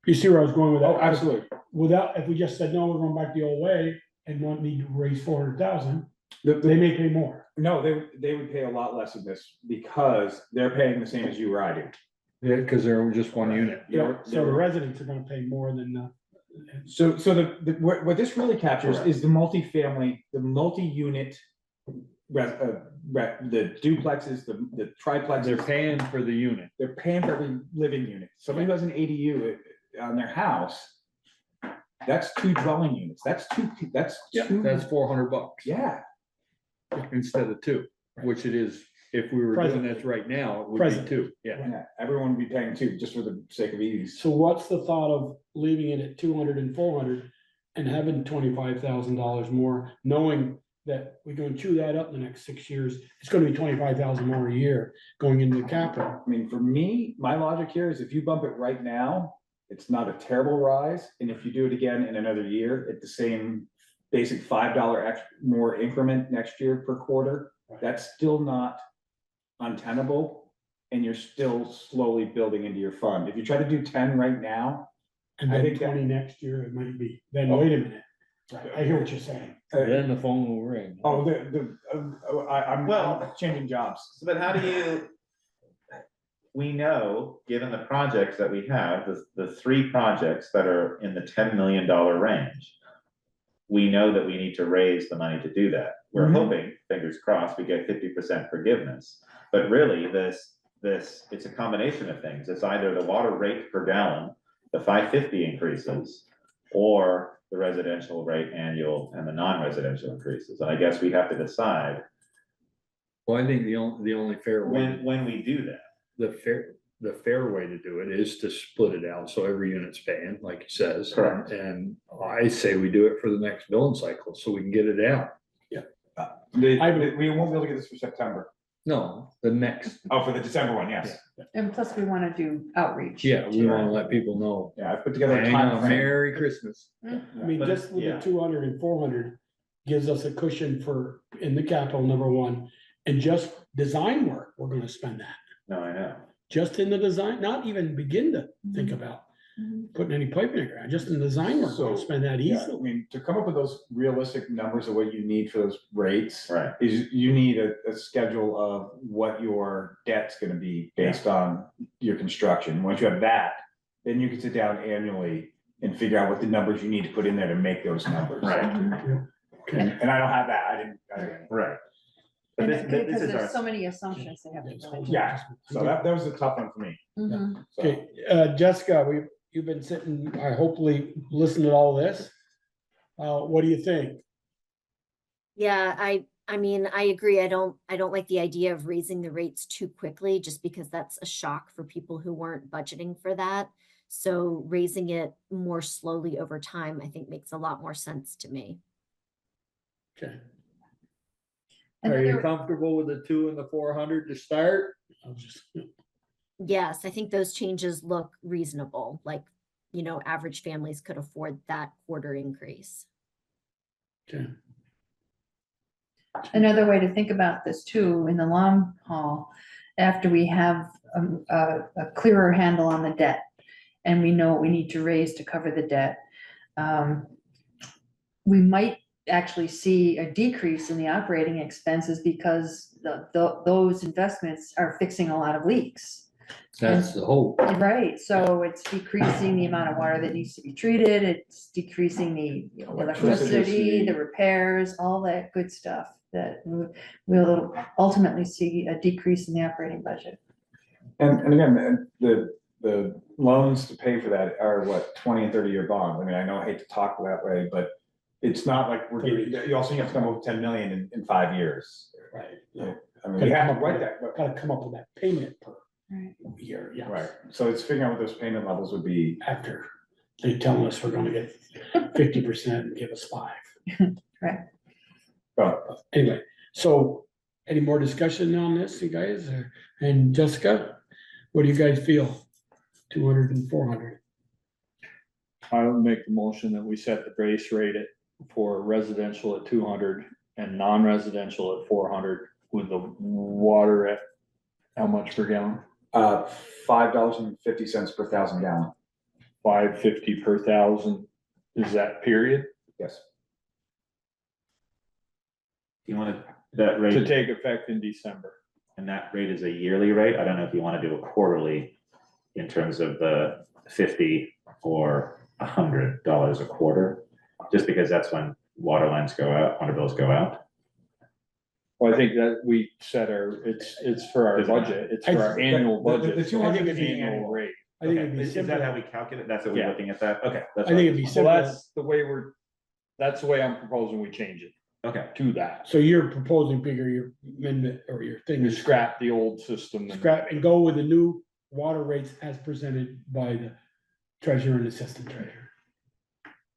Speaker 3: You see where I was going with that?
Speaker 10: Oh, absolutely.
Speaker 3: Without, if we just said, no, we're going back the old way and want need to raise 400,000,
Speaker 10: They
Speaker 3: they may pay more.
Speaker 10: No, they would pay a lot less of this because they're paying the same as you or I do.
Speaker 9: yeah, because they're just one unit.
Speaker 3: So the residents are gonna pay more than,
Speaker 10: So what this really captures is the multifamily, the multi-unit, the duplexes, the triplexes.
Speaker 9: They're paying for the unit.
Speaker 10: They're paying for every living unit. Somebody who has an ADU on their house, that's 2 dwelling units. That's two.
Speaker 9: That's $400.
Speaker 10: Yeah.
Speaker 9: Instead of 2, which it is, if we were doing
Speaker 3: Presently.
Speaker 9: this right now, it would
Speaker 3: Present.
Speaker 9: be 2, yeah.
Speaker 10: Yeah, everyone would be paying 2 just for the sake of ease.
Speaker 3: so what's the thought of leaving it at 200 and 400 and having $25,000 more, knowing that we're gonna chew that up in the next 6 years? It's gonna be 25,000 more a year going into the capital.
Speaker 10: I mean, for me, my logic here is if you bump it right now, it's not a terrible rise. And if you do it again in another year at the same basic $5 more increment next year per quarter, that's still not untenable. And you're still slowly building into your fund. If you try to do 10 right now.
Speaker 3: And
Speaker 10: I
Speaker 3: then
Speaker 10: think that-
Speaker 3: 20 next year, it might be, then wait a minute. Right, I hear what you're saying.
Speaker 9: Then the phone will ring.
Speaker 10: I'm changing jobs.
Speaker 1: But how do we know, given the projects that we have, the 3 projects that are in the $10 million range, we know that we need to raise the money to do that. We're hoping, fingers crossed, we get 50% forgiveness. But really, it's a combination of things. It's either the water rate per gallon, the 550 increases, or the residential rate annual and the non-residential increases. And I guess we have to decide
Speaker 9: Well, I think the only fair way,
Speaker 1: when we do that.
Speaker 9: the fair way to do it is to split it out, so every unit's paying, like he says.
Speaker 1: Correct.
Speaker 9: And I say we do it for the next billing cycle, so we can get it out.
Speaker 10: We won't be able to get this for September.
Speaker 9: No, the next,
Speaker 10: Oh, for the December one, yes.
Speaker 2: And plus we want to do outreach.
Speaker 9: yeah, we wanna let people know.
Speaker 10: Yeah, I put together a
Speaker 9: Hang on,
Speaker 10: time frame.
Speaker 9: Merry Christmas.
Speaker 3: I mean,
Speaker 1: But
Speaker 3: just with
Speaker 1: yeah.
Speaker 3: the 200 and 400 gives us a cushion for, in the capital, number one, and just design work, we're gonna spend that.
Speaker 1: No, I know.
Speaker 3: Just in the design, not even begin to think about putting any pipe in the ground, just in the design work, we'll
Speaker 10: So,
Speaker 3: spend that
Speaker 10: Yeah, I
Speaker 3: easily.
Speaker 10: mean, to come up with those realistic numbers of what you need for those rates.
Speaker 1: Right.
Speaker 10: Is you need a schedule of what your debt's gonna be based on your construction. Once you have that, then you can sit down annually and figure out what the numbers you need to put in there to make those numbers.
Speaker 1: Right.
Speaker 10: And I don't have that, I didn't.
Speaker 1: Right. But
Speaker 2: And
Speaker 1: this
Speaker 2: because
Speaker 1: is our,
Speaker 2: there's so many assumptions they have to go into.
Speaker 10: Yeah, so that was a tough one for me.
Speaker 2: Mhm.
Speaker 10: So,
Speaker 3: Okay, Jessica, you've been sitting, I hopefully listening to all this. What do you think?
Speaker 7: Yeah, I mean, I agree. I don't like the idea of raising the rates too quickly, just because that's a shock for people who weren't budgeting for that. So raising it more slowly over time, I think makes a lot more sense to me.
Speaker 3: Okay.
Speaker 9: Are you
Speaker 2: Another-
Speaker 9: comfortable with the 2 and the 400 to start?
Speaker 3: I'll just,
Speaker 7: Yes, I think those changes look reasonable, like, you know, average families could afford that quarter increase.
Speaker 3: okay.
Speaker 2: Another way to think about this too, in the long haul, after we have a clearer handle on the debt, and we know what we need to raise to cover the debt, we might actually see a decrease in the operating expenses because those investments are fixing a lot of leaks.
Speaker 9: That's the hope.
Speaker 2: Right, so it's decreasing the amount of water that needs to be treated, it's decreasing the electricity, the repairs, all that good stuff that we'll ultimately see a decrease in the operating budget.
Speaker 10: and again, the loans to pay for that are what, 20 and 30-year bonds. I mean, I know I hate to talk that way, but it's not like we're getting, you also have to come up with 10 million in 5 years.
Speaker 3: Right.
Speaker 10: Yeah, I mean, we have to write that, but.
Speaker 3: Gotta come up with that payment per
Speaker 2: Right.
Speaker 3: year, yeah.
Speaker 10: Right, so it's figuring out what those payment levels would be.
Speaker 3: After they tell us we're gonna get 50% and give us 5.
Speaker 2: Right.
Speaker 10: But
Speaker 3: Anyway, so any more discussion on this, you guys, and Jessica, what do you guys feel? 200 and 400?
Speaker 9: I would make the motion that we set the base rate for residential at 200 and non-residential at 400 with the water at how much per gallon?
Speaker 10: $5.50 per 1,000 gallon.
Speaker 9: $5.50 per 1,000. Is that period?
Speaker 10: Yes.
Speaker 1: you want that
Speaker 9: To
Speaker 1: rate,
Speaker 9: take effect in December.
Speaker 1: and that rate is a yearly rate? I don't know if you want to do a quarterly in terms of the 50 or $100 a quarter, just because that's when water lines go out, water bills go out.
Speaker 9: Well, I think that we set it's for our budget, it's for our annual budget.
Speaker 10: The 200
Speaker 9: It's
Speaker 10: is the
Speaker 9: annual
Speaker 10: annual.
Speaker 9: rate.
Speaker 3: I think
Speaker 1: Okay,
Speaker 3: it'd be
Speaker 1: is that
Speaker 3: simple.
Speaker 1: how we calculate? That's what we're
Speaker 9: Yeah.
Speaker 1: looking at that? Okay.
Speaker 3: I think it'd be
Speaker 9: Well,
Speaker 3: simple.
Speaker 9: that's the way that's the way I'm proposing we change it
Speaker 1: Okay,
Speaker 9: to that.
Speaker 3: So you're proposing figure your amendment or your thing
Speaker 9: We
Speaker 3: is
Speaker 9: scrap the old system and
Speaker 3: scrap and go with the new water rates as presented by the treasurer and assistant treasurer.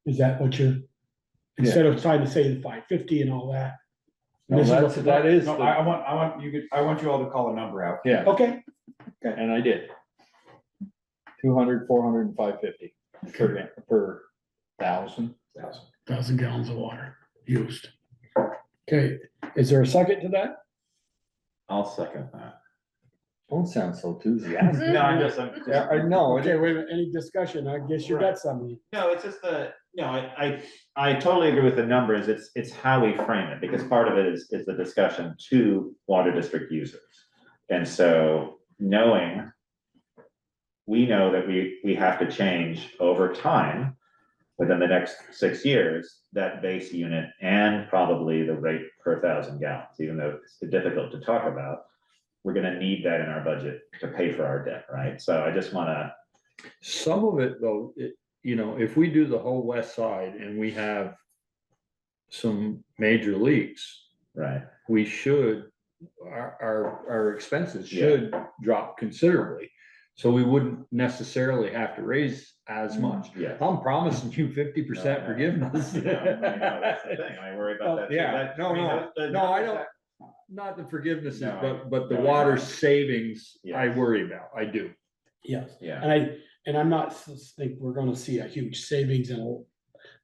Speaker 3: Is that what you're, instead of trying to say the 550 and all that?
Speaker 9: No,
Speaker 3: this is
Speaker 9: that's,
Speaker 3: what-
Speaker 9: that is,
Speaker 10: No,
Speaker 9: the-
Speaker 10: I want you all to call a number out.
Speaker 9: yeah,
Speaker 3: Okay,
Speaker 9: and I did. 200, 400, and 550 per 1,000.
Speaker 3: 1,000 gallons of water used. Okay, is there a second to that?
Speaker 1: I'll second that.
Speaker 9: Don't sound so enthusiastic.
Speaker 1: No, I'm just,
Speaker 9: Yeah, I know.
Speaker 3: Okay, wait a minute, any discussion? I guess you got something.
Speaker 1: no, it's just I totally agree with the numbers. It's how we frame it, because part of it is the discussion to water district users. And so we know that we have to change over time within the next 6 years, that base unit and probably the rate per 1,000 gallons, even though it's difficult to talk about. We're gonna need that in our budget to pay for our debt, right? So I just wanna,
Speaker 9: Some of it though, if we do the whole west side and we have some major leaks,
Speaker 1: right,
Speaker 9: we should, our expenses should drop considerably. So we wouldn't necessarily have to raise as much.
Speaker 1: Yeah.
Speaker 9: I'm promising you 50% forgiveness.
Speaker 1: I know, that's the thing, I worry about that too.
Speaker 9: Yeah,
Speaker 1: That-
Speaker 9: no,
Speaker 1: I mean,
Speaker 9: no,
Speaker 1: the
Speaker 9: no, I
Speaker 1: numbers
Speaker 9: don't,
Speaker 1: that-
Speaker 9: not the forgivenesses,
Speaker 1: No,
Speaker 9: but the
Speaker 1: no, I
Speaker 9: water
Speaker 1: know.
Speaker 9: savings, I
Speaker 1: Yes.
Speaker 9: worry about, I do.
Speaker 3: Yes,
Speaker 1: Yeah,
Speaker 3: and I'm not think we're gonna see a huge savings in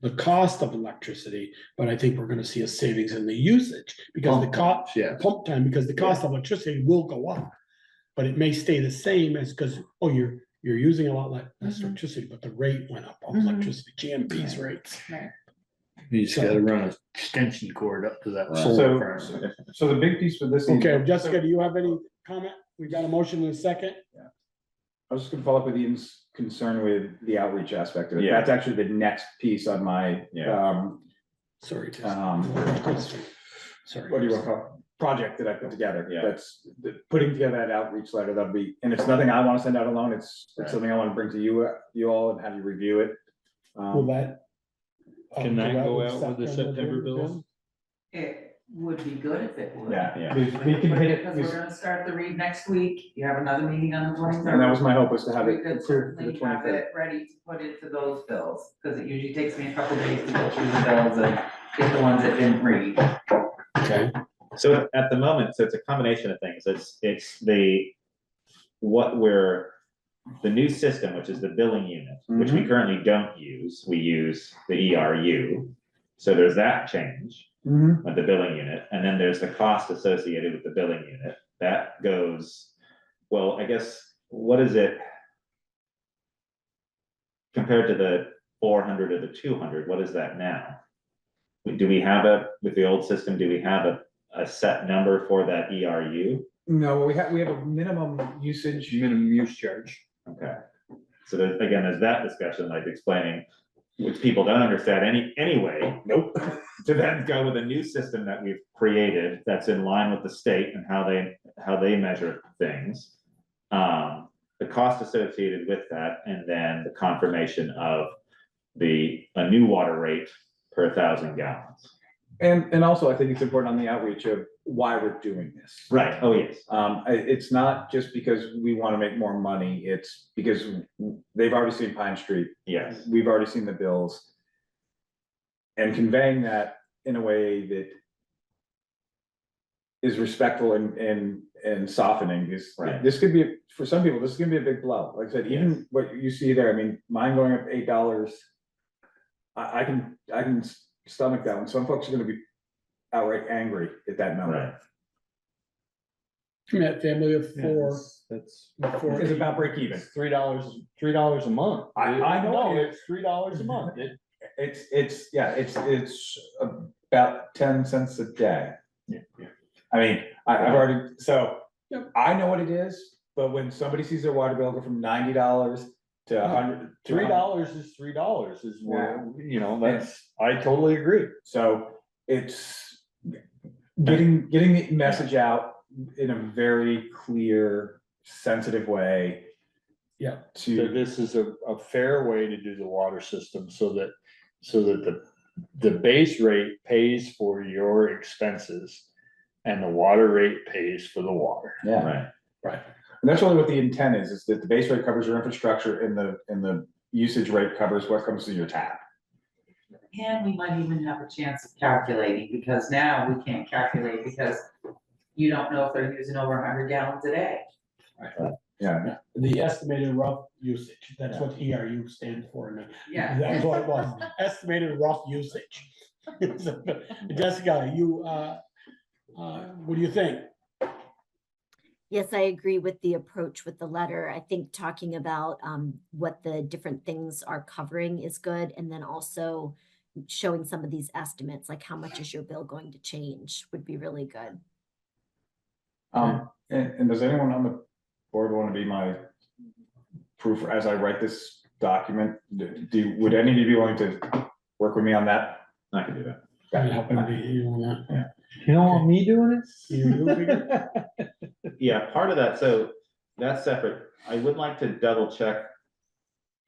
Speaker 3: the cost of electricity, but I think we're gonna see a savings in the usage, because the cost,
Speaker 9: Yeah.
Speaker 3: pump time, because the cost of electricity will go up. But it may stay the same as, because, you're using a lot less electricity, but the rate went up on electricity, GMP's rates.
Speaker 9: You just gotta run an extension cord up to that solar
Speaker 10: So,
Speaker 9: farm.
Speaker 10: so the big piece for this.
Speaker 3: Okay, Jessica, do you have any comment? We got a motion in a second?
Speaker 10: I was just gonna follow up with Ian's concern with the outreach aspect of it.
Speaker 1: Yeah.
Speaker 10: That's actually the next piece on my,
Speaker 3: Sorry, sorry.
Speaker 10: what do you want to call it? Project that I put together.
Speaker 1: Yeah.
Speaker 10: That's putting together that outreach letter. That'll be, and it's nothing I want to send out alone. It's
Speaker 1: Right.
Speaker 10: something I want to bring to you all and have you review it.
Speaker 3: Will that?
Speaker 9: Can that go out with the
Speaker 3: September
Speaker 9: September bills?
Speaker 5: It would be good if it would.
Speaker 1: yeah.
Speaker 10: We can hit it,
Speaker 5: Because we're gonna start the read next week, you have another meeting on the 23rd.
Speaker 10: and that was my hope, was to have
Speaker 5: We
Speaker 10: it
Speaker 5: could
Speaker 10: cleared for the
Speaker 5: certainly have
Speaker 10: 23rd.
Speaker 5: it ready to put into those bills, because it usually takes me a couple days to go through the bills and get the ones that didn't read.
Speaker 3: Okay.
Speaker 1: So at the moment, so it's a combination of things, it's the new system, which is the billing unit, which we currently don't use, we use the ERU. So there's that change with the billing unit, and then there's the cost associated with the billing unit. That goes, well, I guess, what is it? Compared to the 400 or the 200, what is that now? Do we have with the old system, do we have a set number for that ERU?
Speaker 10: No, we have a minimum usage.
Speaker 9: Minimum use charge.
Speaker 1: Okay, so again, there's that discussion, like explaining, which people don't understand anyway. Nope. To then go with a new system that we've created that's in line with the state and how they measure things. The cost associated with that, and then the confirmation of a new water rate per 1,000 gallons.
Speaker 10: And also, I think it's important on the outreach of why we're doing this.
Speaker 1: Right, oh, yes.
Speaker 10: It's not just because we want to make more money, it's because they've already seen Pine Street.
Speaker 1: Yes.
Speaker 10: We've already seen the bills. And conveying that in a way that is respectful and softening, because
Speaker 1: Right.
Speaker 10: this could be, for some people, this is gonna be a big blow. Like I said, even what you see there, I mean, mine going up $8, I can stomach that one. Some folks are gonna be outright angry at that number.
Speaker 1: Right.
Speaker 3: That family of four.
Speaker 9: That's.
Speaker 10: It's about break even.
Speaker 9: $3 a month.
Speaker 10: I know it.
Speaker 9: It's $3 a month.
Speaker 10: It's about 10 cents a day.
Speaker 9: Yeah.
Speaker 10: I mean, I've already, so I know what it is, but when somebody sees their water bill go from $90 to $100.
Speaker 9: $3 is $3 is where, I totally agree.
Speaker 10: So it's getting the message out in a very clear, sensitive way.
Speaker 3: Yeah.
Speaker 9: So this is a fair way to do the water system so that the base rate pays for your expenses and the water rate pays for the water.
Speaker 10: Yeah. Right. And that's really what the intent is that the base rate covers your infrastructure and the usage rate covers what comes to your tap.
Speaker 5: And we might even have a chance of calculating, because now we can't calculate because you don't know if they're using over 100 gallons a day.
Speaker 10: Yeah.
Speaker 3: The estimated rough usage, that's what ERU stands for.
Speaker 5: Yeah.
Speaker 3: That's what it was, estimated rough usage. Jessica, what do you think?
Speaker 7: Yes, I agree with the approach with the letter. I think talking about what the different things are covering is good. And then also showing some of these estimates, like how much is your bill going to change, would be really good.
Speaker 10: And does anyone on the board want to be my proof as I write this document? Would any of you be willing to work with me on that?
Speaker 1: I can do that.
Speaker 9: You don't want me doing
Speaker 3: it?
Speaker 1: Yeah, part of that, so that's separate. I would like to double check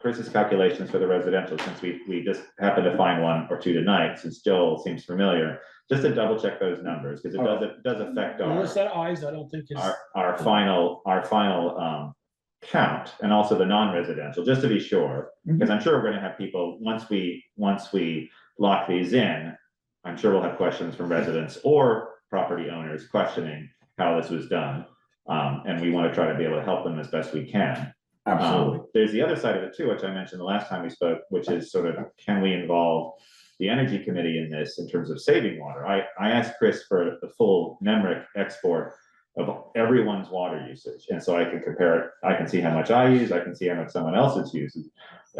Speaker 1: Chris's calculations for the residential, since we just happened to find one or two tonight, since Joel seems familiar, just to double check those numbers, because it does affect
Speaker 3: Unless that eyes, I don't think it's.
Speaker 1: our final count and also the non-residential, just to be sure, because I'm sure we're gonna have people, once we lock these in, I'm sure we'll have questions from residents or property owners questioning how this was done. And we want to try to be able to help them as best we can.
Speaker 10: Absolutely.
Speaker 1: There's the other side of it too, which I mentioned the last time we spoke, which is sort of, can we involve the energy committee in this in terms of saving water? I asked Chris for the full NEMRIC export of everyone's water usage. And so I can compare it, I can see how much I use, I can see how much someone else's uses.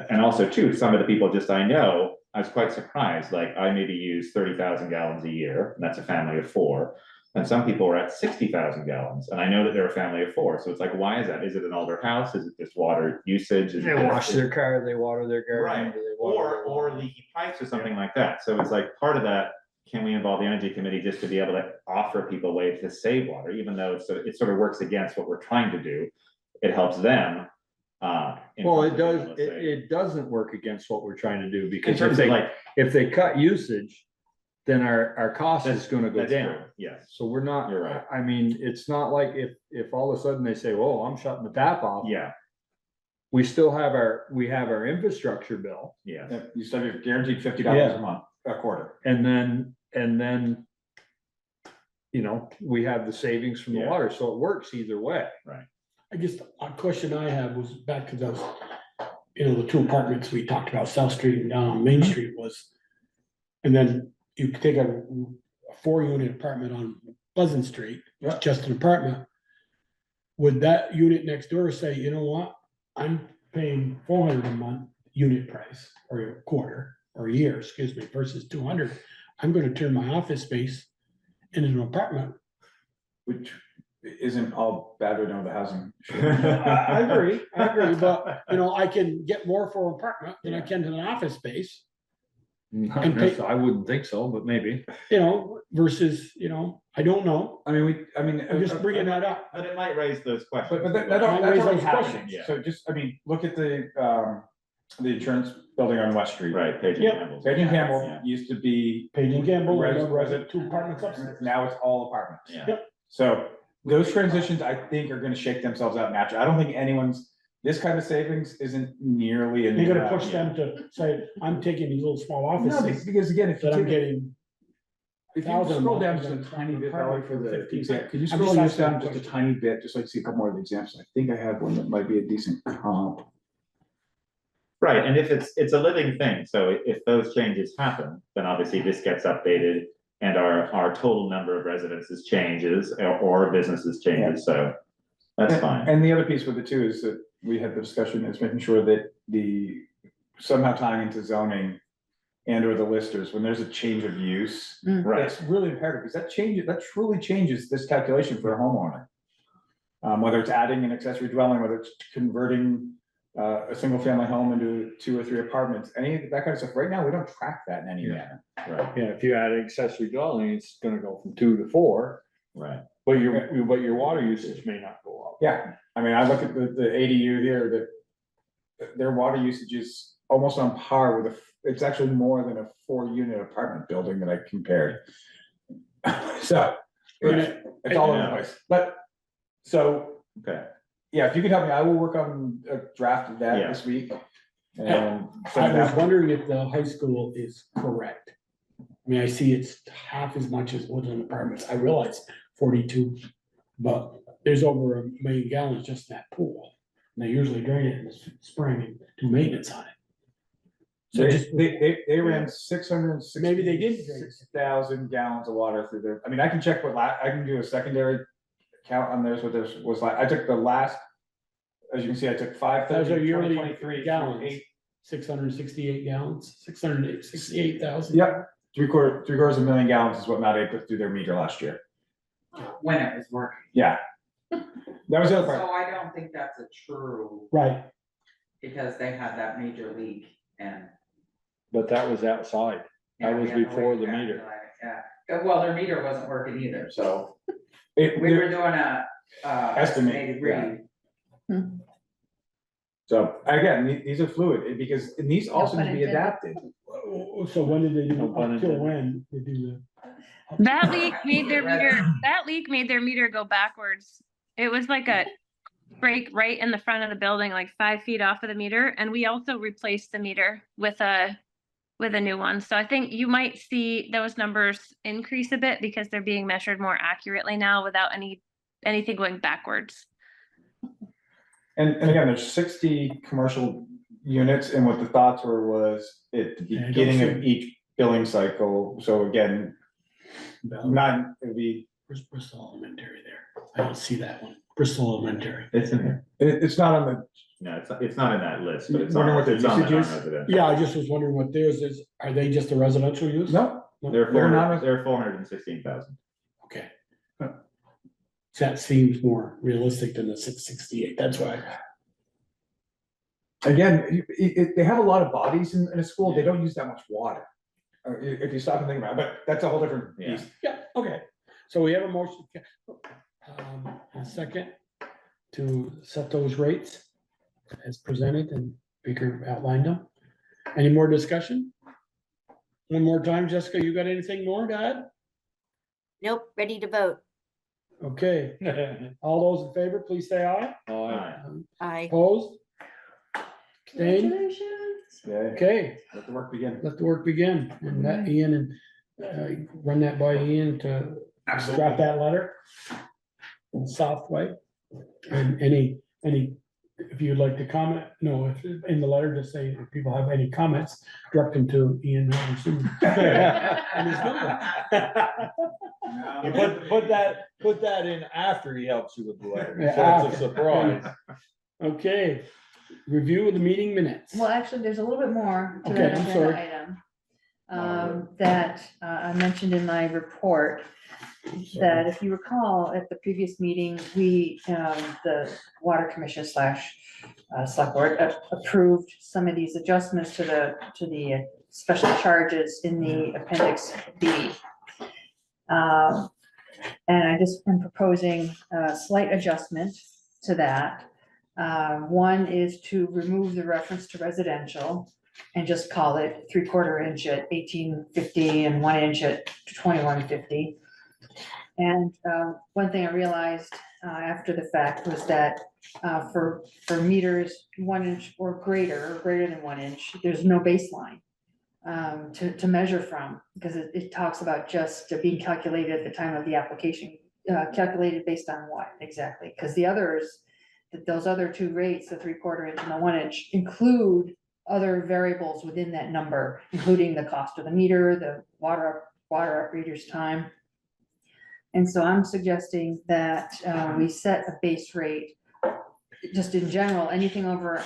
Speaker 1: And also too, some of the people just I know, I was quite surprised, like I maybe use 30,000 gallons a year, and that's a family of 4. And some people are at 60,000 gallons, and I know that they're a family of 4. So it's like, why is that? Is it an older house? Is it just water usage? Is
Speaker 9: They
Speaker 1: it
Speaker 9: wash their car, they water their garden.
Speaker 1: Right,
Speaker 9: do they water their
Speaker 1: or
Speaker 9: lawn?
Speaker 1: leaky pipes or something like that. So it's like part of that, can we involve the energy committee just to be able to offer people ways to save water, even though it sort of works against what we're trying to do. It helps them.
Speaker 9: Well, it does, it doesn't work against what we're trying to do,
Speaker 1: In
Speaker 9: because
Speaker 1: terms of like,
Speaker 9: if they cut usage, then our cost is gonna go
Speaker 1: that's
Speaker 9: down.
Speaker 1: true, yes,
Speaker 9: So we're not,
Speaker 1: You're right.
Speaker 9: I mean, it's not like if all of a sudden they say, well, I'm shutting the tap off.
Speaker 1: yeah,
Speaker 9: We still have our infrastructure bill,
Speaker 1: yes.
Speaker 10: You still have your guaranteed $50
Speaker 9: Yeah.
Speaker 10: a month, a quarter.
Speaker 9: and then, you know, we have the savings from the
Speaker 1: Yeah.
Speaker 9: water, so it works either way.
Speaker 3: I guess a question I had was back to those, the 2 apartments we talked about, South Street and down on Main Street was. And then you could take a 4-unit apartment on Pleasant Street, it's just an apartment. Would that unit next door say, you know what, I'm paying $400 a month unit price, or a quarter, or a year, excuse me, versus 200, I'm gonna turn my office space into an apartment.
Speaker 10: Which isn't all bad or no the housing.
Speaker 3: I agree, but, I can get more for an apartment than I can to an office space,
Speaker 9: Not
Speaker 3: And pay-
Speaker 9: necessarily, I wouldn't think so, but maybe.
Speaker 3: versus, I don't know,
Speaker 10: I mean,
Speaker 3: I'm just bringing that up.
Speaker 1: But it might raise those questions.
Speaker 10: But that
Speaker 3: Might
Speaker 10: that's
Speaker 3: raise
Speaker 10: already
Speaker 3: those
Speaker 10: happening.
Speaker 3: questions.
Speaker 1: Yeah.
Speaker 10: So just, I mean, look at the insurance building on West Street.
Speaker 1: Right, Page and
Speaker 3: Yep.
Speaker 1: Campbell's.
Speaker 10: Page and Campbell
Speaker 1: Yeah.
Speaker 10: used to be,
Speaker 3: Page and Campbell,
Speaker 10: Res-
Speaker 3: resident, 2 apartments upstairs.
Speaker 10: now it's all apartments.
Speaker 1: Yeah.
Speaker 10: So those transitions, I think, are gonna shake themselves out naturally. I don't think this kind of savings isn't nearly.
Speaker 3: You're gonna push them to say, I'm taking these little small
Speaker 10: No,
Speaker 3: offices
Speaker 10: because again, if you
Speaker 3: that I'm
Speaker 10: take,
Speaker 3: getting.
Speaker 10: if you
Speaker 3: 1,000 a
Speaker 10: scroll
Speaker 3: month,
Speaker 10: down
Speaker 3: I'm
Speaker 10: just a
Speaker 3: gonna
Speaker 10: tiny bit,
Speaker 3: apartment
Speaker 10: Valerie, for
Speaker 3: for
Speaker 10: the
Speaker 3: 50.
Speaker 10: example, can you
Speaker 3: I'm
Speaker 10: scroll
Speaker 3: just
Speaker 10: down
Speaker 3: asking
Speaker 10: just a
Speaker 3: questions.
Speaker 10: tiny bit, just like see a couple more of the examples? I think I have one that might be a decent comp.
Speaker 1: Right, and if it's a living thing, so if those changes happen, then obviously this gets updated and our total number of residences changes or businesses changes, so that's fine.
Speaker 10: And the other piece with it too is that we had the discussion is making sure that somehow tying into zoning and or the listers, when there's a change of use,
Speaker 1: Right,
Speaker 10: that's really imperative, because that truly changes this calculation for a homeowner. Whether it's adding an accessory dwelling, whether it's converting a single family home into 2 or 3 apartments, any of that kind of stuff. Right now, we don't track that in any manner.
Speaker 1: right,
Speaker 9: Yeah, if you add accessory dwelling, it's gonna go from 2 to 4,
Speaker 1: right.
Speaker 9: but your water usage may not go up.
Speaker 10: Yeah, I mean, I look at the ADU here, that their water usage is almost on par with it's actually more than a 4-unit apartment building that I compared. So, it's all over the place, but, so,
Speaker 1: Okay,
Speaker 10: yeah, if you could help me, I will work on a draft of that
Speaker 1: Yeah.
Speaker 10: this week. And
Speaker 3: I was wondering if the high school is correct. I mean, I see it's half as much as Woodland Apartments, I realize 42, but there's over 1 million gallons just in that pool. And they usually drain it in the spring and do maintenance on it. So just,
Speaker 10: They ran 660.
Speaker 3: Maybe they did drain it.
Speaker 10: 6,000 gallons of water through there. I mean, I can check I can do a secondary count on theirs, what theirs was like. I took the last, as you can see, I took 530,
Speaker 3: those are yearly
Speaker 10: 2023
Speaker 3: gallons, 668 gallons, 668,000.
Speaker 10: Yep, three-quarters of a million gallons is what Mount A put through their meter last year.
Speaker 5: When it was working.
Speaker 10: Yeah. That was the other
Speaker 5: So
Speaker 10: part.
Speaker 5: I don't think that's a true,
Speaker 3: Right,
Speaker 5: because they had that major leak and.
Speaker 9: But that was outside. That
Speaker 5: Yeah, we
Speaker 9: was
Speaker 5: had no
Speaker 9: before
Speaker 5: way to
Speaker 9: the
Speaker 5: calculate
Speaker 9: meter.
Speaker 5: it, Yeah, well, their meter wasn't working either, so
Speaker 10: It-
Speaker 5: we were doing a estimated
Speaker 10: yeah.
Speaker 5: read.
Speaker 10: So again, these are fluid because and these also need to be adapted.
Speaker 3: so when did they do,
Speaker 9: No pun
Speaker 3: up till
Speaker 9: intended.
Speaker 3: when they do
Speaker 16: That leak made their meter go backwards. It was like a break right in the front of the building, like 5 feet off of the meter. And we also replaced the meter with a new one. So I think you might see those numbers increase a bit because they're being measured more accurately now without anything going backwards.
Speaker 10: And again, there's 60 commercial units, and what the thoughts were was at the
Speaker 3: Yeah, I don't
Speaker 10: beginning of
Speaker 3: see-
Speaker 10: each billing cycle, so again, it'd be.
Speaker 3: Where's Bristol Elementary there? I don't see that one. Bristol Elementary.
Speaker 1: It's in here.
Speaker 10: It's not on the,
Speaker 1: No, it's not in that list, but it's
Speaker 10: Wonder
Speaker 1: on,
Speaker 10: what the
Speaker 1: it's on the
Speaker 10: usage is?
Speaker 1: non-residential.
Speaker 3: Yeah, I just was wondering what theirs is. Are they just a residential use?
Speaker 10: no,
Speaker 1: They're
Speaker 10: They're not-
Speaker 1: 416,000.
Speaker 3: Okay. That seems more realistic than the 668. That's why.
Speaker 10: again, they have a lot of bodies in a school, they don't use that much water. If you stop and think about it, but that's a whole different
Speaker 1: Yeah.
Speaker 10: piece.
Speaker 3: Yeah, okay. So we have a motion. A second to set those rates as presented and Baker outlined them. Any more discussion? One more time, Jessica, you got anything more to add?
Speaker 7: Nope, ready to vote.
Speaker 3: Okay, all those in favor, please say aye.
Speaker 1: Aye.
Speaker 7: Aye.
Speaker 3: Opposed? Abstained?
Speaker 2: Congratulations.
Speaker 3: Okay,
Speaker 10: Let the work begin.
Speaker 3: let the work begin. And that Ian and run that by Ian to draft that letter in soft way. And any, if you'd like to comment, no, if in the letter, just say if people have any comments, direct them to Ian Robertson. And his number.
Speaker 9: You put that in after he helps you with the letter,
Speaker 3: Yeah,
Speaker 9: so it's
Speaker 3: after.
Speaker 9: a surprise.
Speaker 3: Okay, review of the meeting minutes.
Speaker 2: Well, actually, there's a little bit more to
Speaker 3: Okay,
Speaker 2: that
Speaker 3: I'm
Speaker 2: agenda
Speaker 3: sorry.
Speaker 2: item. That I mentioned in my report, that if you recall, at the previous meeting, we, the Water Commission / Select Board approved some of these adjustments to the special charges in the Appendix B. And I just am proposing a slight adjustment to that. One is to remove the reference to residential and just call it 3/4 inch at 1850 and 1 inch at 2150. And one thing I realized after the fact was that for meters 1 inch or greater than 1 inch, there's no baseline to measure from, because it talks about just being calculated at the time of the application. Calculated based on what exactly? Because the others, those other two rates, the 3/4 inch and the 1 inch, include other variables within that number, including the cost of the meter, the water operator's time. And so I'm suggesting that we set a base rate, just in general, anything over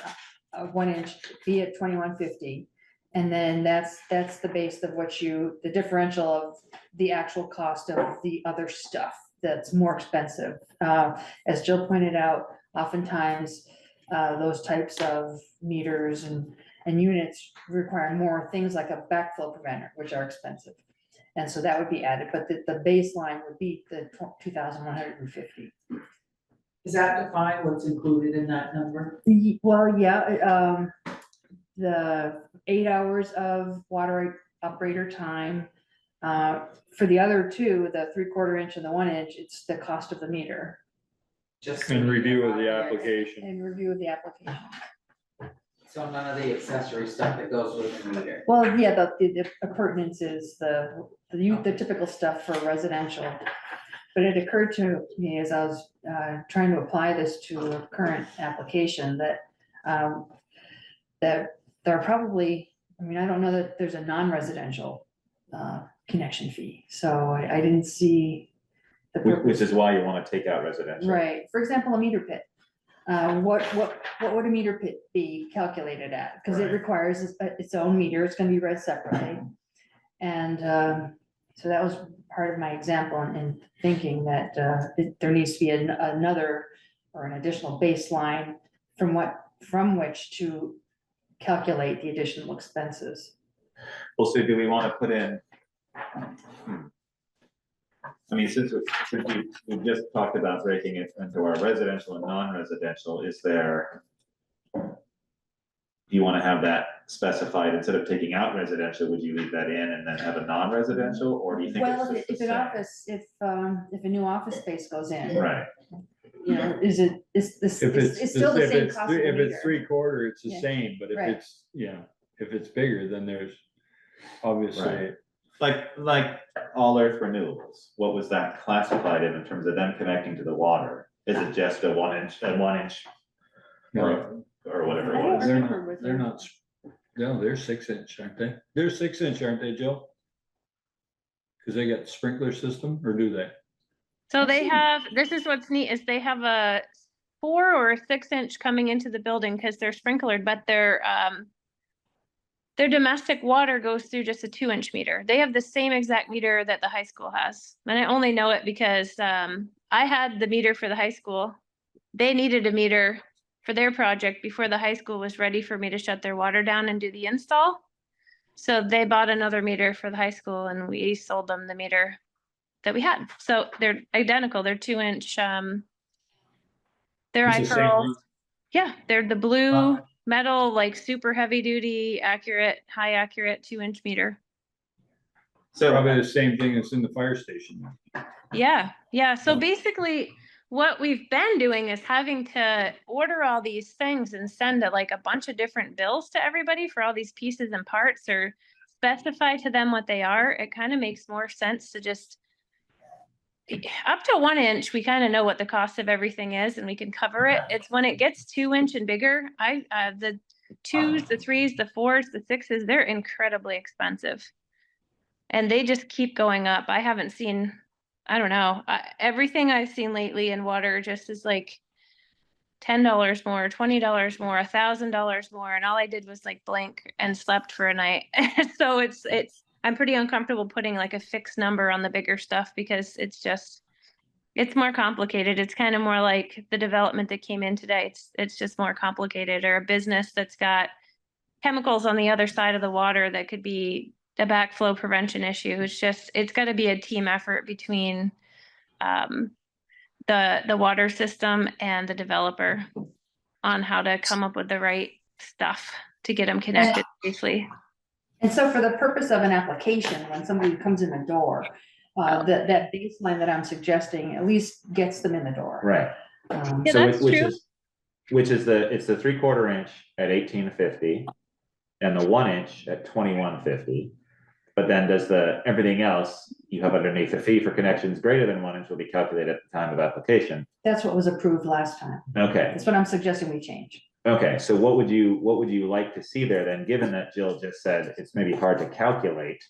Speaker 2: 1 inch, be at 2150. And then that's the base of what the differential of the actual cost of the other stuff that's more expensive. As Jill pointed out, oftentimes those types of meters and units require more things like a backflow preventer, which are expensive. And so that would be added, but the baseline would be the 2,150.
Speaker 5: Is that defined what's included in that number?
Speaker 2: Well, yeah, the 8 hours of water operator time. For the other two, the 3/4 inch and the 1 inch, it's the cost of the meter.
Speaker 5: Just.
Speaker 9: In review of the application.
Speaker 2: And review of the application.
Speaker 5: So none of the accessory stuff that goes with the meter.
Speaker 2: Well, yeah, the appurtenance is the typical stuff for residential. But it occurred to me as I was trying to apply this to a current application that there are probably, I mean, I don't know that there's a non-residential connection fee, so I didn't see.
Speaker 1: Which is why you want to take out residential.
Speaker 2: Right, for example, a meter pit. What would a meter pit be calculated at? Because it requires its own meter, it's gonna be read separately. And so that was part of my example in thinking that there needs to be another or an additional baseline from which to calculate the additional expenses.
Speaker 1: Well, so do we want to put in? I mean, since we just talked about breaking it into our residential and non-residential, is there? Do you want to have that specified instead of taking out residential? Would you leave that in and then have a non-residential, or do you think?
Speaker 2: Well,
Speaker 1: it's just
Speaker 2: if
Speaker 1: the
Speaker 2: an
Speaker 1: same?
Speaker 2: office, if a new office space goes in.
Speaker 1: Right.
Speaker 2: you know, is this,
Speaker 9: If
Speaker 2: it's still the same cost of the
Speaker 9: If it's
Speaker 2: meter.
Speaker 9: 3/4, it's the
Speaker 2: Yeah.
Speaker 9: same, but if
Speaker 2: Right.
Speaker 9: it's, if it's bigger, then there's obviously.
Speaker 1: Like all earth renewables, what was that classified in terms of them connecting to the water? Is it just a 1 inch, or whatever
Speaker 2: I
Speaker 1: it
Speaker 2: don't
Speaker 1: was?
Speaker 2: remember with
Speaker 9: They're
Speaker 2: them.
Speaker 9: not, no, they're 6 inch, aren't they? They're 6 inch, aren't they, Joe? Cause they got the sprinkler system, or do they?
Speaker 16: So they have, this is what's neat, is they have a 4 or a 6 inch coming into the building because they're sprinklered, but their domestic water goes through just a 2 inch meter. They have the same exact meter that the high school has. And I only know it because I had the meter for the high school. They needed a meter for their project before the high school was ready for me to shut their water down and do the install. So they bought another meter for the high school and we sold them the meter that we had. So they're identical. They're 2 inch, they're
Speaker 9: It's the same
Speaker 16: iPearl.
Speaker 9: one?
Speaker 16: Yeah, they're the blue metal, like super heavy duty, accurate, high accurate 2 inch meter.
Speaker 1: So
Speaker 9: Probably the same thing that's in the fire station.
Speaker 16: Yeah, yeah. So basically what we've been doing is having to order all these things and send like a bunch of different bills to everybody for all these pieces and parts, or specify to them what they are. It kind of makes more sense to just up to 1 inch, we kind of know what the cost of everything is and we can cover it. It's when it gets 2 inch and bigger, the 2s, the 3s, the 4s, the 6s, they're incredibly expensive. And they just keep going up. I haven't seen, I don't know, everything I've seen lately in water just is like $10 more, $20 more, $1,000 more. And all I did was like blink and slept for a night. So I'm pretty uncomfortable putting like a fixed number on the bigger stuff because it's more complicated. It's kind of more like the development that came in today. It's just more complicated, or a business that's got chemicals on the other side of the water that could be a backflow prevention issue. It's got to be a team effort between the water system and the developer on how to come up with the right stuff to get them connected safely.
Speaker 2: And so for the purpose of an application, when somebody comes in the door, that baseline that I'm suggesting at least gets them in the door.
Speaker 1: Right.
Speaker 16: Yeah,
Speaker 1: So
Speaker 16: that's
Speaker 1: which
Speaker 16: true.
Speaker 1: is it's the 3/4 inch at 1850 and the 1 inch at 2150. But then does everything else you have underneath the fee for connections greater than 1 inch will be calculated at the time of application?
Speaker 2: That's what was approved last time.
Speaker 1: Okay.
Speaker 2: That's what I'm suggesting we change.
Speaker 1: Okay, so what would you like to see there then, given that Jill just said it's maybe hard to calculate?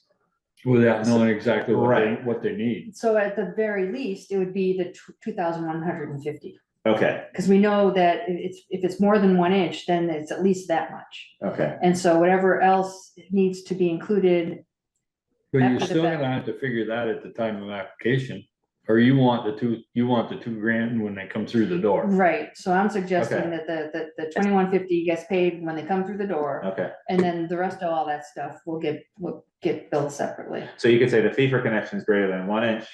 Speaker 9: Without knowing exactly
Speaker 1: Right.
Speaker 9: what they need.
Speaker 2: So at the very least, it would be the 2,150.
Speaker 1: Okay,
Speaker 2: Because we know that if it's more than 1 inch, then it's at least that much.
Speaker 1: okay.
Speaker 2: And so whatever else needs to be included.
Speaker 9: But you're
Speaker 2: after the
Speaker 9: still
Speaker 2: fact.
Speaker 9: gonna have to figure that at the time of application, or you want the $2,000 when they come through the door.
Speaker 2: Right, so I'm suggesting
Speaker 1: Okay.
Speaker 2: that the 2,150 gets paid when they come through the door.
Speaker 1: Okay,
Speaker 2: And then the rest of all that stuff will get billed separately.
Speaker 1: so you could say the fee for connections greater than 1 inch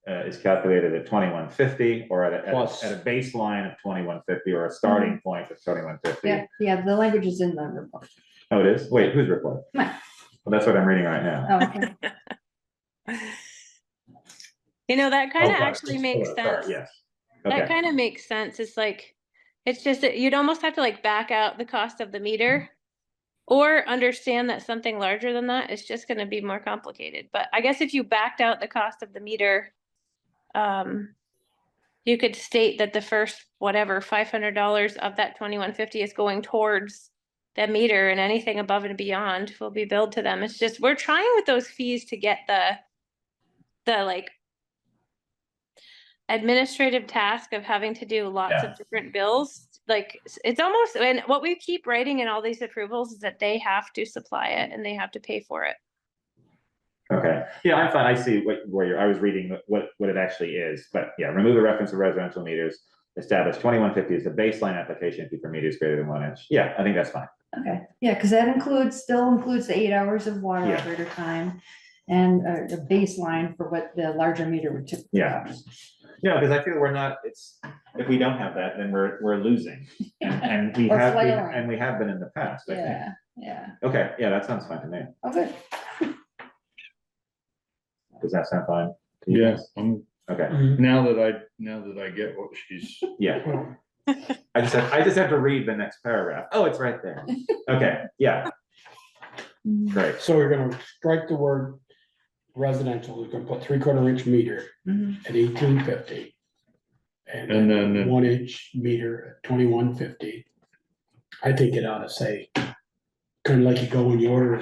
Speaker 1: is calculated at 2150, or at
Speaker 9: Plus.
Speaker 1: a baseline of 2150, or a starting point of 2150.
Speaker 2: Yeah, the language is in the report.
Speaker 1: Oh, it is? Wait, whose report?
Speaker 2: Mine.
Speaker 1: Well, that's what I'm reading right now.
Speaker 2: Oh, okay.
Speaker 16: You know, that kind of
Speaker 1: Oh,
Speaker 16: actually makes sense.
Speaker 1: Yes.
Speaker 16: That
Speaker 1: Okay,
Speaker 16: kind of makes sense. It's just that you'd almost have to like back out the cost of the meter or understand that something larger than that is just going to be more complicated. But I guess if you backed out the cost of the meter, you could state that the first, whatever, $500 of that 2,150 is going towards that meter, and anything above and beyond will be billed to them. It's just, we're trying with those fees to get the like administrative task of having to do lots of different bills. Like it's almost, and what we keep writing in all these approvals is that they have to supply it and they have to pay for it.
Speaker 1: okay. Yeah, I'm fine. I see I was reading what it actually is, but yeah, remove the reference to residential meters, establish 2,150 as the baseline application fee for meters greater than 1 inch. Yeah, I think that's fine.
Speaker 2: Okay, yeah, because that still includes the 8 hours of water
Speaker 1: Yeah.
Speaker 2: operator time and the baseline for what the larger meter would typically cost.
Speaker 1: Yeah, because I feel if we don't have that, then we're losing. And we
Speaker 2: Or
Speaker 1: have,
Speaker 2: flailing.
Speaker 1: we have been in the past, I think.
Speaker 2: Yeah.
Speaker 1: Okay, yeah, that sounds fine to me.
Speaker 2: Oh, good.
Speaker 1: Does that sound fine? to you
Speaker 9: Yeah,
Speaker 1: guys? Okay,
Speaker 9: Now that I get what she's,
Speaker 1: yeah. I just have to read the next paragraph. Oh, it's right there. Okay, yeah. Great.
Speaker 3: So we're gonna strike the word residential, we're gonna put 3/4 inch meter
Speaker 2: Mhm.
Speaker 3: at 1850.
Speaker 9: And
Speaker 3: And
Speaker 9: then-
Speaker 3: then 1 inch meter at 2150. I think it ought to say, kind of like you go when you order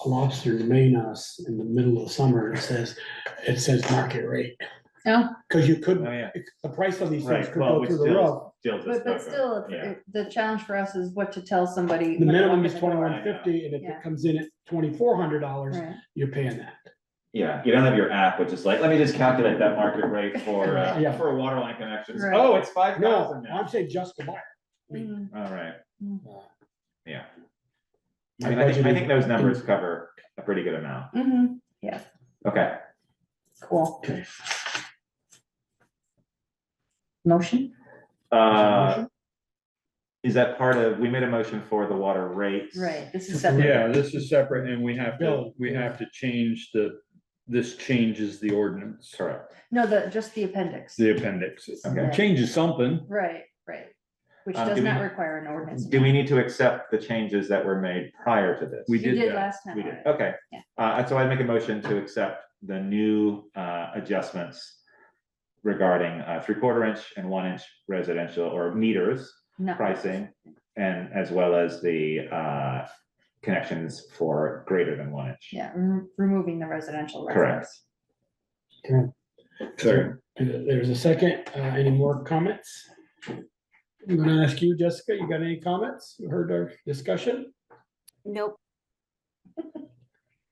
Speaker 3: a lobster in Maine house in the middle of the summer, and it says market rate.
Speaker 2: No,
Speaker 3: Cause you could,
Speaker 1: Oh, yeah.
Speaker 3: the price of these things
Speaker 1: Right,
Speaker 3: could
Speaker 1: well,
Speaker 3: go
Speaker 1: which
Speaker 3: through the roof.
Speaker 2: but still,
Speaker 1: Yeah.
Speaker 2: the challenge for us is what to tell somebody.
Speaker 3: The
Speaker 2: when they
Speaker 3: minimum
Speaker 2: walk
Speaker 3: is
Speaker 2: in the door.
Speaker 3: 2150, and if
Speaker 2: Yeah.
Speaker 3: it comes in at $2,400,
Speaker 2: Right.
Speaker 3: you're paying that.
Speaker 1: Yeah, you don't have your app, which is like, let me just calculate that market rate for,
Speaker 3: Yeah.
Speaker 1: for water line connections.
Speaker 2: Right.
Speaker 1: Oh, it's
Speaker 3: No,
Speaker 1: 5,000 now.
Speaker 3: I'm saying just to buy it.
Speaker 2: Mhm.
Speaker 1: All right,
Speaker 3: Uh,
Speaker 1: yeah.
Speaker 3: My
Speaker 1: I mean, I think
Speaker 3: budget is-
Speaker 1: those numbers cover a pretty good amount.
Speaker 2: Mhm. Yeah,
Speaker 1: Okay,
Speaker 2: cool.
Speaker 3: Okay.
Speaker 2: Motion?
Speaker 1: Is that part of, we made a motion for the water rates?
Speaker 2: Right, this is separate.
Speaker 9: yeah, this is separate and we have to
Speaker 3: Bill.
Speaker 9: change this changes the ordinance,
Speaker 1: Correct.
Speaker 2: No, just the appendix.
Speaker 9: the appendix. It
Speaker 1: Okay.
Speaker 9: changes something.
Speaker 2: Right, right. Which
Speaker 1: Do
Speaker 2: does
Speaker 1: we-
Speaker 2: not require an ordinance.
Speaker 1: Do we need to accept the changes that were made prior to this?
Speaker 9: We
Speaker 2: You
Speaker 9: did
Speaker 2: did
Speaker 9: that.
Speaker 2: last time.
Speaker 1: We did,
Speaker 2: already.
Speaker 1: okay.
Speaker 2: Yeah.
Speaker 1: So I'd make a motion to accept the new adjustments regarding 3/4 inch and 1 inch residential or meters
Speaker 2: No.
Speaker 1: pricing, and as well as the connections for greater than 1 inch.
Speaker 2: Yeah, removing the residential
Speaker 1: Correct.
Speaker 2: residence.
Speaker 9: Sorry.
Speaker 3: There's a second, any more comments? I'm gonna ask you, Jessica, you got any comments? You heard our discussion?
Speaker 7: Nope.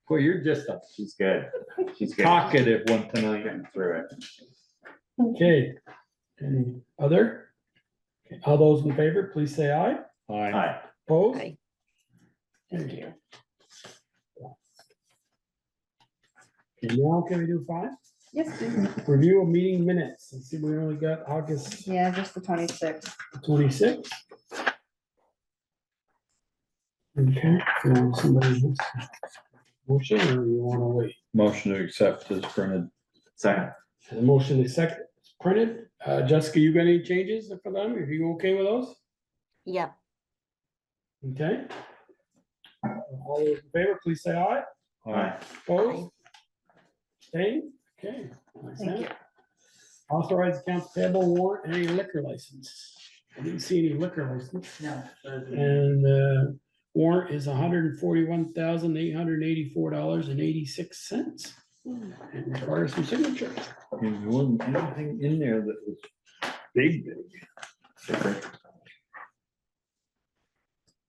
Speaker 9: Well, you're just a
Speaker 1: She's good. She's good.
Speaker 9: talkative one tonight.
Speaker 1: Getting through it.
Speaker 3: Okay, any other? Okay, all those in favor, please say aye.
Speaker 9: Aye.
Speaker 1: Hi.
Speaker 3: Opposed?
Speaker 7: Aye.
Speaker 2: Thank you.
Speaker 3: Okay, now can we do 5?
Speaker 2: Yes, please.
Speaker 3: Review of meeting minutes. Let's see, we only got August
Speaker 2: Yeah, just the 26th.
Speaker 3: 26th. Okay, so somebody wants to motion or you wanna wait?
Speaker 9: Motion to accept is printed.
Speaker 1: Second.
Speaker 3: The motion is second, it's printed. Jessica, you got any changes for them? Are you okay with those?
Speaker 7: Yep.
Speaker 3: Okay. All those in favor, please say aye.
Speaker 1: Aye.
Speaker 3: Opposed? Staying? Okay. like
Speaker 2: Thank
Speaker 3: that.
Speaker 2: you.
Speaker 3: Authorize accounts payable warrant, any liquor license. I didn't see any liquor license.
Speaker 5: No.
Speaker 3: And warrant is $141,884.86. It requires some signature.
Speaker 9: And there wasn't anything in there that was big.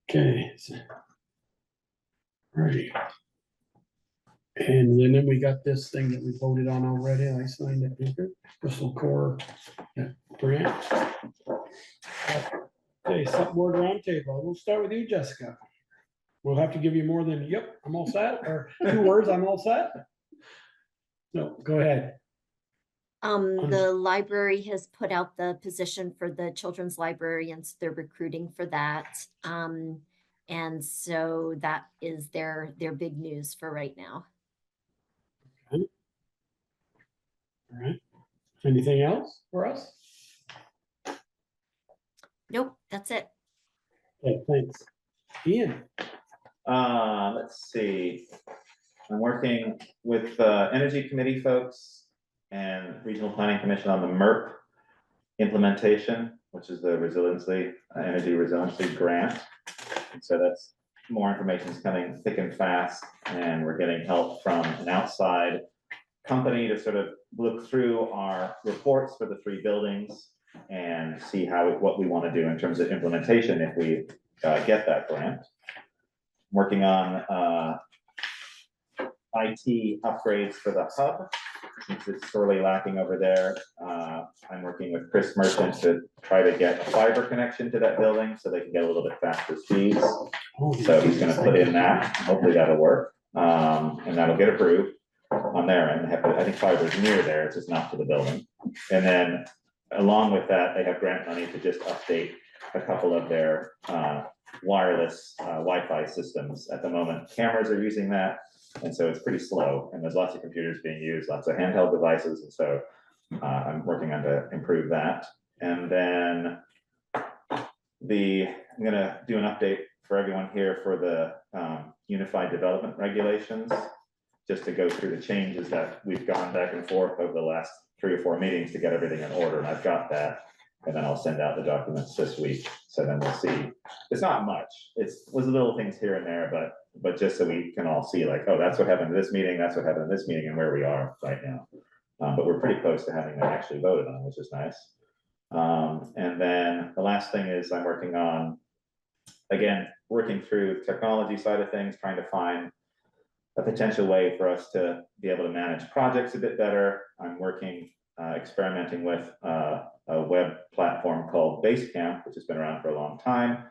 Speaker 3: Okay. Ready. And then we got this thing that we voted on already. I signed it. Bristol Core grant. Okay, Selectboard roundtable. We'll start with you, Jessica. We'll have to give you more than, yep, I'm all set, or 2 words, I'm all set. No, go ahead.
Speaker 7: The library has put out the position for the children's librarians. They're recruiting for that. And so that is their big news for right now.
Speaker 3: All right. Anything else for us?
Speaker 7: Nope, that's it.
Speaker 3: Okay, thanks. Ian,
Speaker 1: Let's see. I'm working with Energy Committee folks and Regional Planning Commission on the MERP implementation, which is the energy resiliency grant. And so that's more information is coming thick and fast, and we're getting help from an outside company to sort of look through our reports for the 3 buildings and see what we want to do in terms of implementation if we get that grant. Working on IT upgrades for the hub, since it's sorely lacking over there. I'm working with Chris Merchant to try to get a fiber connection to that building so they can get a little bit faster speeds. So he's gonna put in that, hopefully that'll work, and that'll get approved on their end. I think fiber is near there, it's just not to the building. And then along with that, they have grant money to just update a couple of their wireless Wi-Fi systems. At the moment, cameras are using that, and so it's pretty slow, and there's lots of computers being used, lots of handheld devices, and so I'm working on to improve that. And then I'm gonna do an update for everyone here for the Unified Development Regulations, just to go through the changes that we've gone back and forth over the last 3 or 4 meetings to get everything in order, and I've got that. And then I'll send out the documents this week, so then we'll see. It's not much, was little things here and there, but just so we can all see like, oh, that's what happened to this meeting, that's what happened to this meeting, and where we are right now. But we're pretty close to having that actually voted on, which is nice. And then the last thing is I'm working on, again, working through the technology side of things, trying to find a potential way for us to be able to manage projects a bit better. I'm experimenting with a web platform called Basecamp, which has been around for a long time.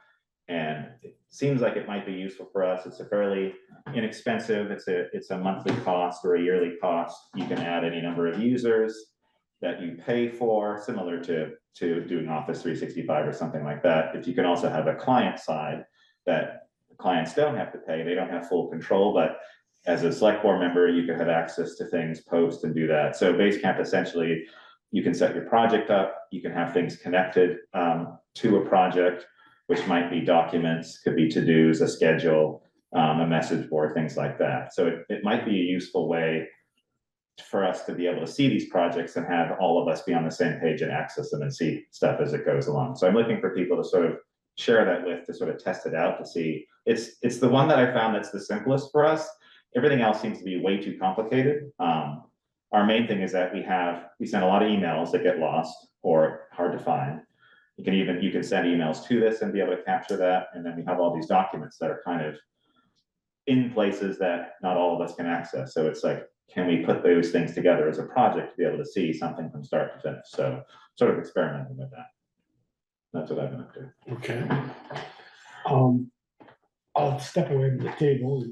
Speaker 1: And it seems like it might be useful for us. It's a fairly inexpensive, it's a monthly cost or a yearly cost. You can add any number of users that you pay for, similar to doing Office 365 or something like that. If you can also have a client side that clients don't have to pay, they don't have full control, but as a select board member, you can have access to things, post and do that. So Basecamp, essentially, you can set your project up, you can have things connected to a project, which might be documents, could be to-dos, a schedule, a message board, things like that. So it might be a useful way for us to be able to see these projects and have all of us be on the same page and access them and see stuff as it goes along. So I'm looking for people to sort of share that with, to sort of test it out, to see. It's the one that I found that's the simplest for us. Everything else seems to be way too complicated. Our main thing is that we send a lot of emails that get lost or hard to find. You can send emails to this and be able to capture that. And then we have all these documents that are kind of in places that not all of us can access. So it's like, can we put those things together as a project to be able to see something from start to finish? So sort of experimenting with that. That's what I've been up to.
Speaker 3: Okay. I'll step away from the table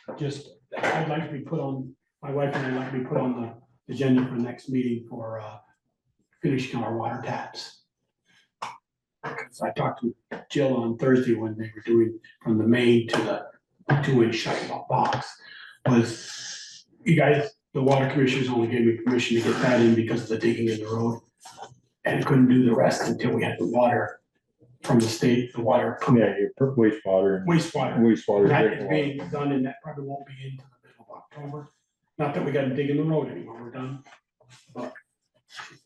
Speaker 3: and just, I'd like to be put on, my wife and I'd like to be put on the agenda for the next meeting for finishing our water taps. So I talked to Jill on Thursday when they were doing from the main to the 2-inch shut box. Was you guys, the water commissioners only gave me permission to get that in because of the digging in the road. And couldn't do the rest until we had the water from the state, the water.
Speaker 9: Yeah, your wastewater. Wastewater.
Speaker 3: That is being done and that probably won't be into the middle of October. Not that we gotta dig in the road anymore, we're done. But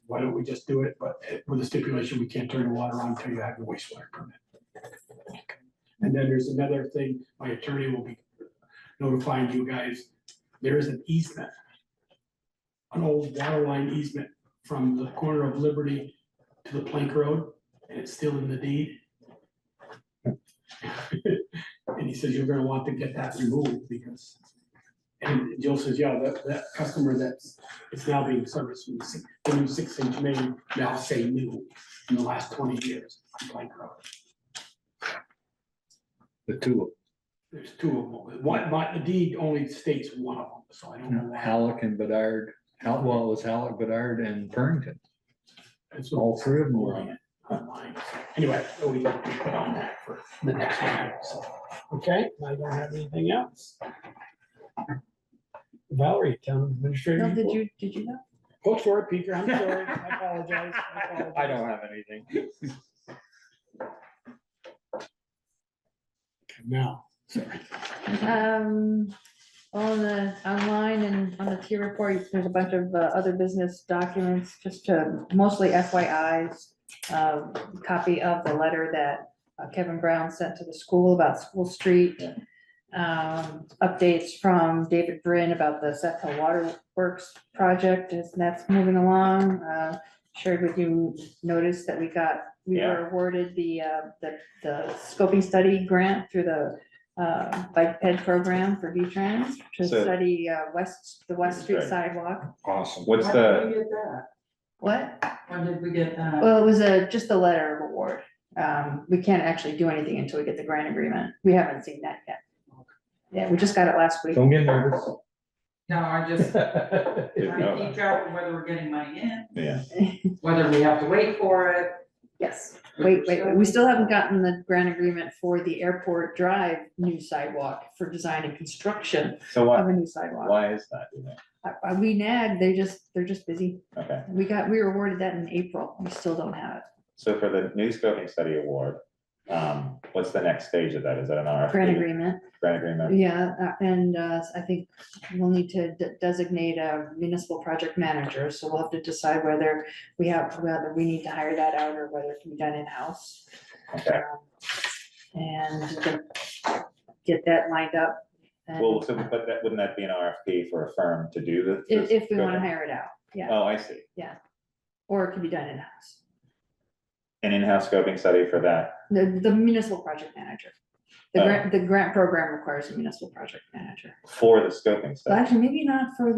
Speaker 3: why don't we just do it, but with the stipulation, we can't turn the water on until you have the wastewater permit. And then there's another thing, my attorney will be notifying you guys, there is an easement. An old water line easement from the corner of Liberty to the Plank Road, and it's still in the deed. And he says, you're gonna want to get that removed because, and Jill says, yeah, that customer it's now being serviced from the new 6-inch main, now say new, in the last 20 years on Plank Road.
Speaker 9: The two.
Speaker 3: There's 2 of them, the deed only states one of them, so I don't know why.
Speaker 9: Halleck and Bedard, well, it was Halleck, Bedard and Purrington. All 3 of them were on it.
Speaker 3: Online. Anyway, so we can put on that for the next one. So, okay, I don't have anything else. Valerie, town administrator.
Speaker 2: No, did you know?
Speaker 3: Go for it, Peter. I'm sorry. I apologize.
Speaker 9: I don't have anything.
Speaker 3: No, sorry.
Speaker 2: On the online and on the tier report, there's a bunch of other business documents, just mostly FYIs. Copy of the letter that Kevin Brown sent to the school about School Street. Updates from David Brin about the Seth Hill Waterworks project, as that's moving along. Shared with you, notice that we were awarded the scoping study grant through the bike ped program for V-Trans to study the West Street sidewalk.
Speaker 9: Awesome.
Speaker 1: What's
Speaker 5: When did we get that?
Speaker 2: What?
Speaker 5: When did we get that?
Speaker 2: Well, it was just a letter of award. We can't actually do anything until we get the grant agreement. We haven't seen that yet. Yeah, we just got it last week.
Speaker 9: Don't get nervous.
Speaker 5: No, I just, trying to keep track of whether we're getting money in,
Speaker 1: Yeah.
Speaker 5: whether we have to wait for it.
Speaker 2: Yes, wait, we still haven't gotten the grant agreement for the airport drive new sidewalk for design and construction
Speaker 1: So
Speaker 2: of
Speaker 1: what,
Speaker 2: a new sidewalk.
Speaker 1: why is that? Do you think?
Speaker 2: We nagged, they're just busy.
Speaker 1: Okay,
Speaker 2: We were awarded that in April, we still don't have it.
Speaker 1: so for the new scoping study award, what's the next stage of that? Is that an RFP?
Speaker 2: Grant agreement,
Speaker 1: Grant agreement?
Speaker 2: yeah, and I think we'll need to designate a municipal project manager, so we'll have to decide whether whether we need to hire that out or whether it can be done in-house.
Speaker 1: Okay,
Speaker 2: And get that lined up. And
Speaker 1: well, so, but that, wouldn't that be an RFP for a firm to do the?
Speaker 2: if we wanna
Speaker 1: scoping?
Speaker 2: hire it out, yeah,
Speaker 1: Oh, I see.
Speaker 2: or it can be done in-house,
Speaker 1: An in-house scoping study for that?
Speaker 2: the municipal project manager.
Speaker 1: Oh.
Speaker 2: The grant program requires a municipal project manager.
Speaker 1: For the scoping
Speaker 2: Well,
Speaker 1: study?
Speaker 2: actually, maybe not for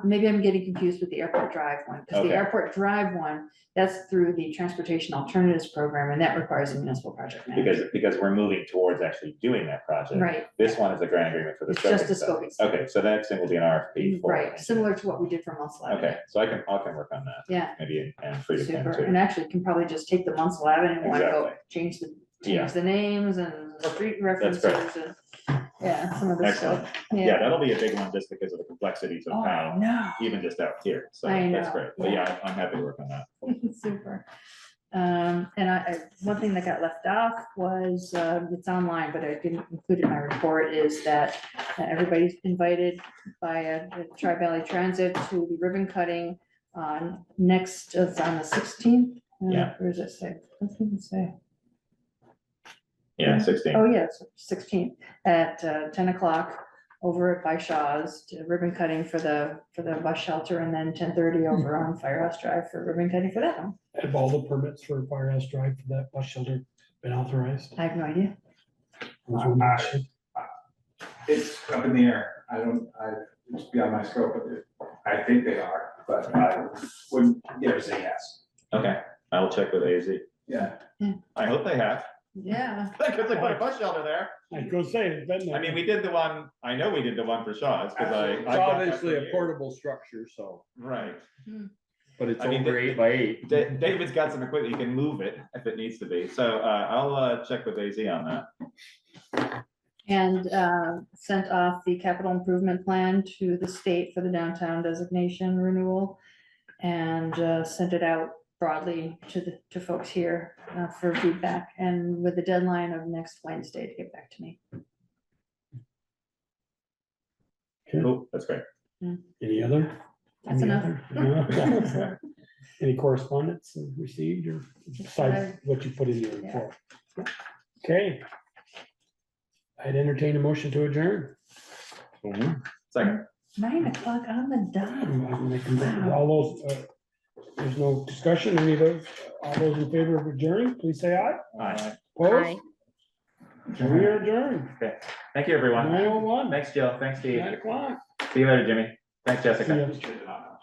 Speaker 2: maybe I'm getting confused with the airport drive one, because the
Speaker 1: Okay.
Speaker 2: airport drive one, that's through the transportation alternatives program, and that requires a municipal project manager.
Speaker 1: Because we're moving towards actually doing that project.
Speaker 2: Right,
Speaker 1: This one is a grant agreement for the
Speaker 2: it's just
Speaker 1: scoping
Speaker 2: a
Speaker 1: study.
Speaker 2: scoping study.
Speaker 1: Okay, so the next thing will be an RFP for.
Speaker 2: Right, similar to what we did for Munsell Avenue.
Speaker 1: Okay, so I can work on that,
Speaker 2: Yeah,
Speaker 1: maybe, and free to
Speaker 2: super,
Speaker 1: too.
Speaker 2: and actually can probably just take the Munsell Avenue one, go
Speaker 1: Exactly.
Speaker 2: change
Speaker 1: Yeah.
Speaker 2: the names and street references and, yeah, some of the
Speaker 1: Excellent.
Speaker 2: stuff.
Speaker 1: Yeah, that'll be a big one just because of the complexities of
Speaker 2: Oh,
Speaker 1: how,
Speaker 2: no.
Speaker 1: even just out here, so
Speaker 2: I
Speaker 1: that's
Speaker 2: know,
Speaker 1: great, but yeah, I'm happy to work on that.
Speaker 2: Super. And one thing that got left off was, it's online, but I didn't include it in my report, is that everybody's invited by a Tri-Valley Transit to the ribbon cutting on it's on the 16th.
Speaker 1: Yeah.
Speaker 2: Where does it say? What does it say?
Speaker 1: Yeah, 16.
Speaker 2: Oh, yes, 16th at 10 o'clock over by Shaw's, to ribbon cutting for the bus shelter, and then 10:30 over on Firehouse Drive for ribbon cutting for that one.
Speaker 3: Have all the permits for Firehouse Drive for that bus shelter been authorized?
Speaker 2: I have no idea.
Speaker 10: It's up in the air. It's beyond my scope, but I think they are, but I wouldn't dare say yes.
Speaker 1: Okay, I will check with AZ.
Speaker 10: Yeah.
Speaker 1: I hope they have,
Speaker 2: Yeah.
Speaker 1: because they put a bus shelter there.
Speaker 3: I go say, it's been there.
Speaker 1: I mean, we did the one, I know we did the one for Shaw's, because
Speaker 9: It's obviously a portable structure, so,
Speaker 1: Right.
Speaker 9: but it's
Speaker 1: I mean,
Speaker 9: over 8x8.
Speaker 1: David's got some equipment, you can move it if it needs to be, so I'll check with AZ on that.
Speaker 2: And sent off the capital improvement plan to the state for the downtown designation renewal. And sent it out broadly to folks here for feedback, and with the deadline of next Wednesday to get back to me.
Speaker 1: Cool, that's great.
Speaker 3: Any other?
Speaker 2: That's
Speaker 3: Any
Speaker 2: enough.
Speaker 3: other? Any correspondence received or besides what you put in your report? Okay. I'd entertain a motion to adjourn.
Speaker 1: Second.
Speaker 2: 9 o'clock on the dot.
Speaker 3: All those, there's no discussion, any of those, all those in favor of adjourning, please say aye.
Speaker 1: Aye.
Speaker 3: Opposed? We are adjourned.
Speaker 1: Okay, thank you, everyone.
Speaker 3: 9:01.
Speaker 1: Thanks, Jill, thanks, Steve.
Speaker 3: 9 o'clock.
Speaker 1: See you later, Jimmy. Thanks, Jessica.
Speaker 3: See ya.